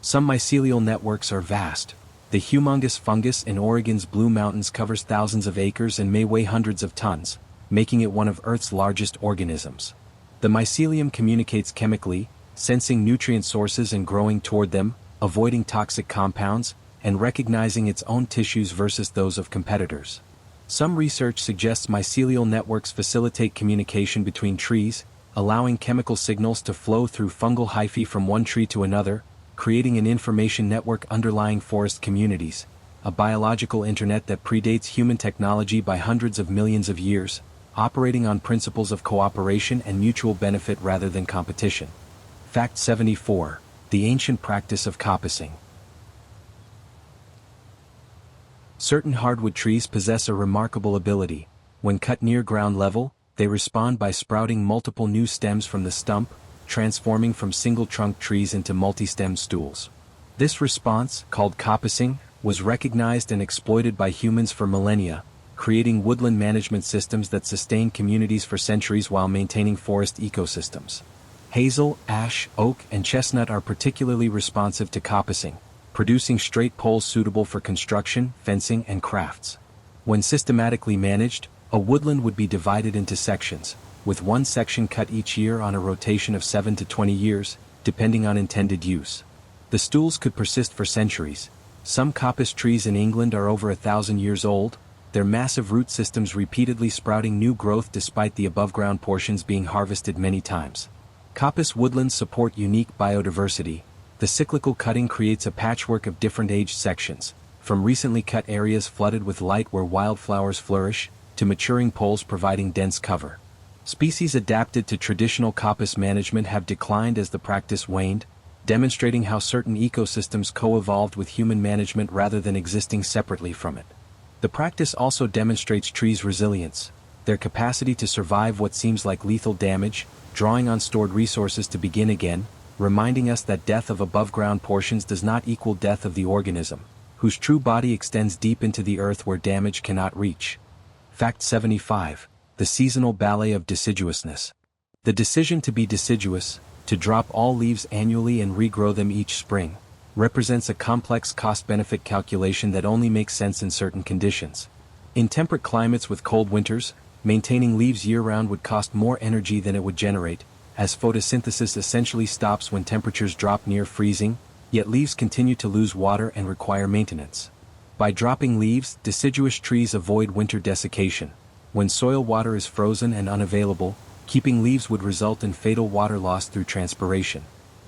Some mycelial networks are vast. The humongous fungus in Oregon's Blue Mountains covers thousands of acres and may weigh hundreds of tons, making it one of Earth's largest organisms. The mycelium communicates chemically, sensing nutrient sources and growing toward them, avoiding toxic compounds, and recognizing its own tissues versus those of competitors. Some research suggests mycelial networks facilitate communication between trees, allowing chemical signals to flow through fungal hyphae from one tree to another, creating an information network underlying forest communities, a biological internet that predates human technology by hundreds of millions of years, operating on principles of cooperation and mutual benefit rather than competition. Fact 74, the ancient practice of coppicing. Certain hardwood trees possess a remarkable ability. When cut near ground level, they respond by sprouting multiple new stems from the stump, transforming from single-trunk trees into multi-stem stools. This response, called coppicing, was recognized and exploited by humans for millennia, creating woodland management systems that sustain communities for centuries while maintaining forest ecosystems. Hazel, ash, oak, and chestnut are particularly responsive to coppicing, producing straight poles suitable for construction, fencing, and crafts. When systematically managed, a woodland would be divided into sections, with one section cut each year on a rotation of 7 to 20 years, depending on intended use. The stools could persist for centuries. Some coppice trees in England are over 1,000 years old, their massive root systems repeatedly sprouting new growth despite the above-ground portions being harvested many times. Coppice woodlands support unique biodiversity. The cyclical cutting creates a patchwork of different aged sections, from recently cut areas flooded with light where wildflowers flourish, to maturing poles providing dense cover. Species adapted to traditional coppice management have declined as the practice waned, demonstrating how certain ecosystems co-evolved with human management rather than existing separately from it. The practice also demonstrates trees' resilience, their capacity to survive what seems like lethal damage, drawing on stored resources to begin again, reminding us that death of above-ground portions does not equal death of the organism, whose true body extends deep into the earth where damage cannot reach. Fact 75. The seasonal ballet of deciduousness. The decision to be deciduous, to drop all leaves annually and regrow them each spring, represents a complex cost-benefit calculation that only makes sense in certain conditions. In temperate climates with cold winters, maintaining leaves year-round would cost more energy than it would generate, as photosynthesis essentially stops when temperatures drop near freezing, yet leaves continue to lose water and require maintenance. By dropping leaves, deciduous trees avoid winter desiccation. When soil water is frozen and unavailable, keeping leaves would result in fatal water loss through transpiration.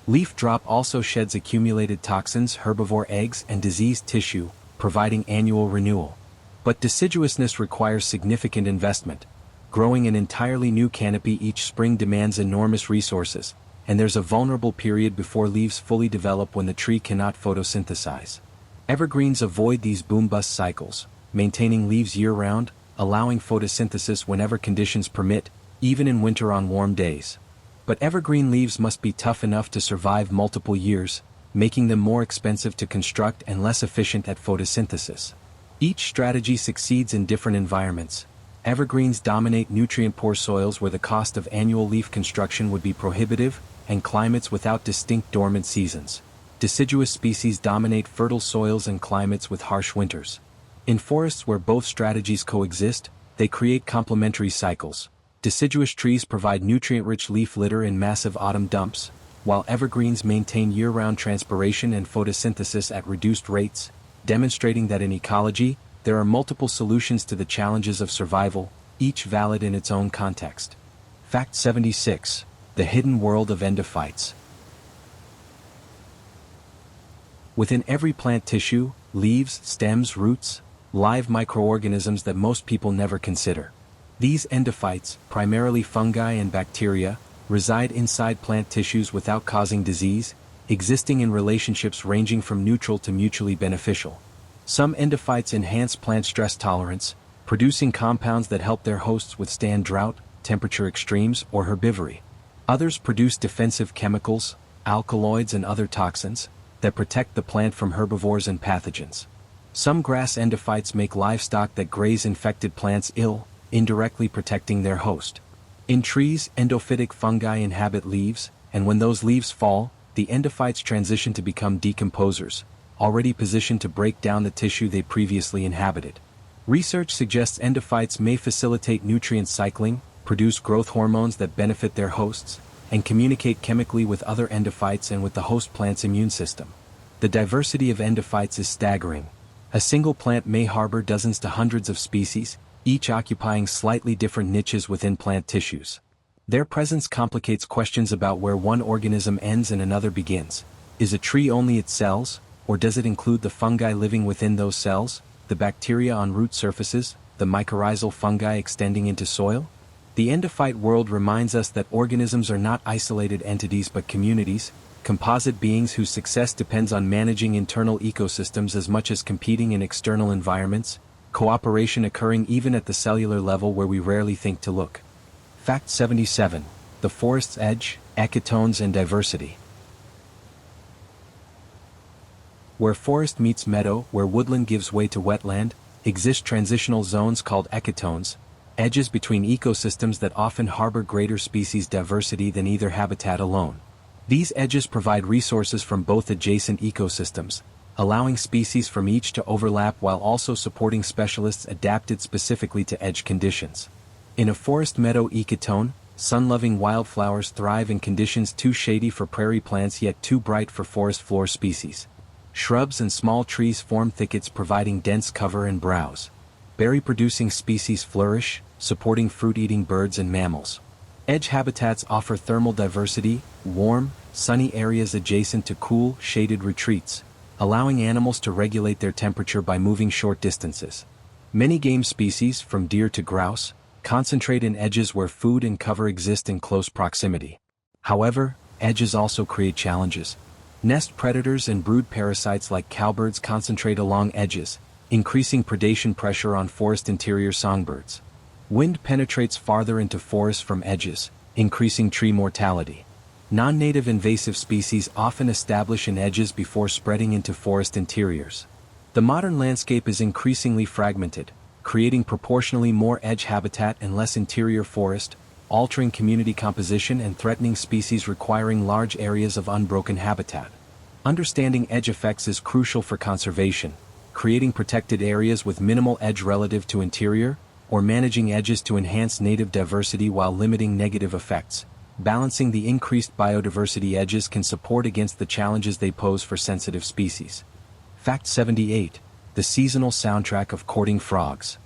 Leaf drop also sheds accumulated toxins, herbivore eggs, and diseased tissue, providing annual renewal. But deciduousness requires significant investment. Growing an entirely new canopy each spring demands enormous resources, and there's a vulnerable period before leaves fully develop when the tree cannot photosynthesize. Evergreens avoid these boom-bust cycles, maintaining leaves year-round, allowing photosynthesis whenever conditions permit, even in winter on warm days. But evergreen leaves must be tough enough to survive multiple years, making them more expensive to construct and less efficient at photosynthesis. Each strategy succeeds in different environments. Evergreens dominate nutrient-poor soils where the cost of annual leaf construction would be prohibitive, and climates without distinct dormant seasons. Deciduous species dominate fertile soils and climates with harsh winters. In forests where both strategies coexist, they create complementary cycles. Deciduous trees provide nutrient-rich leaf litter in massive autumn dumps, while evergreens maintain year-round transpiration and photosynthesis at reduced rates, demonstrating that in ecology, there are multiple solutions to the challenges of survival, each valid in its own context. Fact 76. The hidden world of endophytes. Within every plant tissue, leaves, stems, roots, live microorganisms that most people never consider. These endophytes, primarily fungi and bacteria, reside inside plant tissues without causing disease, existing in relationships ranging from neutral to mutually beneficial. Some endophytes enhance plant stress tolerance, producing compounds that help their hosts withstand drought, temperature extremes, or herbivory. Others produce defensive chemicals, alkaloids and other toxins, that protect the plant from herbivores and pathogens. Some grass endophytes make livestock that graze infected plants ill, indirectly protecting their host. In trees, endophytic fungi inhabit leaves, and when those leaves fall, the endophytes transition to become decomposers, already positioned to break down the tissue they previously inhabited. Research suggests endophytes may facilitate nutrient cycling, produce growth hormones that benefit their hosts, and communicate chemically with other endophytes and with the host plant's immune system. The diversity of endophytes is staggering. A single plant may harbor dozens to hundreds of species, each occupying slightly different niches within plant tissues. Their presence complicates questions about where one organism ends and another begins. Is a tree only its cells, or does it include the fungi living within those cells, the bacteria on root surfaces, the mycorrhizal fungi extending into soil? The endophyte world reminds us that organisms are not isolated entities but communities, composite beings whose success depends on managing internal ecosystems as much as competing in external environments, cooperation occurring even at the cellular level where we rarely think to look. Fact 77. The forest's edge, ectones and diversity. Where forest meets meadow, where woodland gives way to wetland, exist transitional zones called ectones, edges between ecosystems that often harbor greater species diversity than either habitat alone. These edges provide resources from both adjacent ecosystems, allowing species from each to overlap while also supporting specialists adapted specifically to edge conditions. In a forest meadow ecotone, sun-loving wildflowers thrive in conditions too shady for prairie plants yet too bright for forest floor species. Shrubs and small trees form thickets providing dense cover and browse. Berry-producing species flourish, supporting fruit-eating birds and mammals. Edge habitats offer thermal diversity, warm, sunny areas adjacent to cool, shaded retreats, allowing animals to regulate their temperature by moving short distances. Many game species, from deer to grouse, concentrate in edges where food and cover exist in close proximity. However, edges also create challenges. Nest predators and brood parasites like cowbirds concentrate along edges, increasing predation pressure on forest interior songbirds. Wind penetrates farther into forests from edges, increasing tree mortality. Non-native invasive species often establish in edges before spreading into forest interiors. The modern landscape is increasingly fragmented, creating proportionally more edge habitat and less interior forest, altering community composition and threatening species requiring large areas of unbroken habitat. Understanding edge effects is crucial for conservation, creating protected areas with minimal edge relative to interior, or managing edges to enhance native diversity while limiting negative effects. Balancing the increased biodiversity edges can support against the challenges they pose for sensitive species. Fact 78. The seasonal soundtrack of courting frogs.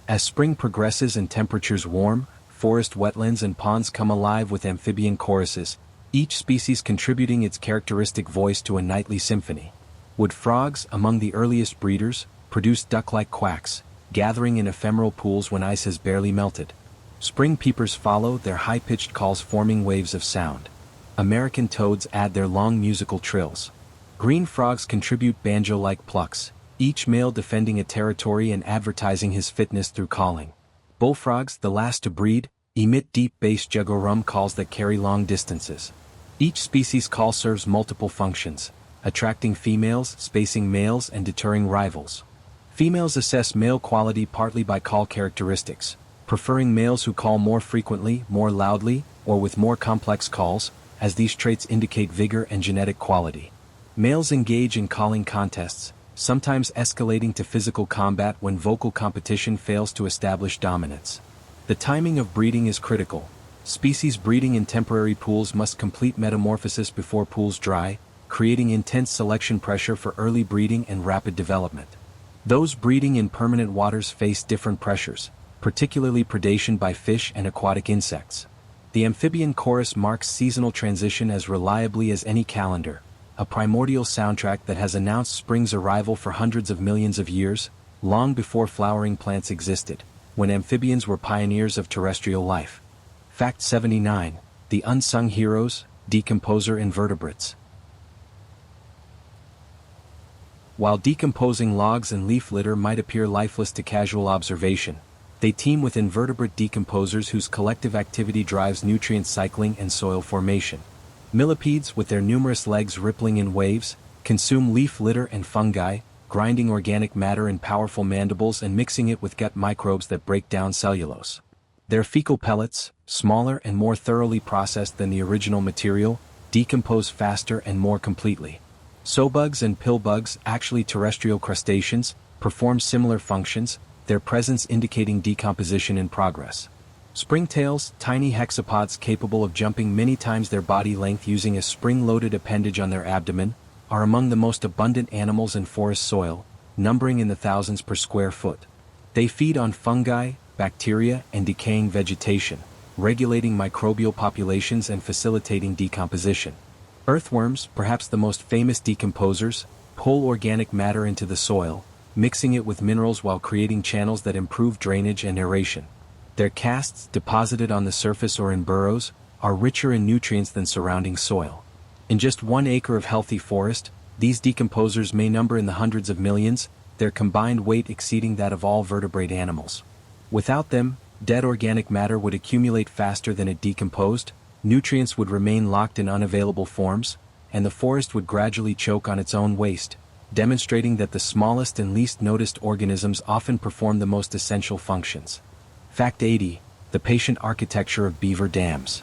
As spring progresses and temperatures warm, forest wetlands and ponds come alive with amphibian choruses, each species contributing its characteristic voice to a nightly symphony. Wood frogs, among the earliest breeders, produce duck-like quacks, gathering in ephemeral pools when ice has barely melted. Spring peepers follow, their high-pitched calls forming waves of sound. American toads add their long musical trills. Green frogs contribute banjo-like plucks, each male defending a territory and advertising his fitness through calling. Bullfrogs, the last to breed, emit deep bass jugorum calls that carry long distances. Each species call serves multiple functions, attracting females, spacing males, and deterring rivals. Females assess male quality partly by call characteristics, preferring males who call more frequently, more loudly, or with more complex calls, as these traits indicate vigor and genetic quality. Males engage in calling contests, sometimes escalating to physical combat when vocal competition fails to establish dominance. The timing of breeding is critical. Species breeding in temporary pools must complete metamorphosis before pools dry, creating intense selection pressure for early breeding and rapid development. Those breeding in permanent waters face different pressures, particularly predation by fish and aquatic insects. The amphibian chorus marks seasonal transition as reliably as any calendar, a primordial soundtrack that has announced spring's arrival for hundreds of millions of years, long before flowering plants existed, when amphibians were pioneers of terrestrial life. Fact 79. The unsung heroes, decomposer invertebrates. While decomposing logs and leaf litter might appear lifeless to casual observation, they team with invertebrate decomposers whose collective activity drives nutrient cycling and soil formation. Millipedes, with their numerous legs rippling in waves, consume leaf litter and fungi, grinding organic matter in powerful mandibles and mixing it with gut microbes that break down cellulose. Their fecal pellets, smaller and more thoroughly processed than the original material, decompose faster and more completely. Sobugs and pillbugs, actually terrestrial crustaceans, perform similar functions, their presence indicating decomposition in progress. Springtails, tiny hexapods capable of jumping many times their body length using a spring-loaded appendage on their abdomen, are among the most abundant animals in forest soil, numbering in the thousands per square foot. They feed on fungi, bacteria, and decaying vegetation, regulating microbial populations and facilitating decomposition. Earthworms, perhaps the most famous decomposers, pull organic matter into the soil, mixing it with minerals while creating channels that improve drainage and aeration. Their casts, deposited on the surface or in burrows, are richer in nutrients than surrounding soil. In just 1 acre of healthy forest, these decomposers may number in the hundreds of millions, their combined weight exceeding that of all vertebrate animals. Without them, dead organic matter would accumulate faster than it decomposed, nutrients would remain locked in unavailable forms, and the forest would gradually choke on its own waste, demonstrating that the smallest and least noticed organisms often perform the most essential functions. Fact 80. The patient architecture of beaver dams.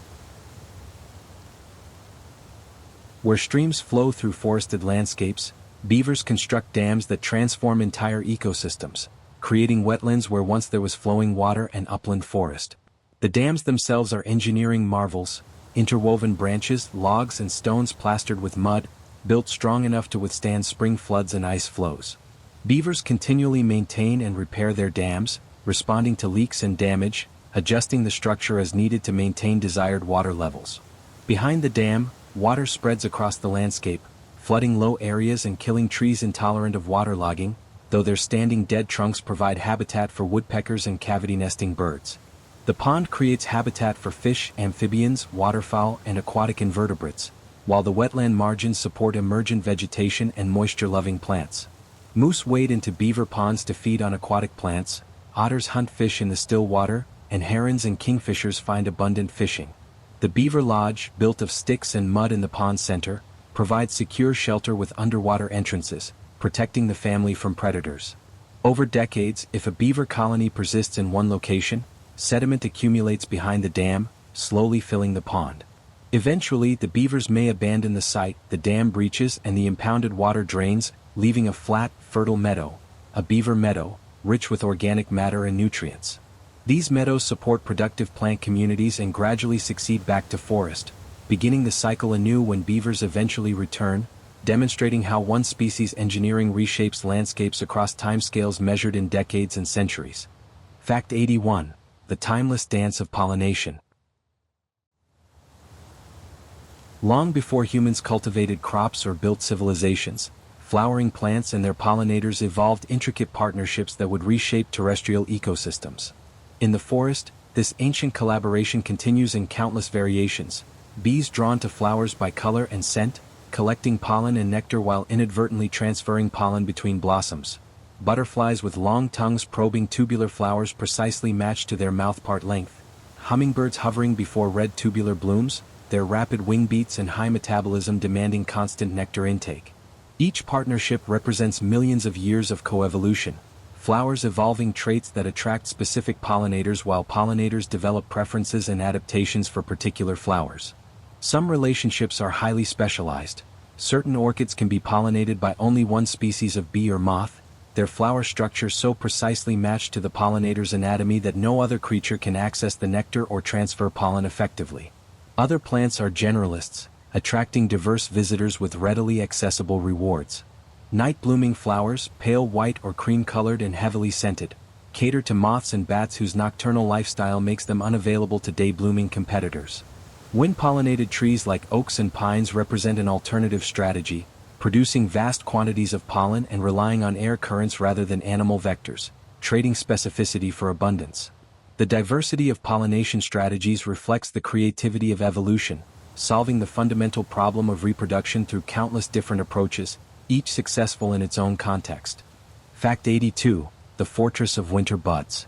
Where streams flow through forested landscapes, beavers construct dams that transform entire ecosystems, creating wetlands where once there was flowing water and upland forest. The dams themselves are engineering marvels, interwoven branches, logs, and stones plastered with mud, built strong enough to withstand spring floods and ice flows. Beavers continually maintain and repair their dams, responding to leaks and damage, adjusting the structure as needed to maintain desired water levels. Behind the dam, water spreads across the landscape, flooding low areas and killing trees intolerant of waterlogging, though their standing dead trunks provide habitat for woodpeckers and cavity-nesting birds. The pond creates habitat for fish, amphibians, waterfowl, and aquatic invertebrates, while the wetland margins support emergent vegetation and moisture-loving plants. Moose wade into beaver ponds to feed on aquatic plants, otters hunt fish in the still water, and herons and kingfishers find abundant fishing. The beaver lodge, built of sticks and mud in the pond center, provides secure shelter with underwater entrances, protecting the family from predators. Over decades, if a beaver colony persists in one location, sediment accumulates behind the dam, slowly filling the pond. Eventually, the beavers may abandon the site, the dam breaches and the impounded water drains, leaving a flat, fertile meadow, a beaver meadow, rich with organic matter and nutrients. These meadows support productive plant communities and gradually succeed back to forest, beginning the cycle anew when beavers eventually return, demonstrating how one species' engineering reshapes landscapes across timescales measured in decades and centuries. Fact 81. The timeless dance of pollination. Long before humans cultivated crops or built civilizations, flowering plants and their pollinators evolved intricate partnerships that would reshape terrestrial ecosystems. In the forest, this ancient collaboration continues in countless variations, bees drawn to flowers by color and scent, collecting pollen and nectar while inadvertently transferring pollen between blossoms. Butterflies with long tongues probing tubular flowers precisely matched to their mouthpart length. Hummingbirds hovering before red tubular blooms, their rapid wing beats and high metabolism demanding constant nectar intake. Each partnership represents millions of years of coevolution, flowers evolving traits that attract specific pollinators while pollinators develop preferences and adaptations for particular flowers. Some relationships are highly specialized. Certain orchids can be pollinated by only one species of bee or moth, their flower structure so precisely matched to the pollinator's anatomy that no other creature can access the nectar or transfer pollen effectively. Other plants are generalists, attracting diverse visitors with readily accessible rewards. Night-blooming flowers, pale white or cream-colored and heavily scented, cater to moths and bats whose nocturnal lifestyle makes them unavailable to day-blooming competitors. Wind-pollinated trees like oaks and pines represent an alternative strategy, producing vast quantities of pollen and relying on air currents rather than animal vectors, trading specificity for abundance. The diversity of pollination strategies reflects the creativity of evolution, solving the fundamental problem of reproduction through countless different approaches, each successful in its own context. Fact 82. The Fortress of Winter Buds.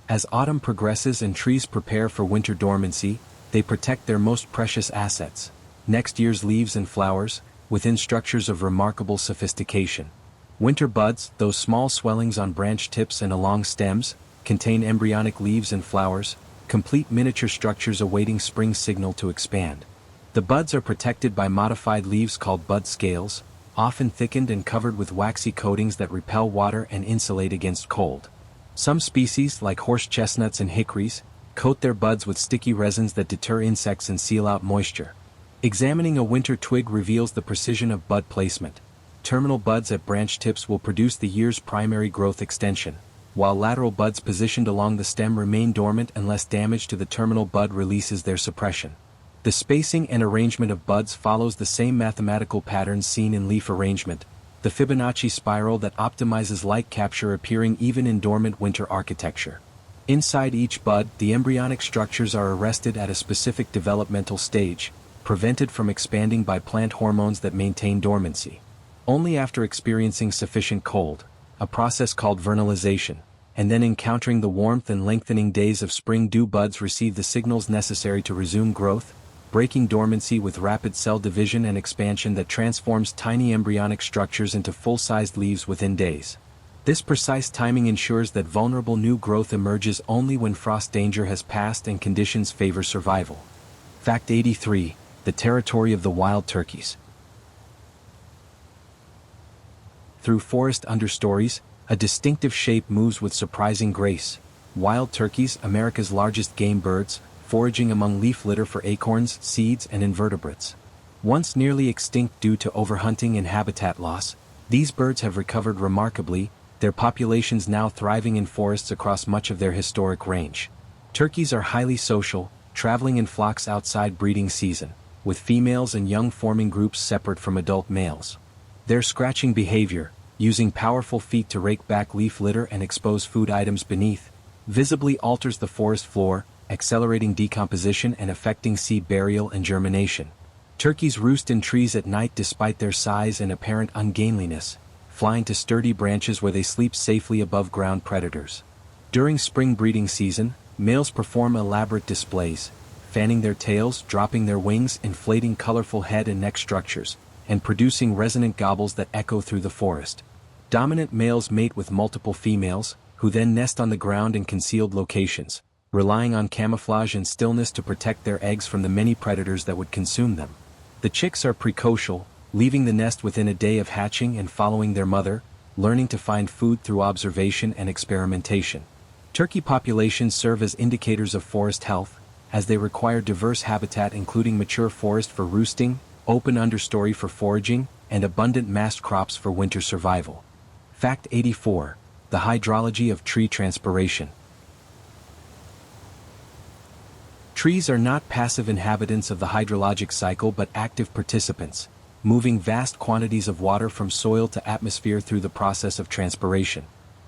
As autumn progresses and trees prepare for winter dormancy, they protect their most precious assets, next year's leaves and flowers, within structures of remarkable sophistication. Winter buds, those small swellings on branch tips and along stems, contain embryonic leaves and flowers, complete miniature structures awaiting spring's signal to expand. The buds are protected by modified leaves called bud scales, often thickened and covered with waxy coatings that repel water and insulate against cold. Some species, like horse chestnuts and hickories, coat their buds with sticky resins that deter insects and seal out moisture. Examining a winter twig reveals the precision of bud placement. Terminal buds at branch tips will produce the year's primary growth extension, while lateral buds positioned along the stem remain dormant unless damage to the terminal bud releases their suppression. The spacing and arrangement of buds follows the same mathematical patterns seen in leaf arrangement, the Fibonacci spiral that optimizes light capture appearing even in dormant winter architecture. Inside each bud, the embryonic structures are arrested at a specific developmental stage, prevented from expanding by plant hormones that maintain dormancy. Only after experiencing sufficient cold, a process called vernalization, and then encountering the warmth and lengthening days of spring do buds receive the signals necessary to resume growth, breaking dormancy with rapid cell division and expansion that transforms tiny embryonic structures into full-sized leaves within days. This precise timing ensures that vulnerable new growth emerges only when frost danger has passed and conditions favor survival. Fact 83. The territory of the wild turkeys. Through forest understories, a distinctive shape moves with surprising grace. Wild turkeys, America's largest game birds, foraging among leaf litter for acorns, seeds, and invertebrates. Once nearly extinct due to overhunting and habitat loss, these birds have recovered remarkably, their populations now thriving in forests across much of their historic range. Turkeys are highly social, traveling in flocks outside breeding season, with females and young forming groups separate from adult males. Their scratching behavior, using powerful feet to rake back leaf litter and expose food items beneath, visibly alters the forest floor, accelerating decomposition and affecting seed burial and germination. Turkeys roost in trees at night despite their size and apparent ungainliness, flying to sturdy branches where they sleep safely above ground predators. During spring breeding season, males perform elaborate displays, fanning their tails, dropping their wings, inflating colorful head and neck structures, and producing resonant gobbles that echo through the forest. Dominant males mate with multiple females, who then nest on the ground in concealed locations, relying on camouflage and stillness to protect their eggs from the many predators that would consume them. The chicks are precocial, leaving the nest within a day of hatching and following their mother, learning to find food through observation and experimentation. Turkey populations serve as indicators of forest health, as they require diverse habitat including mature forest for roosting, open understory for foraging, and abundant mast crops for winter survival. Fact 84. The hydrology of tree transpiration. Trees are not passive inhabitants of the hydrologic cycle but active participants, moving vast quantities of water from soil to atmosphere through the process of transpiration.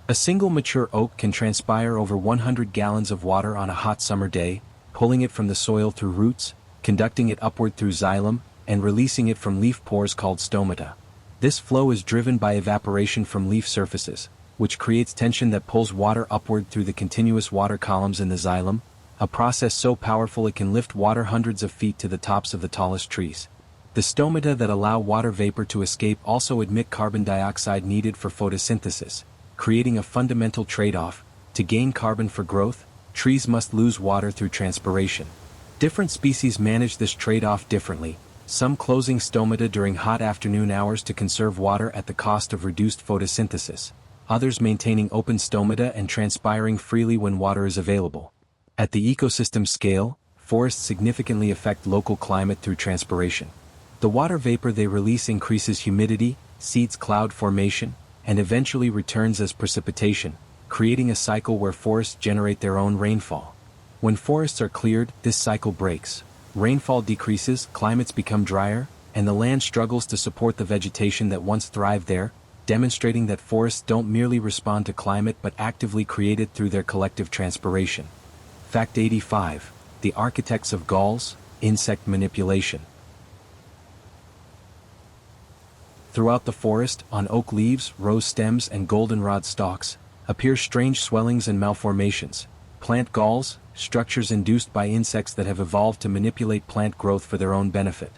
A single mature oak can transpire over 100 gallons of water on a hot summer day, pulling it from the soil through roots, conducting it upward through xylem, and releasing it from leaf pores called stomata. This flow is driven by evaporation from leaf surfaces, which creates tension that pulls water upward through the continuous water columns in the xylem, a process so powerful it can lift water hundreds of feet to the tops of the tallest trees. The stomata that allow water vapor to escape also emit carbon dioxide needed for photosynthesis, creating a fundamental trade-off. To gain carbon for growth, trees must lose water through transpiration. Different species manage this trade-off differently, some closing stomata during hot afternoon hours to conserve water at the cost of reduced photosynthesis, others maintaining open stomata and transpiring freely when water is available. At the ecosystem scale, forests significantly affect local climate through transpiration. The water vapor they release increases humidity, seeds cloud formation, and eventually returns as precipitation, creating a cycle where forests generate their own rainfall. When forests are cleared, this cycle breaks. Rainfall decreases, climates become drier, and the land struggles to support the vegetation that once thrived there, demonstrating that forests don't merely respond to climate but actively create it through their collective transpiration. Fact 85. The architects of galls, insect manipulation. Throughout the forest, on oak leaves, rose stems, and goldenrod stalks, appear strange swellings and malformations. Plant galls, structures induced by insects that have evolved to manipulate plant growth for their own benefit.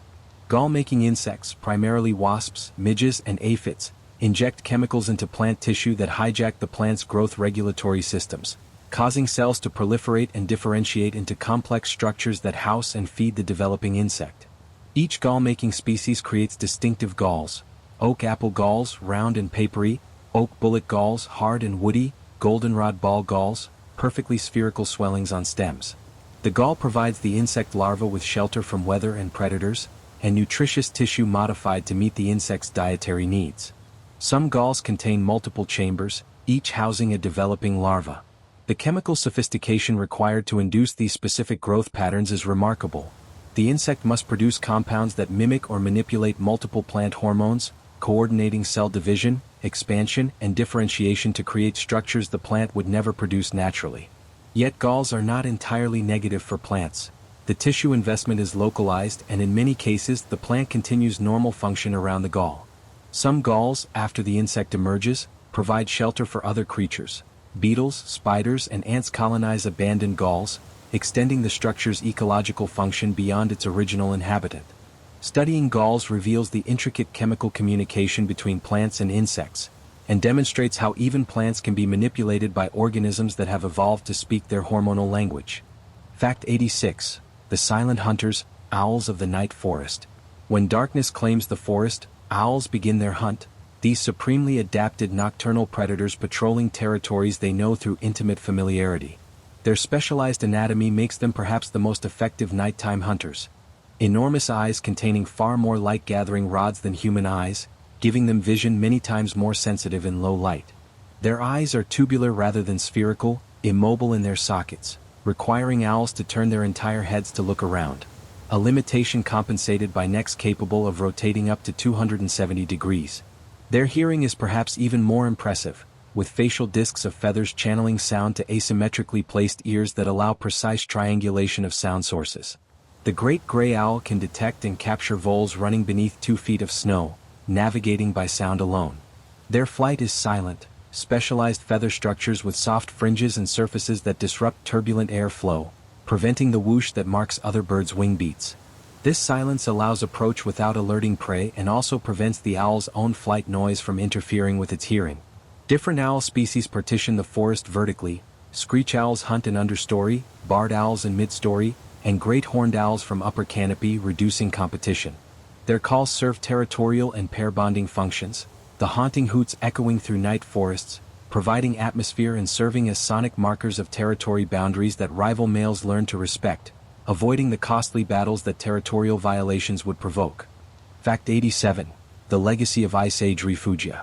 Gall-making insects, primarily wasps, midges, and aphids, inject chemicals into plant tissue that hijack the plant's growth regulatory systems, causing cells to proliferate and differentiate into complex structures that house and feed the developing insect. Each gall-making species creates distinctive galls. Oak apple galls, round and papery; oak bullet galls, hard and woody; goldenrod ball galls, perfectly spherical swellings on stems. The gall provides the insect larva with shelter from weather and predators, and nutritious tissue modified to meet the insect's dietary needs. Some galls contain multiple chambers, each housing a developing larva. The chemical sophistication required to induce these specific growth patterns is remarkable. The insect must produce compounds that mimic or manipulate multiple plant hormones, coordinating cell division, expansion, and differentiation to create structures the plant would never produce naturally. Yet galls are not entirely negative for plants. The tissue investment is localized, and in many cases the plant continues normal function around the gall. Some galls, after the insect emerges, provide shelter for other creatures. Beetles, spiders, and ants colonize abandoned galls, extending the structure's ecological function beyond its original inhabitant. Studying galls reveals the intricate chemical communication between plants and insects, and demonstrates how even plants can be manipulated by organisms that have evolved to speak their hormonal language. Fact 86. The silent hunters, owls of the night forest. When darkness claims the forest, owls begin their hunt, these supremely adapted nocturnal predators patrolling territories they know through intimate familiarity. Their specialized anatomy makes them perhaps the most effective nighttime hunters. Enormous eyes containing far more light-gathering rods than human eyes, giving them vision many times more sensitive in low light. Their eyes are tubular rather than spherical, immobile in their sockets, requiring owls to turn their entire heads to look around, a limitation compensated by necks capable of rotating up to 270 degrees. Their hearing is perhaps even more impressive, with facial discs of feathers channeling sound to asymmetrically placed ears that allow precise triangulation of sound sources. The great gray owl can detect and capture voles running beneath 2 feet of snow, navigating by sound alone. Their flight is silent, specialized feather structures with soft fringes and surfaces that disrupt turbulent air flow, preventing the whoosh that marks other birds' wing beats. This silence allows approach without alerting prey and also prevents the owl's own flight noise from interfering with its hearing. Different owl species partition the forest vertically. Screech owls hunt in understory, barred owls in midstory, and great horned owls from upper canopy, reducing competition. Their calls serve territorial and pair bonding functions, the haunting hoots echoing through night forests, providing atmosphere and serving as sonic markers of territory boundaries that rival males learn to respect, avoiding the costly battles that territorial violations would provoke. Fact 87. The legacy of Ice Age refugia.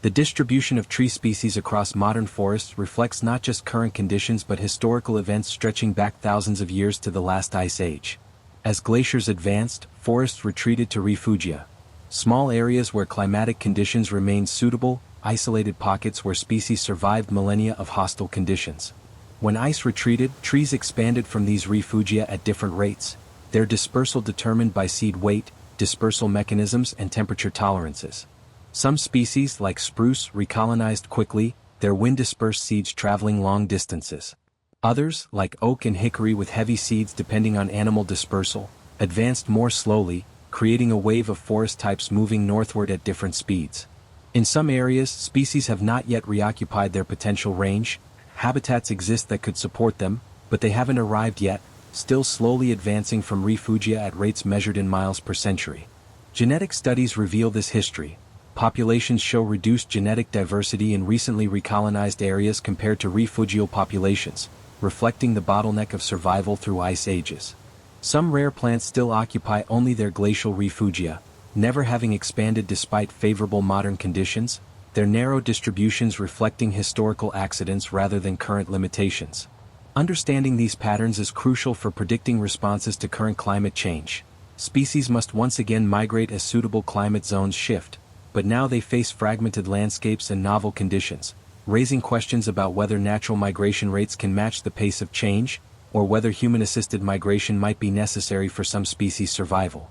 The distribution of tree species across modern forests reflects not just current conditions but historical events stretching back thousands of years to the last ice age. As glaciers advanced, forests retreated to refugia. Small areas where climatic conditions remained suitable, isolated pockets where species survived millennia of hostile conditions. When ice retreated, trees expanded from these refugia at different rates, their dispersal determined by seed weight, dispersal mechanisms and temperature tolerances. Some species, like spruce, recolonized quickly, their wind-dispersed seeds traveling long distances. Others, like oak and hickory with heavy seeds depending on animal dispersal, advanced more slowly, creating a wave of forest types moving northward at different speeds. In some areas, species have not yet reoccupied their potential range. Habitats exist that could support them, but they haven't arrived yet, still slowly advancing from refugia at rates measured in miles per century. Genetic studies reveal this history. Populations show reduced genetic diversity in recently recolonized areas compared to refugial populations, reflecting the bottleneck of survival through ice ages. Some rare plants still occupy only their glacial refugia, never having expanded despite favorable modern conditions, their narrow distributions reflecting historical accidents rather than current limitations. Understanding these patterns is crucial for predicting responses to current climate change. Species must once again migrate as suitable climate zones shift, but now they face fragmented landscapes and novel conditions, raising questions about whether natural migration rates can match the pace of change, or whether human-assisted migration might be necessary for some species' survival.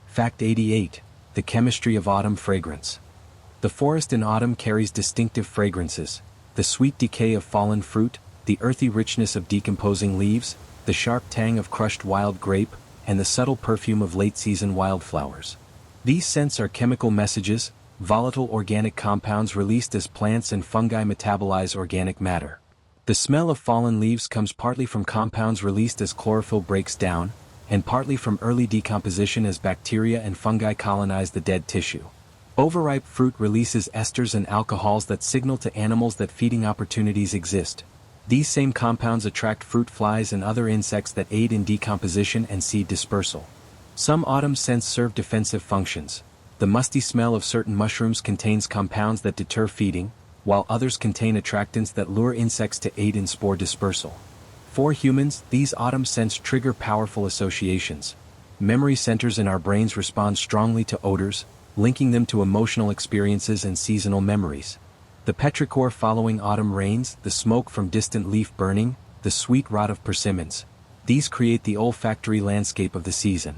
Fact 88. The chemistry of autumn fragrance. The forest in autumn carries distinctive fragrances: the sweet decay of fallen fruit, the earthy richness of decomposing leaves, the sharp tang of crushed wild grape, and the subtle perfume of late-season wildflowers. These scents are chemical messages, volatile organic compounds released as plants and fungi metabolize organic matter. The smell of fallen leaves comes partly from compounds released as chlorophyll breaks down, and partly from early decomposition as bacteria and fungi colonize the dead tissue. Overripe fruit releases esters and alcohols that signal to animals that feeding opportunities exist. These same compounds attract fruit flies and other insects that aid in decomposition and seed dispersal. Some autumn scents serve defensive functions. The musty smell of certain mushrooms contains compounds that deter feeding, while others contain attractants that lure insects to aid in spore dispersal. For humans, these autumn scents trigger powerful associations. Memory centers in our brains respond strongly to odors, linking them to emotional experiences and seasonal memories. The petrichor following autumn rains, the smoke from distant leaf burning, the sweet rot of persimmons. These create the olfactory landscape of the season.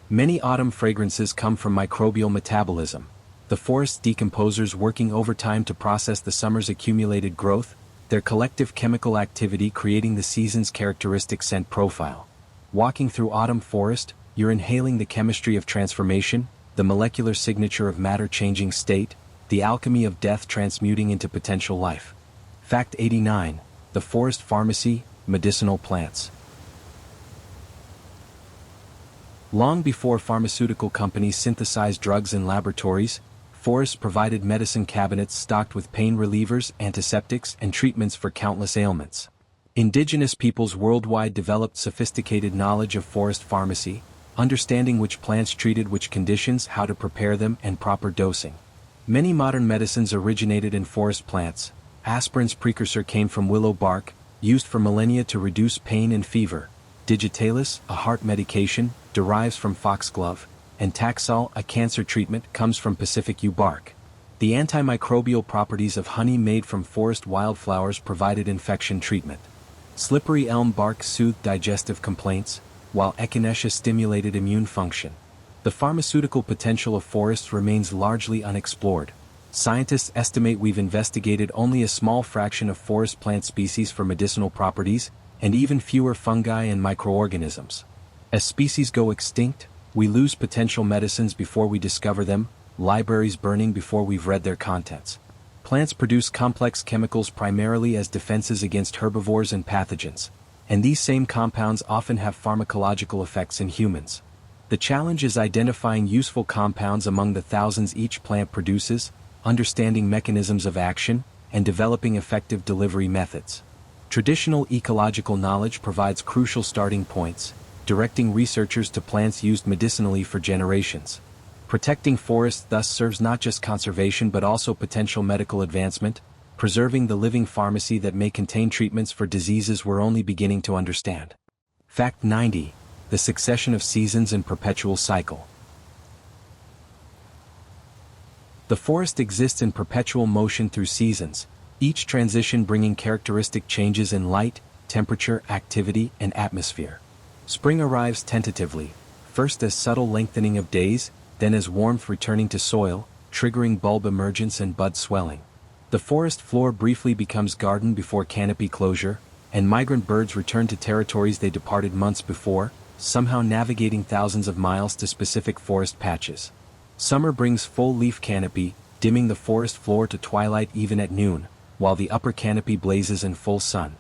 Many autumn fragrances come from microbial metabolism, the forest's decomposers working overtime to process the summer's accumulated growth, their collective chemical activity creating the season's characteristic scent profile. Walking through autumn forest, you're inhaling the chemistry of transformation, the molecular signature of matter-changing state, the alchemy of death transmuting into potential life. Fact 89. The forest pharmacy, medicinal plants. Long before pharmaceutical companies synthesized drugs in laboratories, forests provided medicine cabinets stocked with pain relievers, antiseptics, and treatments for countless ailments. Indigenous peoples worldwide developed sophisticated knowledge of forest pharmacy, understanding which plants treated which conditions, how to prepare them, and proper dosing. Many modern medicines originated in forest plants. Aspirin's precursor came from willow bark, used for millennia to reduce pain and fever. Digitalis, a heart medication, derives from foxglove, and Taxol, a cancer treatment, comes from Pacific yew bark. The antimicrobial properties of honey made from forest wildflowers provided infection treatment. Slippery elm bark soothed digestive complaints, while echinacea stimulated immune function. The pharmaceutical potential of forests remains largely unexplored. Scientists estimate we've investigated only a small fraction of forest plant species for medicinal properties, and even fewer fungi and microorganisms. As species go extinct, we lose potential medicines before we discover them, libraries burning before we've read their contents. Plants produce complex chemicals primarily as defenses against herbivores and pathogens, and these same compounds often have pharmacological effects in humans. The challenge is identifying useful compounds among the thousands each plant produces, understanding mechanisms of action, and developing effective delivery methods. Traditional ecological knowledge provides crucial starting points, directing researchers to plants used medicinally for generations. Protecting forests thus serves not just conservation but also potential medical advancement, preserving the living pharmacy that may contain treatments for diseases we're only beginning to understand. Fact 90. The succession of seasons and perpetual cycle. The forest exists in perpetual motion through seasons, each transition bringing characteristic changes in light, temperature, activity, and atmosphere. Spring arrives tentatively, first as subtle lengthening of days, then as warmth returning to soil, triggering bulb emergence and bud swelling. The forest floor briefly becomes garden before canopy closure, and migrant birds return to territories they departed months before, somehow navigating thousands of miles to specific forest patches. Summer brings full leaf canopy, dimming the forest floor to twilight even at noon, while the upper canopy blazes in full sun.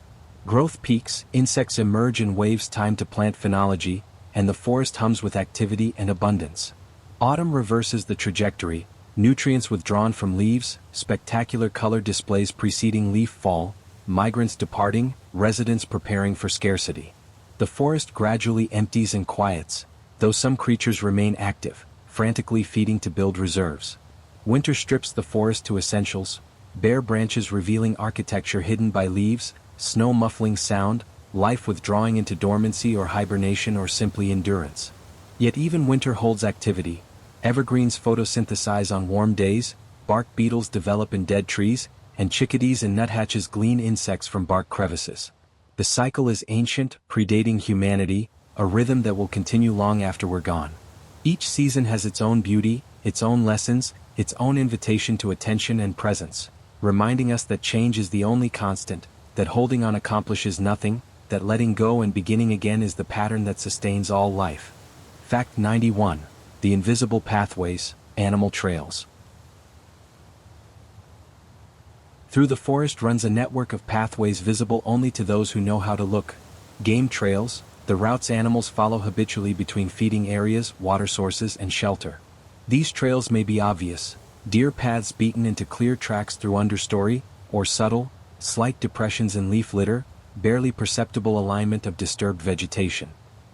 Growth peaks, insects emerge in waves timed to plant phenology, and the forest hums with activity and abundance. Autumn reverses the trajectory, nutrients withdrawn from leaves, spectacular color displays preceding leaf fall, migrants departing, residents preparing for scarcity. The forest gradually empties and quiets, though some creatures remain active, frantically feeding to build reserves. Winter strips the forest to essentials, bare branches revealing architecture hidden by leaves, snow muffling sound, life withdrawing into dormancy or hibernation or simply endurance. Yet even winter holds activity. Evergreens photosynthesize on warm days, bark beetles develop in dead trees, and chickadees and nuthatches glean insects from bark crevices. The cycle is ancient, predating humanity, a rhythm that will continue long after we're gone. Each season has its own beauty, its own lessons, its own invitation to attention and presence, reminding us that change is the only constant, that holding on accomplishes nothing, that letting go and beginning again is the pattern that sustains all life. Fact 91. The invisible pathways, animal trails. Through the forest runs a network of pathways visible only to those who know how to look. Game trails, the routes animals follow habitually between feeding areas, water sources, and shelter. These trails may be obvious, deer paths beaten into clear tracks through understory, or subtle, slight depressions in leaf litter, barely perceptible alignment of disturbed vegetation.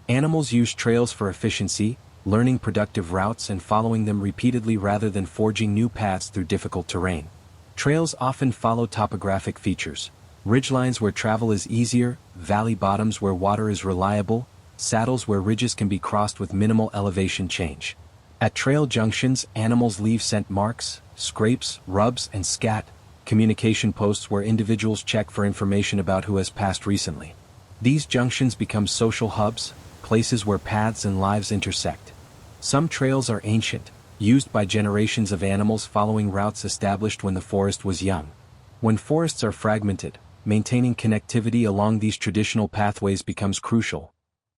Animals use trails for efficiency, learning productive routes and following them repeatedly rather than forging new paths through difficult terrain. Trails often follow topographic features, ridgelines where travel is easier, valley bottoms where water is reliable, saddles where ridges can be crossed with minimal elevation change. At trail junctions, animals leave scent marks, scrapes, rubs, and scat, communication posts where individuals check for information about who has passed recently. These junctions become social hubs, places where paths and lives intersect. Some trails are ancient, used by generations of animals following routes established when the forest was young. When forests are fragmented, maintaining connectivity along these traditional pathways becomes crucial.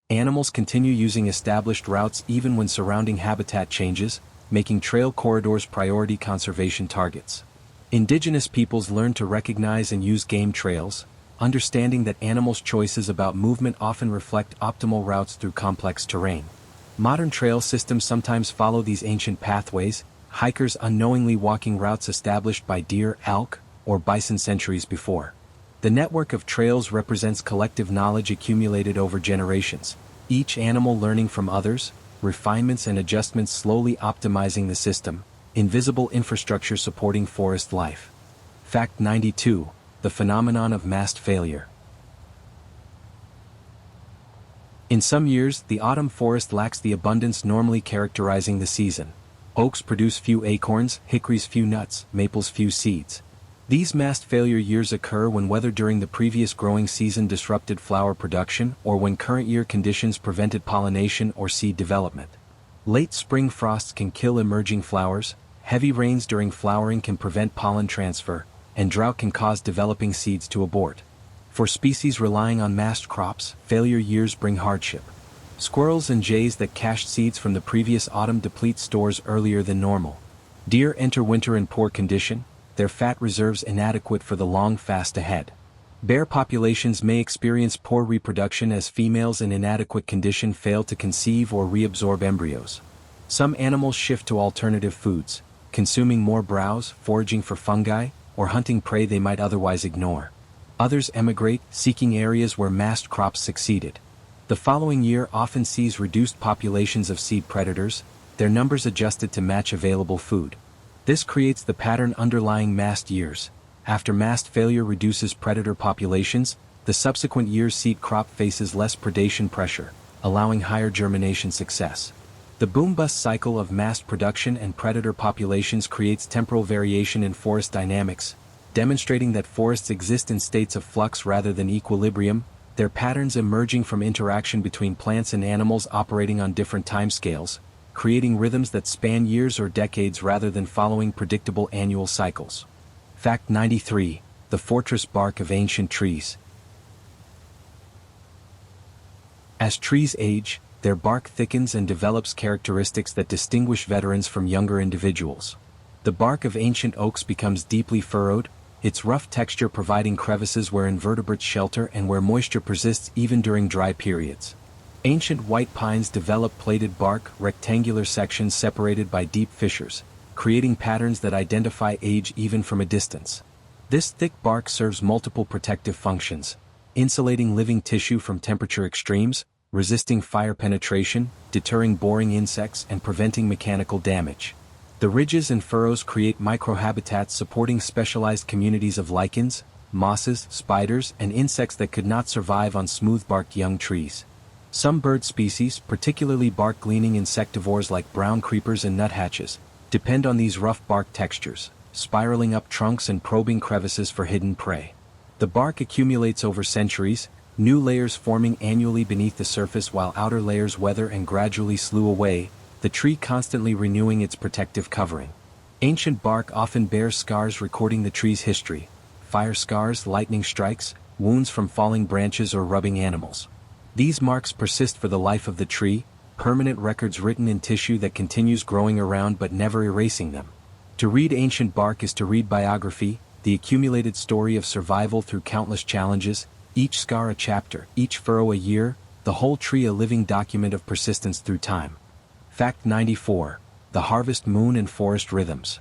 Animals continue using established routes even when surrounding habitat changes, making trail corridors priority conservation targets. Indigenous peoples learn to recognize and use game trails, understanding that animals' choices about movement often reflect optimal routes through complex terrain. Modern trail systems sometimes follow these ancient pathways, hikers unknowingly walking routes established by deer, elk, or bison centuries before. The network of trails represents collective knowledge accumulated over generations, each animal learning from others, refinements and adjustments slowly optimizing the system, invisible infrastructure supporting forest life. Fact 92. The phenomenon of mast failure. In some years, the autumn forest lacks the abundance normally characterizing the season. Oaks produce few acorns, hickories few nuts, maples few seeds. These mast failure years occur when weather during the previous growing season disrupted flower production or when current year conditions prevented pollination or seed development. Late spring frosts can kill emerging flowers, heavy rains during flowering can prevent pollen transfer, and drought can cause developing seeds to abort. For species relying on mast crops, failure years bring hardship. Squirrels and jays that cached seeds from the previous autumn deplete stores earlier than normal. Deer enter winter in poor condition, their fat reserves inadequate for the long fast ahead. Bear populations may experience poor reproduction as females in inadequate condition fail to conceive or reabsorb embryos. Some animals shift to alternative foods, consuming more browse, foraging for fungi, or hunting prey they might otherwise ignore. Others emigrate, seeking areas where mast crops succeeded. The following year often sees reduced populations of seed predators, their numbers adjusted to match available food. This creates the pattern underlying mast years. After mast failure reduces predator populations, the subsequent year's seed crop faces less predation pressure, allowing higher germination success. The boom-bust cycle of mast production and predator populations creates temporal variation in forest dynamics, demonstrating that forests exist in states of flux rather than equilibrium, their patterns emerging from interaction between plants and animals operating on different timescales, creating rhythms that span years or decades rather than following predictable annual cycles. Fact 93. The fortress bark of ancient trees. As trees age, their bark thickens and develops characteristics that distinguish veterans from younger individuals. The bark of ancient oaks becomes deeply furrowed, its rough texture providing crevices where invertebrates shelter and where moisture persists even during dry periods. Ancient white pines develop plated bark, rectangular sections separated by deep fissures, creating patterns that identify age even from a distance. This thick bark serves multiple protective functions, insulating living tissue from temperature extremes, resisting fire penetration, deterring boring insects, and preventing mechanical damage. The ridges and furrows create microhabitats supporting specialized communities of lichens, mosses, spiders, and insects that could not survive on smooth-barked young trees. Some bird species, particularly bark-gleaning insectivores like brown creepers and nuthatches, depend on these rough bark textures, spiraling up trunks and probing crevices for hidden prey. The bark accumulates over centuries, new layers forming annually beneath the surface while outer layers weather and gradually slough away, the tree constantly renewing its protective covering. Ancient bark often bears scars recording the tree's history: fire scars, lightning strikes, wounds from falling branches or rubbing animals. These marks persist for the life of the tree, permanent records written in tissue that continues growing around but never erasing them. To read ancient bark is to read biography, the accumulated story of survival through countless challenges, each scar a chapter, each furrow a year, the whole tree a living document of persistence through time. Fact 94. The harvest moon and forest rhythms.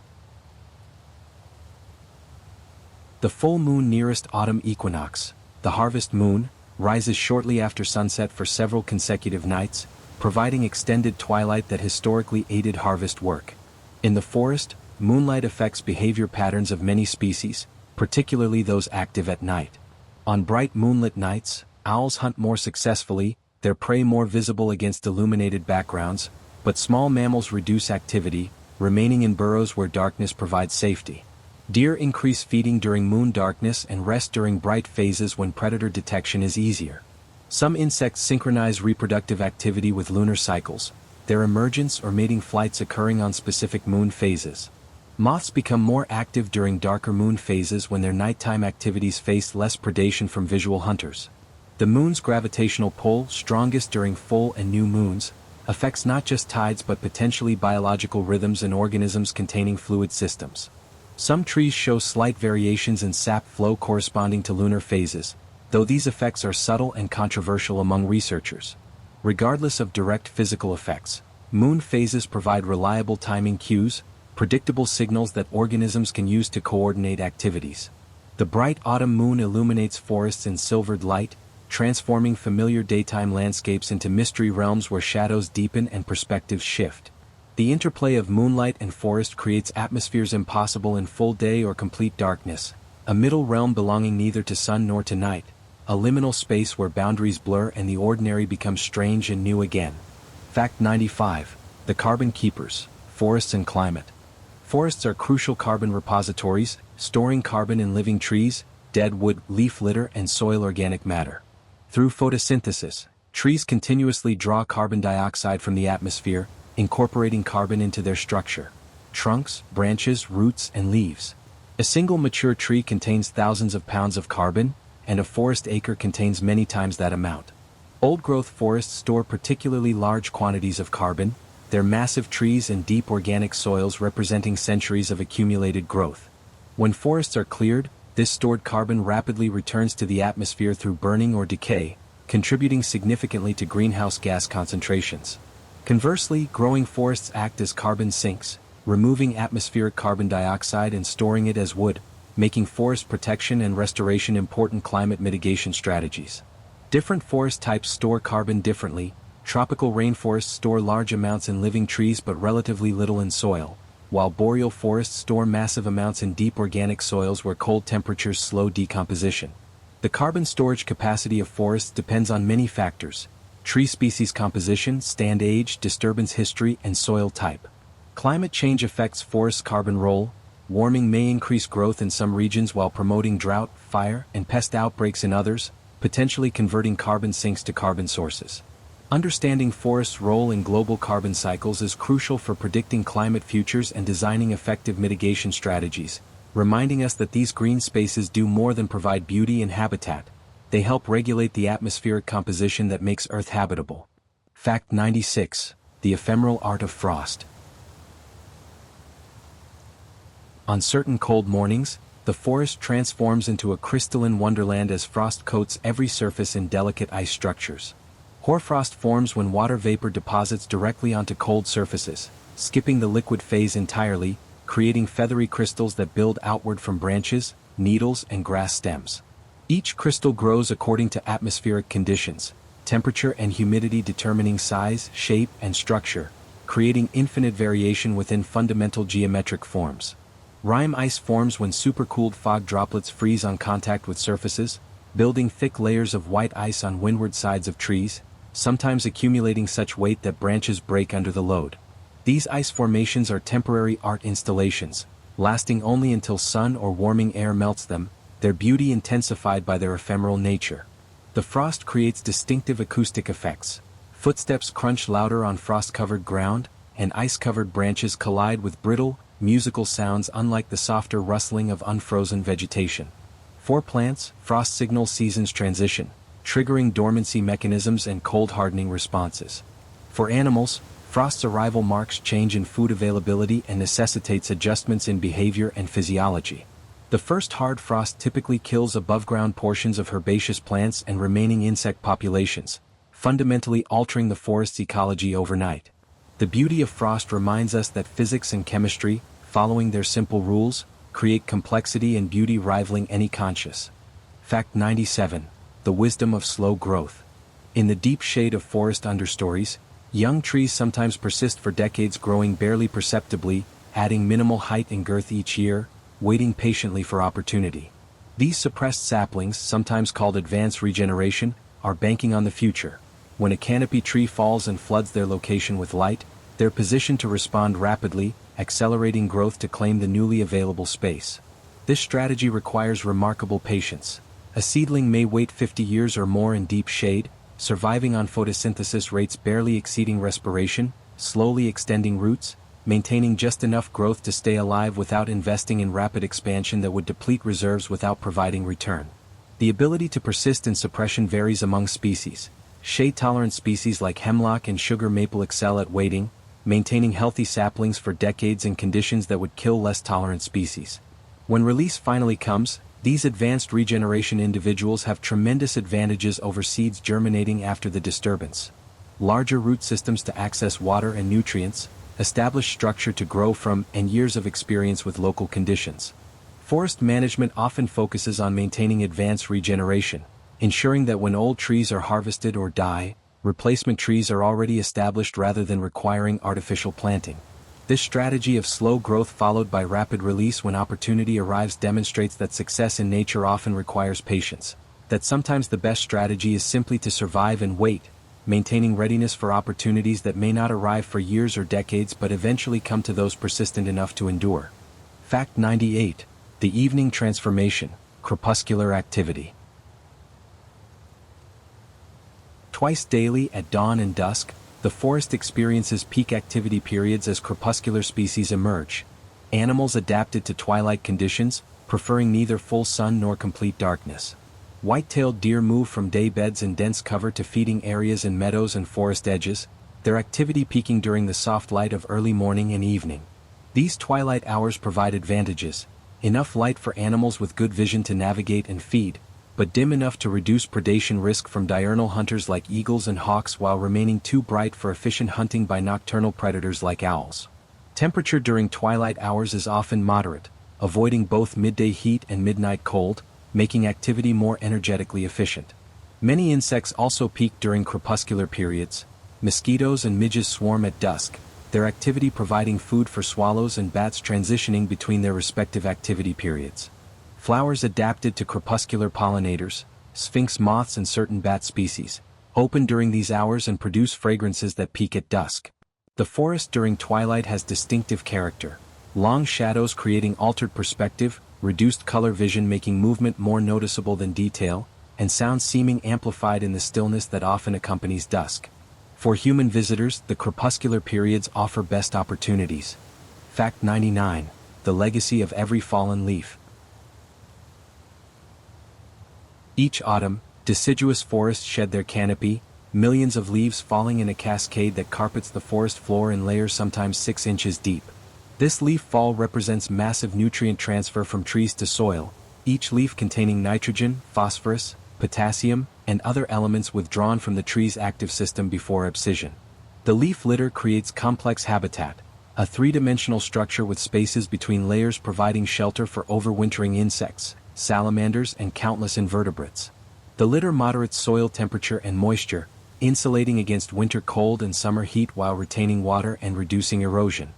The full moon nearest autumn equinox, the harvest moon, rises shortly after sunset for several consecutive nights, providing extended twilight that historically aided harvest work. In the forest, moonlight affects behavior patterns of many species, particularly those active at night. On bright moonlit nights, owls hunt more successfully, their prey more visible against illuminated backgrounds, but small mammals reduce activity, remaining in burrows where darkness provides safety. Deer increase feeding during moon darkness and rest during bright phases when predator detection is easier. Some insects synchronize reproductive activity with lunar cycles, their emergence or mating flights occurring on specific moon phases. Moths become more active during darker moon phases when their nighttime activities face less predation from visual hunters. The moon's gravitational pull, strongest during full and new moons, affects not just tides but potentially biological rhythms and organisms containing fluid systems. Some trees show slight variations in sap flow corresponding to lunar phases, though these effects are subtle and controversial among researchers. Regardless of direct physical effects, moon phases provide reliable timing cues, predictable signals that organisms can use to coordinate activities. The bright autumn moon illuminates forests in silvered light, transforming familiar daytime landscapes into mystery realms where shadows deepen and perspectives shift. The interplay of moonlight and forest creates atmospheres impossible in full day or complete darkness, a middle realm belonging neither to sun nor to night, a liminal space where boundaries blur and the ordinary becomes strange and new again. Fact 95. The carbon keepers, forests and climate. Forests are crucial carbon repositories, storing carbon in living trees, dead wood, leaf litter, and soil organic matter. Through photosynthesis, trees continuously draw carbon dioxide from the atmosphere, incorporating carbon into their structure. Trunks, branches, roots, and leaves. A single mature tree contains thousands of pounds of carbon, and a forest acre contains many times that amount. Old-growth forests store particularly large quantities of carbon, their massive trees and deep organic soils representing centuries of accumulated growth. When forests are cleared, this stored carbon rapidly returns to the atmosphere through burning or decay, contributing significantly to greenhouse gas concentrations. Conversely, growing forests act as carbon sinks, removing atmospheric carbon dioxide and storing it as wood, making forest protection and restoration important climate mitigation strategies. Different forest types store carbon differently. Tropical rainforests store large amounts in living trees but relatively little in soil, while boreal forests store massive amounts in deep organic soils where cold temperatures slow decomposition. The carbon storage capacity of forests depends on many factors: tree species composition, stand age, disturbance history, and soil type. Climate change affects forests' carbon role. Warming may increase growth in some regions while promoting drought, fire, and pest outbreaks in others, potentially converting carbon sinks to carbon sources. Understanding forests' role in global carbon cycles is crucial for predicting climate futures and designing effective mitigation strategies, reminding us that these green spaces do more than provide beauty and habitat. They help regulate the atmospheric composition that makes Earth habitable. Fact 96. The ephemeral art of frost. On certain cold mornings, the forest transforms into a crystalline wonderland as frost coats every surface in delicate ice structures. Hoarfrost forms when water vapor deposits directly onto cold surfaces, skipping the liquid phase entirely, creating feathery crystals that build outward from branches, needles, and grass stems. Each crystal grows according to atmospheric conditions, temperature and humidity determining size, shape, and structure, creating infinite variation within fundamental geometric forms. Rime ice forms when supercooled fog droplets freeze on contact with surfaces, building thick layers of white ice on windward sides of trees, sometimes accumulating such weight that branches break under the load. These ice formations are temporary art installations, lasting only until sun or warming air melts them, their beauty intensified by their ephemeral nature. The frost creates distinctive acoustic effects. Footsteps crunch louder on frost-covered ground, and ice-covered branches collide with brittle, musical sounds unlike the softer rustling of unfrozen vegetation. For plants, frost signals seasons transition, triggering dormancy mechanisms and cold-hardening responses. For animals, frost's arrival marks change in food availability and necessitates adjustments in behavior and physiology. The first hard frost typically kills above-ground portions of herbaceous plants and remaining insect populations, fundamentally altering the forest's ecology overnight. The beauty of frost reminds us that physics and chemistry, following their simple rules, create complexity and beauty rivaling any conscious. Fact 97. The wisdom of slow growth. In the deep shade of forest understories, young trees sometimes persist for decades, growing barely perceptibly, adding minimal height and girth each year, waiting patiently for opportunity. These suppressed saplings, sometimes called advanced regeneration, are banking on the future. When a canopy tree falls and floods their location with light, they're positioned to respond rapidly, accelerating growth to claim the newly available space. This strategy requires remarkable patience. A seedling may wait 50 years or more in deep shade, surviving on photosynthesis rates barely exceeding respiration, slowly extending roots, maintaining just enough growth to stay alive without investing in rapid expansion that would deplete reserves without providing return. The ability to persist in suppression varies among species. Shade-tolerant species like hemlock and sugar maple excel at waiting, maintaining healthy saplings for decades in conditions that would kill less tolerant species. When release finally comes, these advanced regeneration individuals have tremendous advantages over seeds germinating after the disturbance. Larger root systems to access water and nutrients, established structure to grow from, and years of experience with local conditions. Forest management often focuses on maintaining advanced regeneration, ensuring that when old trees are harvested or die, replacement trees are already established rather than requiring artificial planting. This strategy of slow growth followed by rapid release when opportunity arrives demonstrates that success in nature often requires patience, that sometimes the best strategy is simply to survive and wait, maintaining readiness for opportunities that may not arrive for years or decades but eventually come to those persistent enough to endure. Fact 98. The evening transformation, crepuscular activity. Twice daily at dawn and dusk, the forest experiences peak activity periods as crepuscular species emerge. Animals adapted to twilight conditions, preferring neither full sun nor complete darkness. White-tailed deer move from daybeds and dense cover to feeding areas in meadows and forest edges, their activity peaking during the soft light of early morning and evening. These twilight hours provide advantages: enough light for animals with good vision to navigate and feed, but dim enough to reduce predation risk from diurnal hunters like eagles and hawks while remaining too bright for efficient hunting by nocturnal predators like owls. Temperature during twilight hours is often moderate, avoiding both midday heat and midnight cold, making activity more energetically efficient. Many insects also peak during crepuscular periods. Mosquitoes and midges swarm at dusk, their activity providing food for swallows and bats transitioning between their respective activity periods. Flowers adapted to crepuscular pollinators, sphinx moths and certain bat species, open during these hours and produce fragrances that peak at dusk. The forest during twilight has distinctive character: long shadows creating altered perspective, reduced color vision making movement more noticeable than detail, and sound seeming amplified in the stillness that often accompanies dusk. For human visitors, the crepuscular periods offer best opportunities. Fact 99. The legacy of every fallen leaf. Each autumn, deciduous forests shed their canopy, millions of leaves falling in a cascade that carpets the forest floor in layers sometimes 6 inches deep. This leaf fall represents massive nutrient transfer from trees to soil, each leaf containing nitrogen, phosphorus, potassium, and other elements withdrawn from the tree's active system before abscission. The leaf litter creates complex habitat, a three-dimensional structure with spaces between layers providing shelter for overwintering insects, salamanders, and countless invertebrates. The litter moderates soil temperature and moisture, insulating against winter cold and summer heat while retaining water and reducing erosion.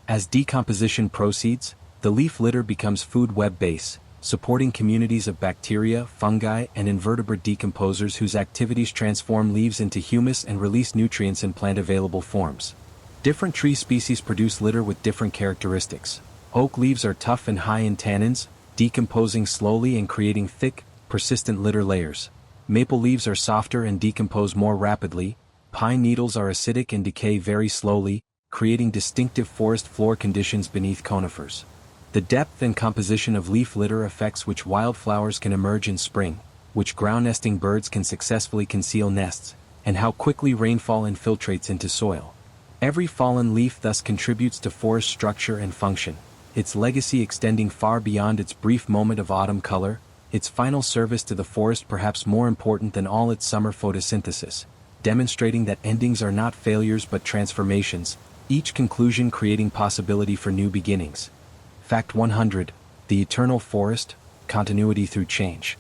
As decomposition proceeds, the leaf litter becomes food web base, supporting communities of bacteria, fungi, and invertebrate decomposers whose activities transform leaves into humus and release nutrients in plant-available forms. Different tree species produce litter with different characteristics. Oak leaves are tough and high in tannins, decomposing slowly and creating thick, persistent litter layers. Maple leaves are softer and decompose more rapidly. Pine needles are acidic and decay very slowly, creating distinctive forest floor conditions beneath conifers. The depth and composition of leaf litter affects which wildflowers can emerge in spring, which ground-nesting birds can successfully conceal nests, and how quickly rainfall infiltrates into soil. Every fallen leaf thus contributes to forest structure and function, its legacy extending far beyond its brief moment of autumn color, its final service to the forest perhaps more important than all its summer photosynthesis, demonstrating that endings are not failures but transformations, each conclusion creating possibility for new beginnings. Fact 100. The eternal forest, continuity through change.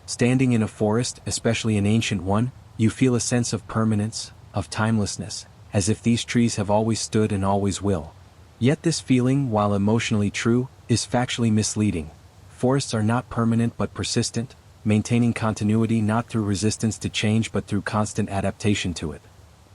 Standing in a forest, especially an ancient one, you feel a sense of permanence, of timelessness, as if these trees have always stood and always will. Yet this feeling, while emotionally true, is factually misleading. Forests are not permanent but persistent, maintaining continuity not through resistance to change but through constant adaptation to it.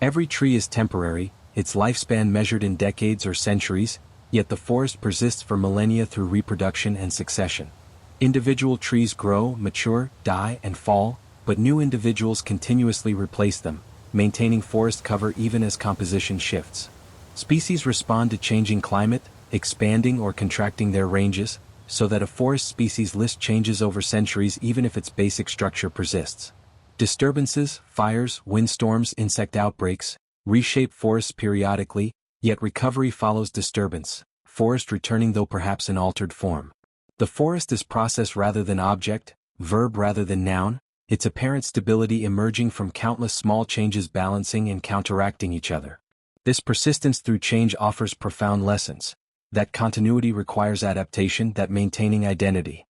Every tree is temporary, its lifespan measured in decades or centuries, yet the forest persists for millennia through reproduction and succession. Individual trees grow, mature, die, and fall, but new individuals continuously replace them, maintaining forest cover even as composition shifts. Species respond to changing climate, expanding or contracting their ranges, so that a forest species list changes over centuries even if its basic structure persists. Disturbances, fires, windstorms, insect outbreaks, reshape forests periodically, yet recovery follows disturbance, forest returning though perhaps in altered form. The forest is process rather than object, verb rather than noun, its apparent stability emerging from countless small changes balancing and counteracting each other. This persistence through change offers profound lessons. That continuity requires adaptation, that maintaining identity